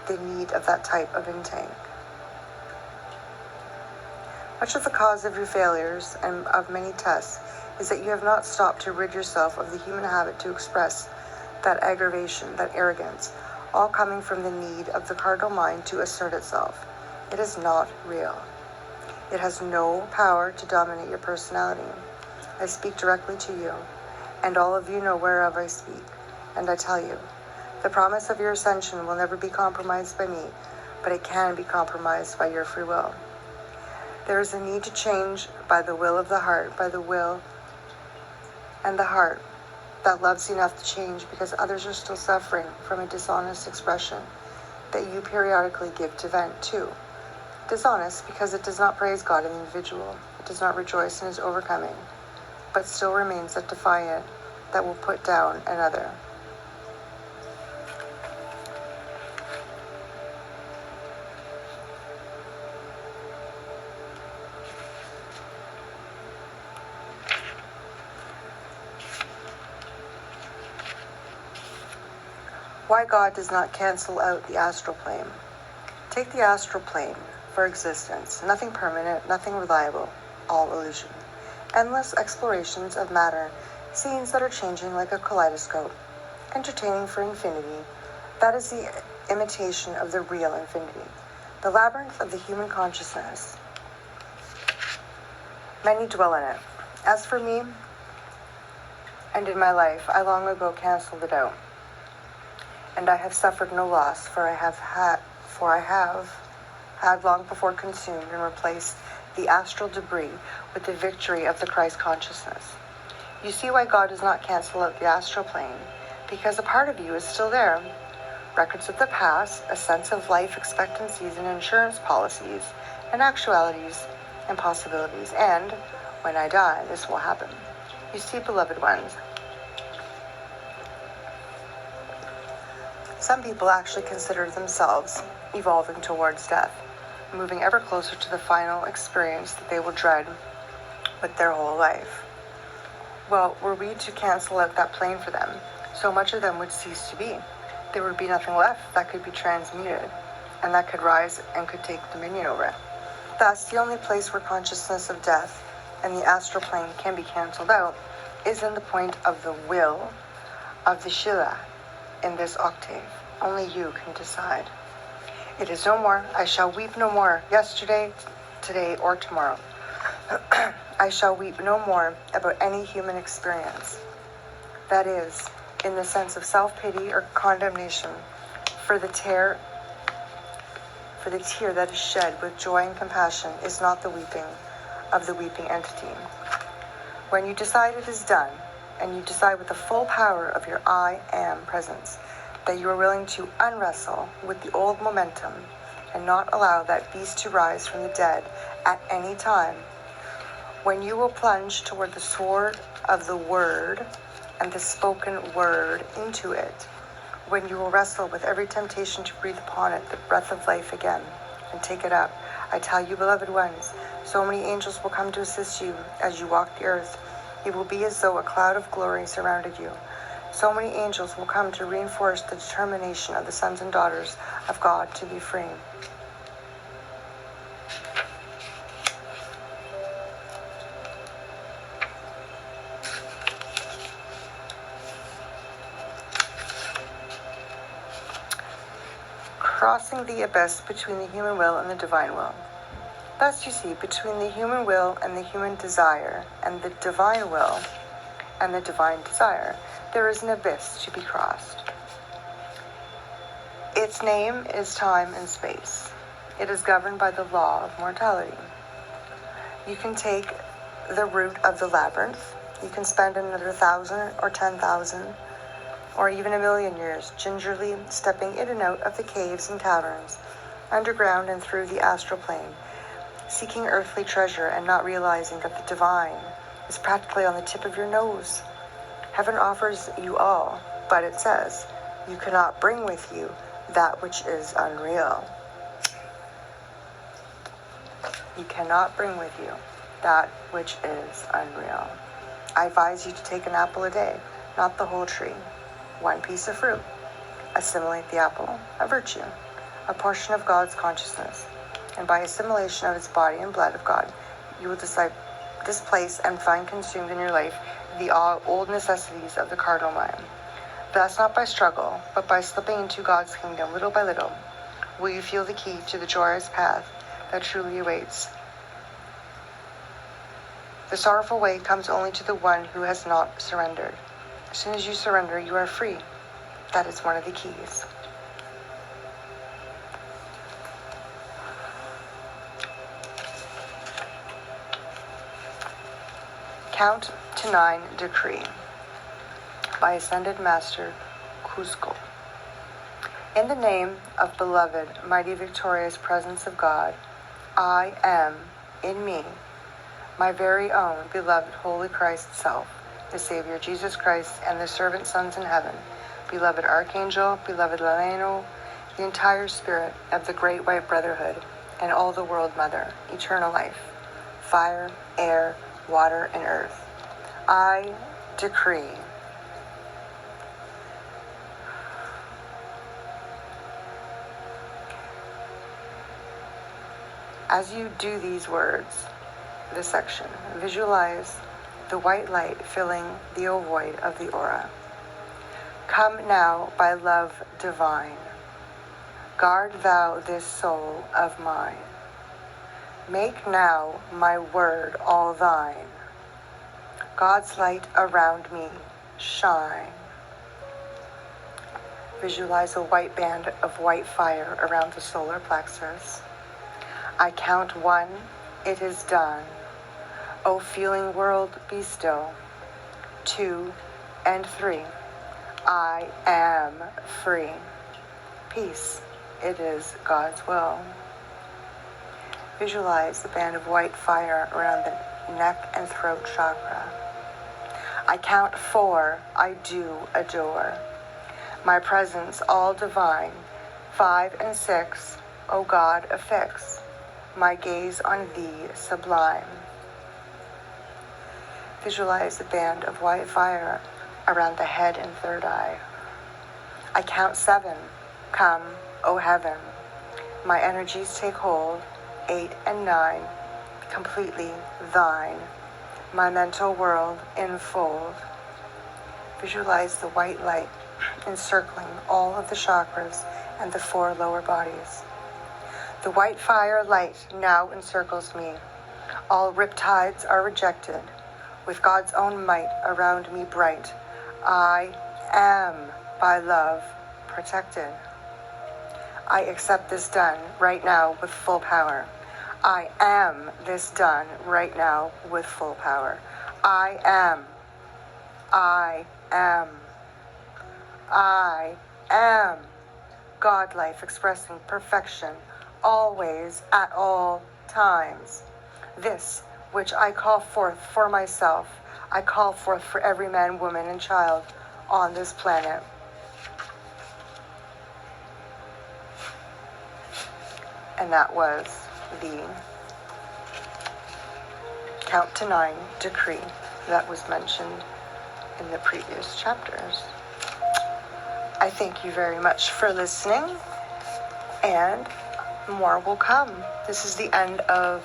the need of that type of intake. Much of the cause of your failures and of many tests is that you have not stopped to rid yourself of the human habit to express that aggravation, that arrogance, all coming from the need of the carnal mind to assert itself. It is not real. It has no power to dominate your personality. I speak directly to you, and all of you know whereof I speak. And I tell you, the promise of your ascension will never be compromised by me, but it can be compromised by your free will. There is a need to change by the will of the heart, by the will and the heart that loves enough to change because others are still suffering from a dishonest expression that you periodically give to vent to. Dishonest because it does not praise God in the individual, it does not rejoice in his overcoming, but still remains that defiant that will put down another. Why God does not cancel out the astral plane. Take the astral plane for existence. Nothing permanent, nothing reliable, all illusion. Endless explorations of matter, scenes that are changing like a kaleidoscope, entertaining for infinity. That is the imitation of the real infinity, the labyrinth of the human consciousness. Many dwell in it. As for me, and in my life, I long ago cancelled it out, and I have suffered no loss, for I have had long before consumed and replaced the astral debris with the victory of the Christ consciousness. You see why God does not cancel out the astral plane, because a part of you is still there. Records of the past, a sense of life expectancies and insurance policies, and actualities and possibilities. And when I die, this will happen. You see, beloved ones, some people actually consider themselves evolving towards death, moving ever closer to the final experience that they will dread with their whole life. Well, were we to cancel out that plane for them, so much of them would cease to be. There would be nothing left that could be transmuted, and that could rise and could take dominion over it. Thus, the only place where consciousness of death and the astral plane can be cancelled out is in the point of the will of the Shila in this octave. Only you can decide. It is no more. I shall weep no more yesterday, today, or tomorrow. I shall weep no more about any human experience. That is, in the sense of self-pity or condemnation for the tear that is shed with joy and compassion is not the weeping of the weeping entity. When you decide it is done, and you decide with the full power of your I am presence that you are willing to unwrestle with the old momentum and not allow that beast to rise from the dead at any time, when you will plunge toward the sword of the word and the spoken word into it, when you will wrestle with every temptation to breathe upon it the breath of life again and take it up, I tell you, beloved ones, so many angels will come to assist you as you walk the earth. It will be as though a cloud of glory surrounded you. So many angels will come to reinforce the determination of the sons and daughters of God to be free. Crossing the abyss between the human will and the divine will. Thus, you see, between the human will and the human desire, and the divine will and the divine desire, there is an abyss to be crossed. Its name is time and space. It is governed by the law of mortality. You can take the route of the labyrinth. You can spend another 1,000 or 10,000 or even 1,000,000 years gingerly stepping in and out of the caves and caverns, underground and through the astral plane, seeking earthly treasure and not realizing that the divine is practically on the tip of your nose. Heaven offers you all, but it says, you cannot bring with you that which is unreal. You cannot bring with you that which is unreal. I advise you to take an apple a day, not the whole tree. One piece of fruit. Assimilate the apple, a virtue, a portion of God's consciousness, and by assimilation of its body and blood of God, you will displace and find consumed in your life the old necessities of the cardinal mind. Thus, not by struggle, but by slipping into God's kingdom little by little, will you feel the key to the joyous path that truly awaits. The sorrowful way comes only to the one who has not surrendered. As soon as you surrender, you are free. That is one of the keys. Count to 9 decree by Ascended Master Cusco. In the name of beloved, mighty, victorious presence of God, I am in me, my very own beloved Holy Christ self, the Savior Jesus Christ, and the servant sons in heaven, beloved Archangel, beloved Leleno, the entire spirit of the great white brotherhood, and all the world mother, eternal life, fire, air, water, and earth. I decree As you do these words, this section, visualize the white light filling the ovoid of the aura. Come now by love divine. Guard thou this soul of mine. Make now my word all thine. God's light around me shine. Visualize a white band of white fire around the solar plexus. I count 1, it is done. O feeling world, be still. 2 and 3, I am free. Peace, it is God's will. Visualize the band of white fire around the neck and throat chakra. I count 4, I do adore. My presence all divine. 5 and 6, O God, affix my gaze on thee sublime. Visualize the band of white fire around the head and third eye. I count 7, come, O heaven. My energies take hold. 8 and 9, completely thine. My mental world enfold. Visualize the white light encircling all of the chakras and the 4 lower bodies. The white fire light now encircles me. All riptides are rejected. With God's own might around me bright, I am by love protected. I accept this done right now with full power. I am this done right now with full power. I am. God life expressing perfection, always, at all times. This which I call forth for myself, I call forth for every man, woman, and child on this planet. And that was the count to 9 decree that was mentioned in the previous chapters. I thank you very much for listening, and more will come. This is the end of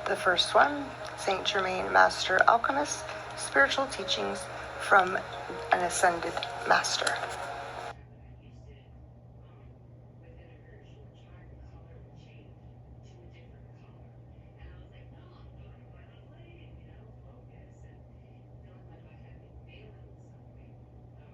the first one, Saint Germain, Master Alchemist, Spiritual Teachings from an Ascended Master.